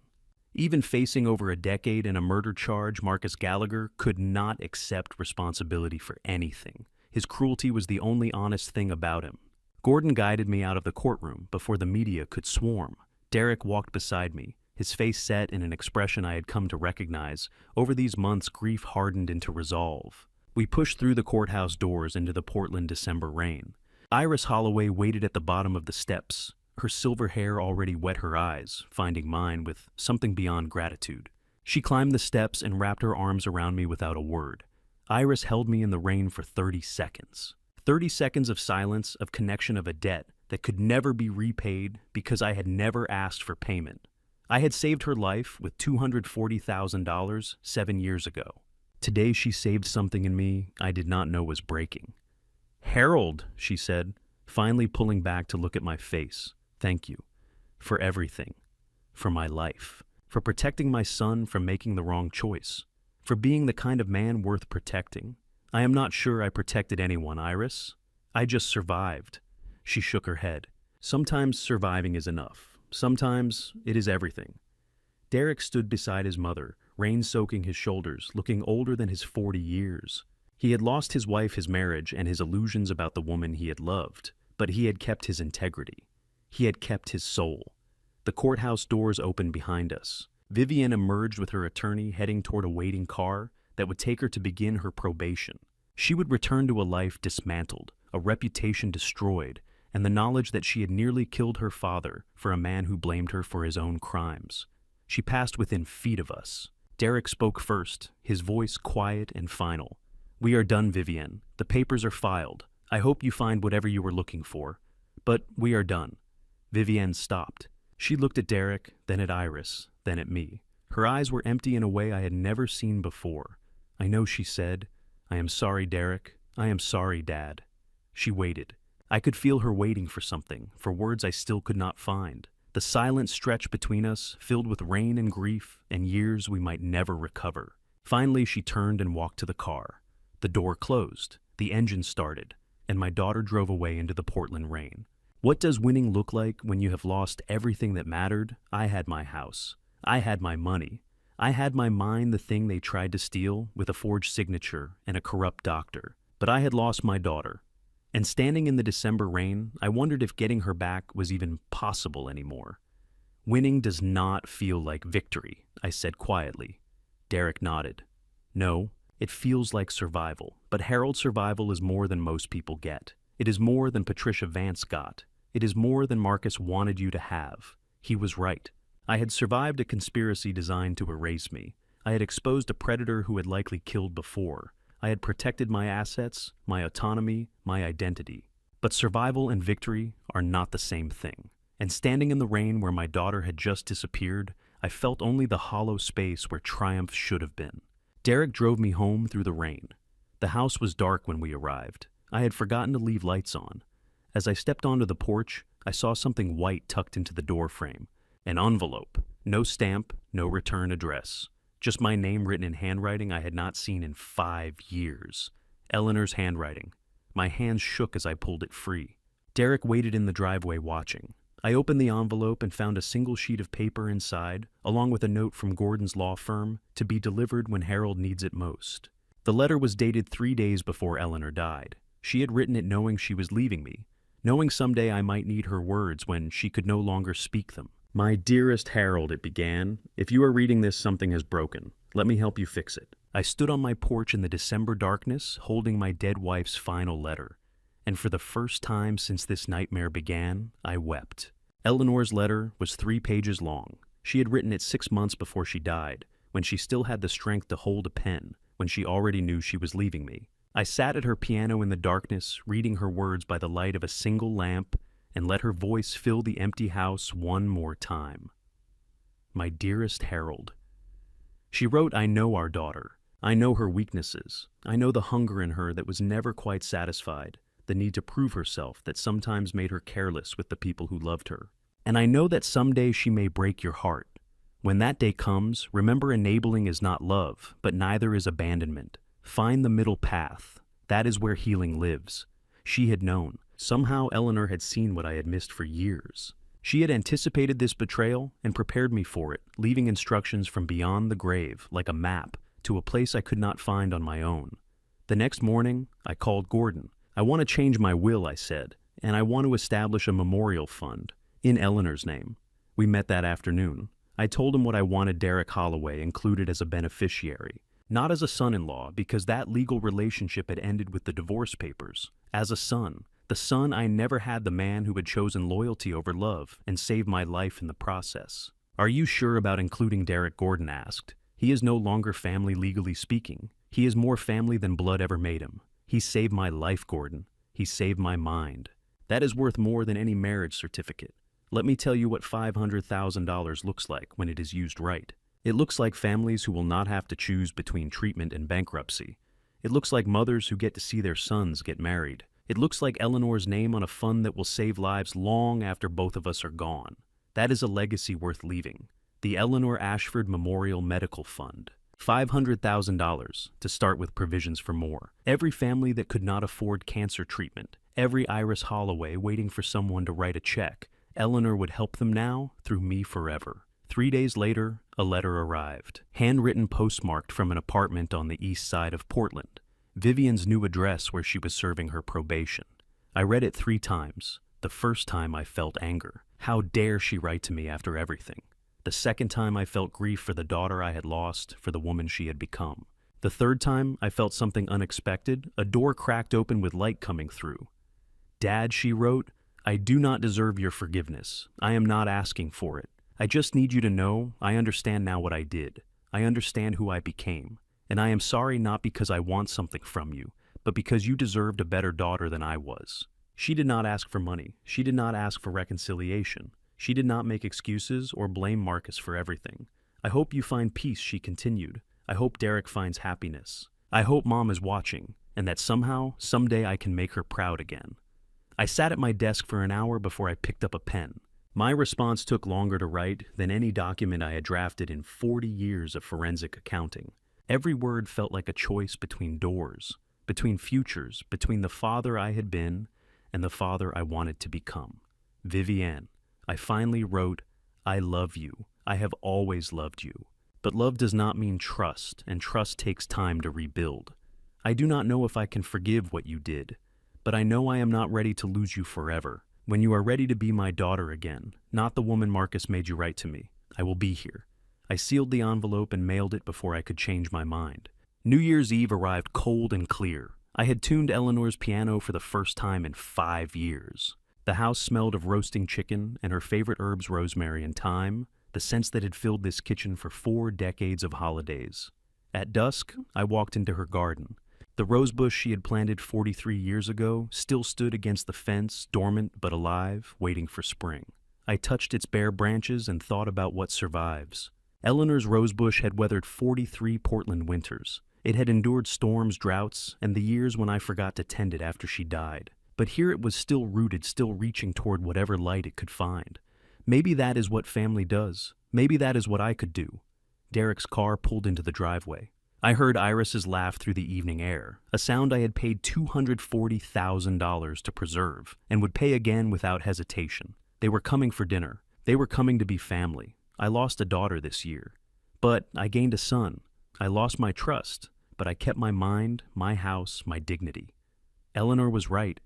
S1: Even facing over a decade in a murder charge, Marcus Gallagher could not accept responsibility for anything. His cruelty was the only honest thing about him. Gordon guided me out of the courtroom before the media could swarm. Derek walked beside me, his face set in an expression I had come to recognize. Over these months, grief hardened into resolve. We pushed through the courthouse doors into the Portland December rain. Iris Holloway waited at the bottom of the steps. Her silver hair already wet her eyes, finding mine with something beyond gratitude. She climbed the steps and wrapped her arms around me without a word. Iris held me in the rain for 30 seconds. 30 seconds of silence, of connection of a debt that could never be repaid because I had never asked for payment. I had saved her life with $240,000 7 years ago. Today she saved something in me I did not know was breaking. "Harold," she said, finally pulling back to look at my face. "Thank you. For everything. For my life. For protecting my son from making the wrong choice. For being the kind of man worth protecting. I am not sure I protected anyone, Iris. I just survived." She shook her head. "Sometimes surviving is enough. Sometimes it is everything." Derek stood beside his mother, rain soaking his shoulders, looking older than his 40 years. He had lost his wife, his marriage, and his illusions about the woman he had loved, but he had kept his integrity. He had kept his soul. The courthouse doors opened behind us. Vivian emerged with her attorney, heading toward a waiting car that would take her to begin her probation. She would return to a life dismantled, a reputation destroyed, and the knowledge that she had nearly killed her father for a man who blamed her for his own crimes. She passed within feet of us. Derek spoke first, his voice quiet and final. "We are done, Vivian. The papers are filed. I hope you find whatever you were looking for. But we are done." Vivian stopped. She looked at Derek, then at Iris, then at me. Her eyes were empty in a way I had never seen before. "I know," she said. "I am sorry, Derek. I am sorry, Dad." She waited. I could feel her waiting for something, for words I still could not find. The silent stretch between us, filled with rain and grief and years we might never recover. Finally, she turned and walked to the car. The door closed, the engine started, and my daughter drove away into the Portland rain. What does winning look like when you have lost everything that mattered? I had my house. I had my money. I had my mind, the thing they tried to steal, with a forged signature and a corrupt doctor. But I had lost my daughter. And standing in the December rain, I wondered if getting her back was even possible anymore. Winning does not feel like victory, I said quietly. Derek nodded. No, it feels like survival. But Harold, survival is more than most people get. It is more than Patricia Vance got. It is more than Marcus wanted you to have. He was right. I had survived a conspiracy designed to erase me. I had exposed a predator who had likely killed before. I had protected my assets, my autonomy, my identity. But survival and victory are not the same thing. And standing in the rain where my daughter had just disappeared, I felt only the hollow space where triumph should have been. Derek drove me home through the rain. The house was dark when we arrived. I had forgotten to leave lights on. As I stepped onto the porch, I saw something white tucked into the doorframe. An envelope. No stamp, no return address. Just my name written in handwriting I had not seen in 5 years. Eleanor's handwriting. My hands shook as I pulled it free. Derek waited in the driveway watching. I opened the envelope and found a single sheet of paper inside, along with a note from Gordon's law firm, to be delivered when Harold needs it most. The letter was dated 3 days before Eleanor died. She had written it knowing she was leaving me, knowing someday I might need her words when she could no longer speak them. My dearest Harold, it began. If you are reading this, something has broken. Let me help you fix it. I stood on my porch in the December darkness, holding my dead wife's final letter. And for the first time since this nightmare began, I wept. Eleanor's letter was 3 pages long. She had written it 6 months before she died, when she still had the strength to hold a pen, when she already knew she was leaving me. I sat at her piano in the darkness, reading her words by the light of a single lamp, and let her voice fill the empty house one more time. My dearest Harold. She wrote, I know our daughter. I know her weaknesses. I know the hunger in her that was never quite satisfied, the need to prove herself that sometimes made her careless with the people who loved her. And I know that someday she may break your heart. When that day comes, remember enabling is not love, but neither is abandonment. Find the middle path. That is where healing lives. She had known. Somehow Eleanor had seen what I had missed for years. She had anticipated this betrayal and prepared me for it, leaving instructions from beyond the grave, like a map, to a place I could not find on my own. The next morning, I called Gordon. I want to change my will, I said, and I want to establish a memorial fund, in Eleanor's name. We met that afternoon. I told him what I wanted Derek Holloway included as a beneficiary. Not as a son-in-law, because that legal relationship had ended with the divorce papers. As a son. The son I never had, the man who had chosen loyalty over love and saved my life in the process. Are you sure about including Derek? Gordon asked. He is no longer family legally speaking. He is more family than blood ever made him. He saved my life, Gordon. He saved my mind. That is worth more than any marriage certificate. Let me tell you what $500,000 looks like when it is used right. It looks like families who will not have to choose between treatment and bankruptcy. It looks like mothers who get to see their sons get married. It looks like Eleanor's name on a fund that will save lives long after both of us are gone. That is a legacy worth leaving. The Eleanor Ashford Memorial Medical Fund. $500,000 to start with provisions for more. Every family that could not afford cancer treatment. Every Iris Holloway waiting for someone to write a check. Eleanor would help them now, through me forever. 3 days later, a letter arrived. Handwritten, postmarked from an apartment on the east side of Portland. Vivian's new address where she was serving her probation. I read it 3 times. The first time I felt anger. How dare she write to me after everything? The second time I felt grief for the daughter I had lost, for the woman she had become. The third time I felt something unexpected, a door cracked open with light coming through. Dad, she wrote, I do not deserve your forgiveness. I am not asking for it. I just need you to know I understand now what I did. I understand who I became. And I am sorry not because I want something from you, but because you deserved a better daughter than I was. She did not ask for money. She did not ask for reconciliation. She did not make excuses or blame Marcus for everything. I hope you find peace, she continued. I hope Derek finds happiness. I hope Mom is watching, and that somehow, someday I can make her proud again. I sat at my desk for an hour before I picked up a pen. My response took longer to write than any document I had drafted in 40 years of forensic accounting. Every word felt like a choice between doors, between futures, between the father I had been and the father I wanted to become. Vivienne, I finally wrote, I love you. I have always loved you. But love does not mean trust, and trust takes time to rebuild. I do not know if I can forgive what you did, but I know I am not ready to lose you forever. When you are ready to be my daughter again, not the woman Marcus made you write to me, I will be here. I sealed the envelope and mailed it before I could change my mind. New Year's Eve arrived cold and clear. I had tuned Eleanor's piano for the first time in 5 years. The house smelled of roasting chicken and her favorite herbs, rosemary and thyme, the scents that had filled this kitchen for 4 decades of holidays. At dusk, I walked into her garden. The rosebush she had planted 43 years ago still stood against the fence, dormant but alive, waiting for spring. I touched its bare branches and thought about what survives. Eleanor's rosebush had weathered 43 Portland winters. It had endured storms, droughts, and the years when I forgot to tend it after she died. But here it was still rooted, still reaching toward whatever light it could find. Maybe that is what family does. Maybe that is what I could do. Derek's car pulled into the driveway. I heard Iris's laugh through the evening air, a sound I had paid $240,000 to preserve, and would pay again without hesitation. They were coming for dinner. They were coming to be family. I lost a daughter this year, but I gained a son. I lost my trust, but I kept my mind, my house, my dignity. Eleanor was right.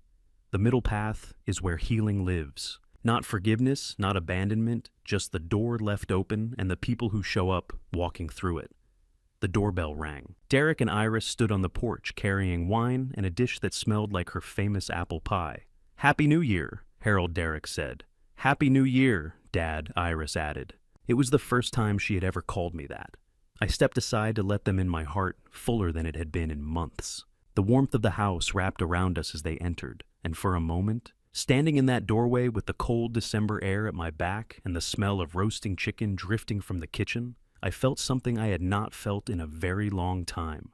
S1: The middle path is where healing lives. Not forgiveness, not abandonment, just the door left open and the people who show up walking through it. The doorbell rang. Derek and Iris stood on the porch carrying wine and a dish that smelled like her famous apple pie. "Happy New Year," Harold Derek said. "Happy New Year, Dad," Iris added. It was the first time she had ever called me that. I stepped aside to let them in my heart, fuller than it had been in months. The warmth of the house wrapped around us as they entered, and for a moment, standing in that doorway with the cold December air at my back and the smell of roasting chicken drifting from the kitchen, I felt something I had not felt in a very long time.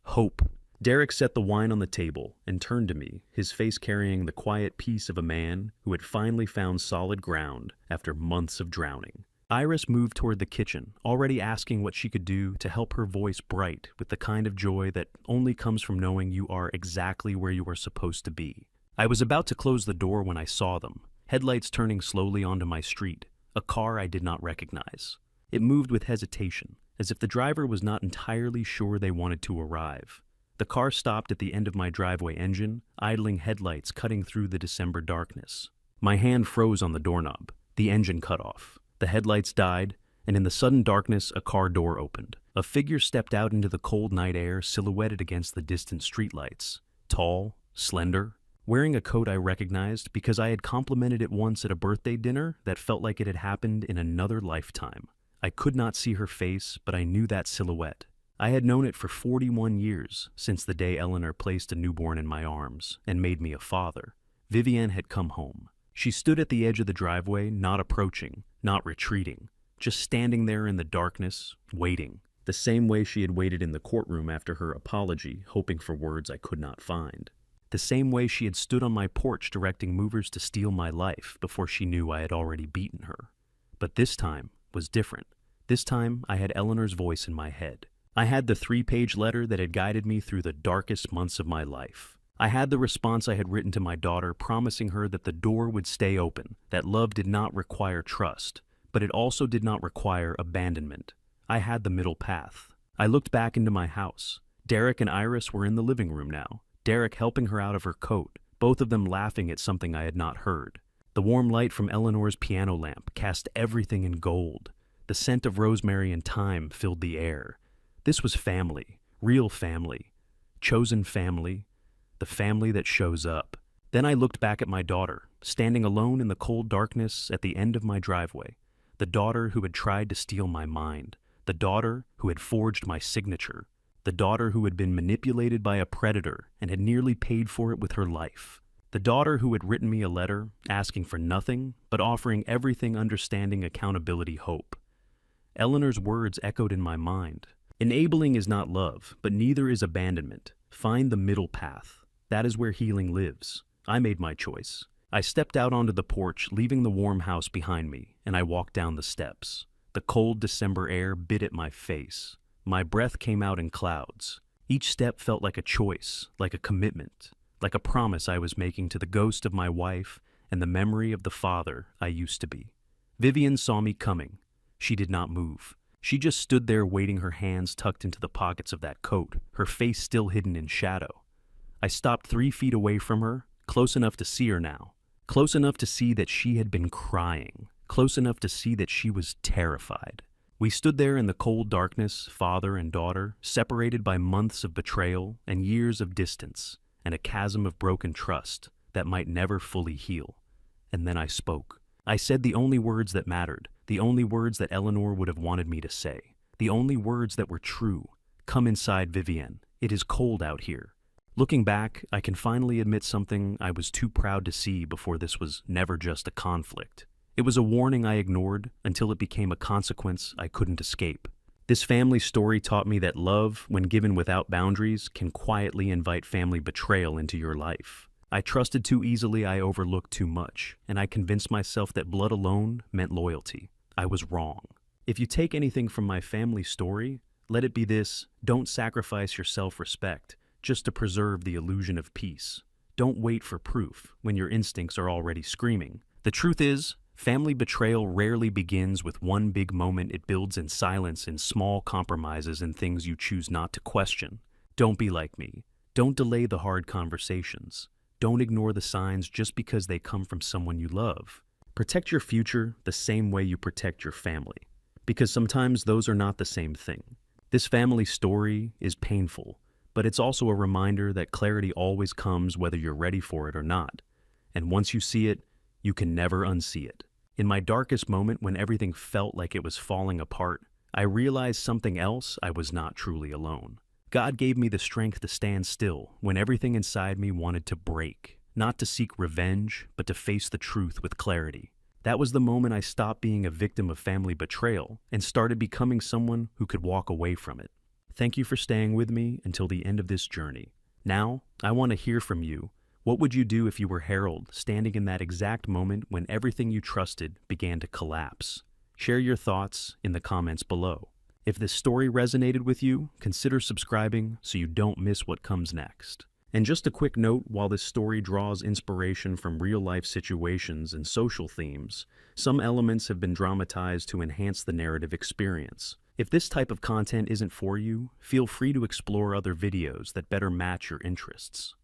S1: Hope. Derek set the wine on the table and turned to me, his face carrying the quiet peace of a man who had finally found solid ground after months of drowning. Iris moved toward the kitchen, already asking what she could do to help her voice bright with the kind of joy that only comes from knowing you are exactly where you are supposed to be. I was about to close the door when I saw them, headlights turning slowly onto my street, a car I did not recognize. It moved with hesitation, as if the driver was not entirely sure they wanted to arrive. The car stopped at the end of my driveway engine, idling headlights cutting through the December darkness. My hand froze on the doorknob. The engine cut off. The headlights died, and in the sudden darkness, a car door opened. A figure stepped out into the cold night air, silhouetted against the distant streetlights. Tall, slender, wearing a coat I recognized because I had complimented it once at a birthday dinner that felt like it had happened in another lifetime. I could not see her face, but I knew that silhouette. I had known it for 41 years, since the day Eleanor placed a newborn in my arms and made me a father. Vivienne had come home. She stood at the edge of the driveway, not approaching, not retreating, just standing there in the darkness, waiting, the same way she had waited in the courtroom after her apology, hoping for words I could not find. The same way she had stood on my porch directing movers to steal my life before she knew I had already beaten her. But this time was different. This time I had Eleanor's voice in my head. I had the 3-page letter that had guided me through the darkest months of my life. I had the response I had written to my daughter, promising her that the door would stay open, that love did not require trust, but it also did not require abandonment. I had the middle path. I looked back into my house. Derek and Iris were in the living room now, Derek helping her out of her coat, both of them laughing at something I had not heard. The warm light from Eleanor's piano lamp cast everything in gold. The scent of rosemary and thyme filled the air. This was family, real family, chosen family, the family that shows up. Then I looked back at my daughter, standing alone in the cold darkness at the end of my driveway, the daughter who had tried to steal my mind, the daughter who had forged my signature, the daughter who had been manipulated by a predator and had nearly paid for it with her life. The daughter who had written me a letter, asking for nothing, but offering everything, understanding, accountability, hope. Eleanor's words echoed in my mind. Enabling is not love, but neither is abandonment. Find the middle path. That is where healing lives. I made my choice. I stepped out onto the porch, leaving the warm house behind me, and I walked down the steps. The cold December air bit at my face. My breath came out in clouds. Each step felt like a choice, like a commitment, like a promise I was making to the ghost of my wife and the memory of the father I used to be. Vivian saw me coming. She did not move. She just stood there waiting, her hands tucked into the pockets of that coat, her face still hidden in shadow. I stopped 3 feet away from her, close enough to see her now, close enough to see that she had been crying, close enough to see that she was terrified. We stood there in the cold darkness, father and daughter, separated by months of betrayal and years of distance, and a chasm of broken trust that might never fully heal. And then I spoke. I said the only words that mattered, the only words that Eleanor would have wanted me to say, the only words that were true. Come inside, Vivienne. It is cold out here. Looking back, I can finally admit something I was too proud to see before. This was never just a conflict. It was a warning I ignored until it became a consequence I couldn't escape. This family story taught me that love, when given without boundaries, can quietly invite family betrayal into your life. I trusted too easily, I overlooked too much, and I convinced myself that blood alone meant loyalty. I was wrong. If you take anything from my family story, let it be this: don't sacrifice your self-respect just to preserve the illusion of peace. Don't wait for proof when your instincts are already screaming. The truth is, family betrayal rarely begins with one big moment. It builds in silence, in small compromises, and things you choose not to question. Don't be like me. Don't delay the hard conversations. Don't ignore the signs just because they come from someone you love. Protect your future the same way you protect your family, because sometimes those are not the same thing. This family story is painful, but it's also a reminder that clarity always comes whether you're ready for it or not. And once you see it, you can never unsee it. In my darkest moment, when everything felt like it was falling apart, I realized something else: I was not truly alone. God gave me the strength to stand still when everything inside me wanted to break, not to seek revenge, but to face the truth with clarity. That was the moment I stopped being a victim of family betrayal and started becoming someone who could walk away from it. Thank you for staying with me until the end of this journey. Now, I want to hear from you. What would you do if you were Harold, standing in that exact moment when everything you trusted began to collapse? Share your thoughts in the comments below. If this story resonated with you, consider subscribing so you don't miss what comes next. And just a quick note, while this story draws inspiration from real-life situations and social themes, some elements have been dramatized to enhance the narrative experience. If this type of content isn't for you, feel free to explore other videos that better match your interests.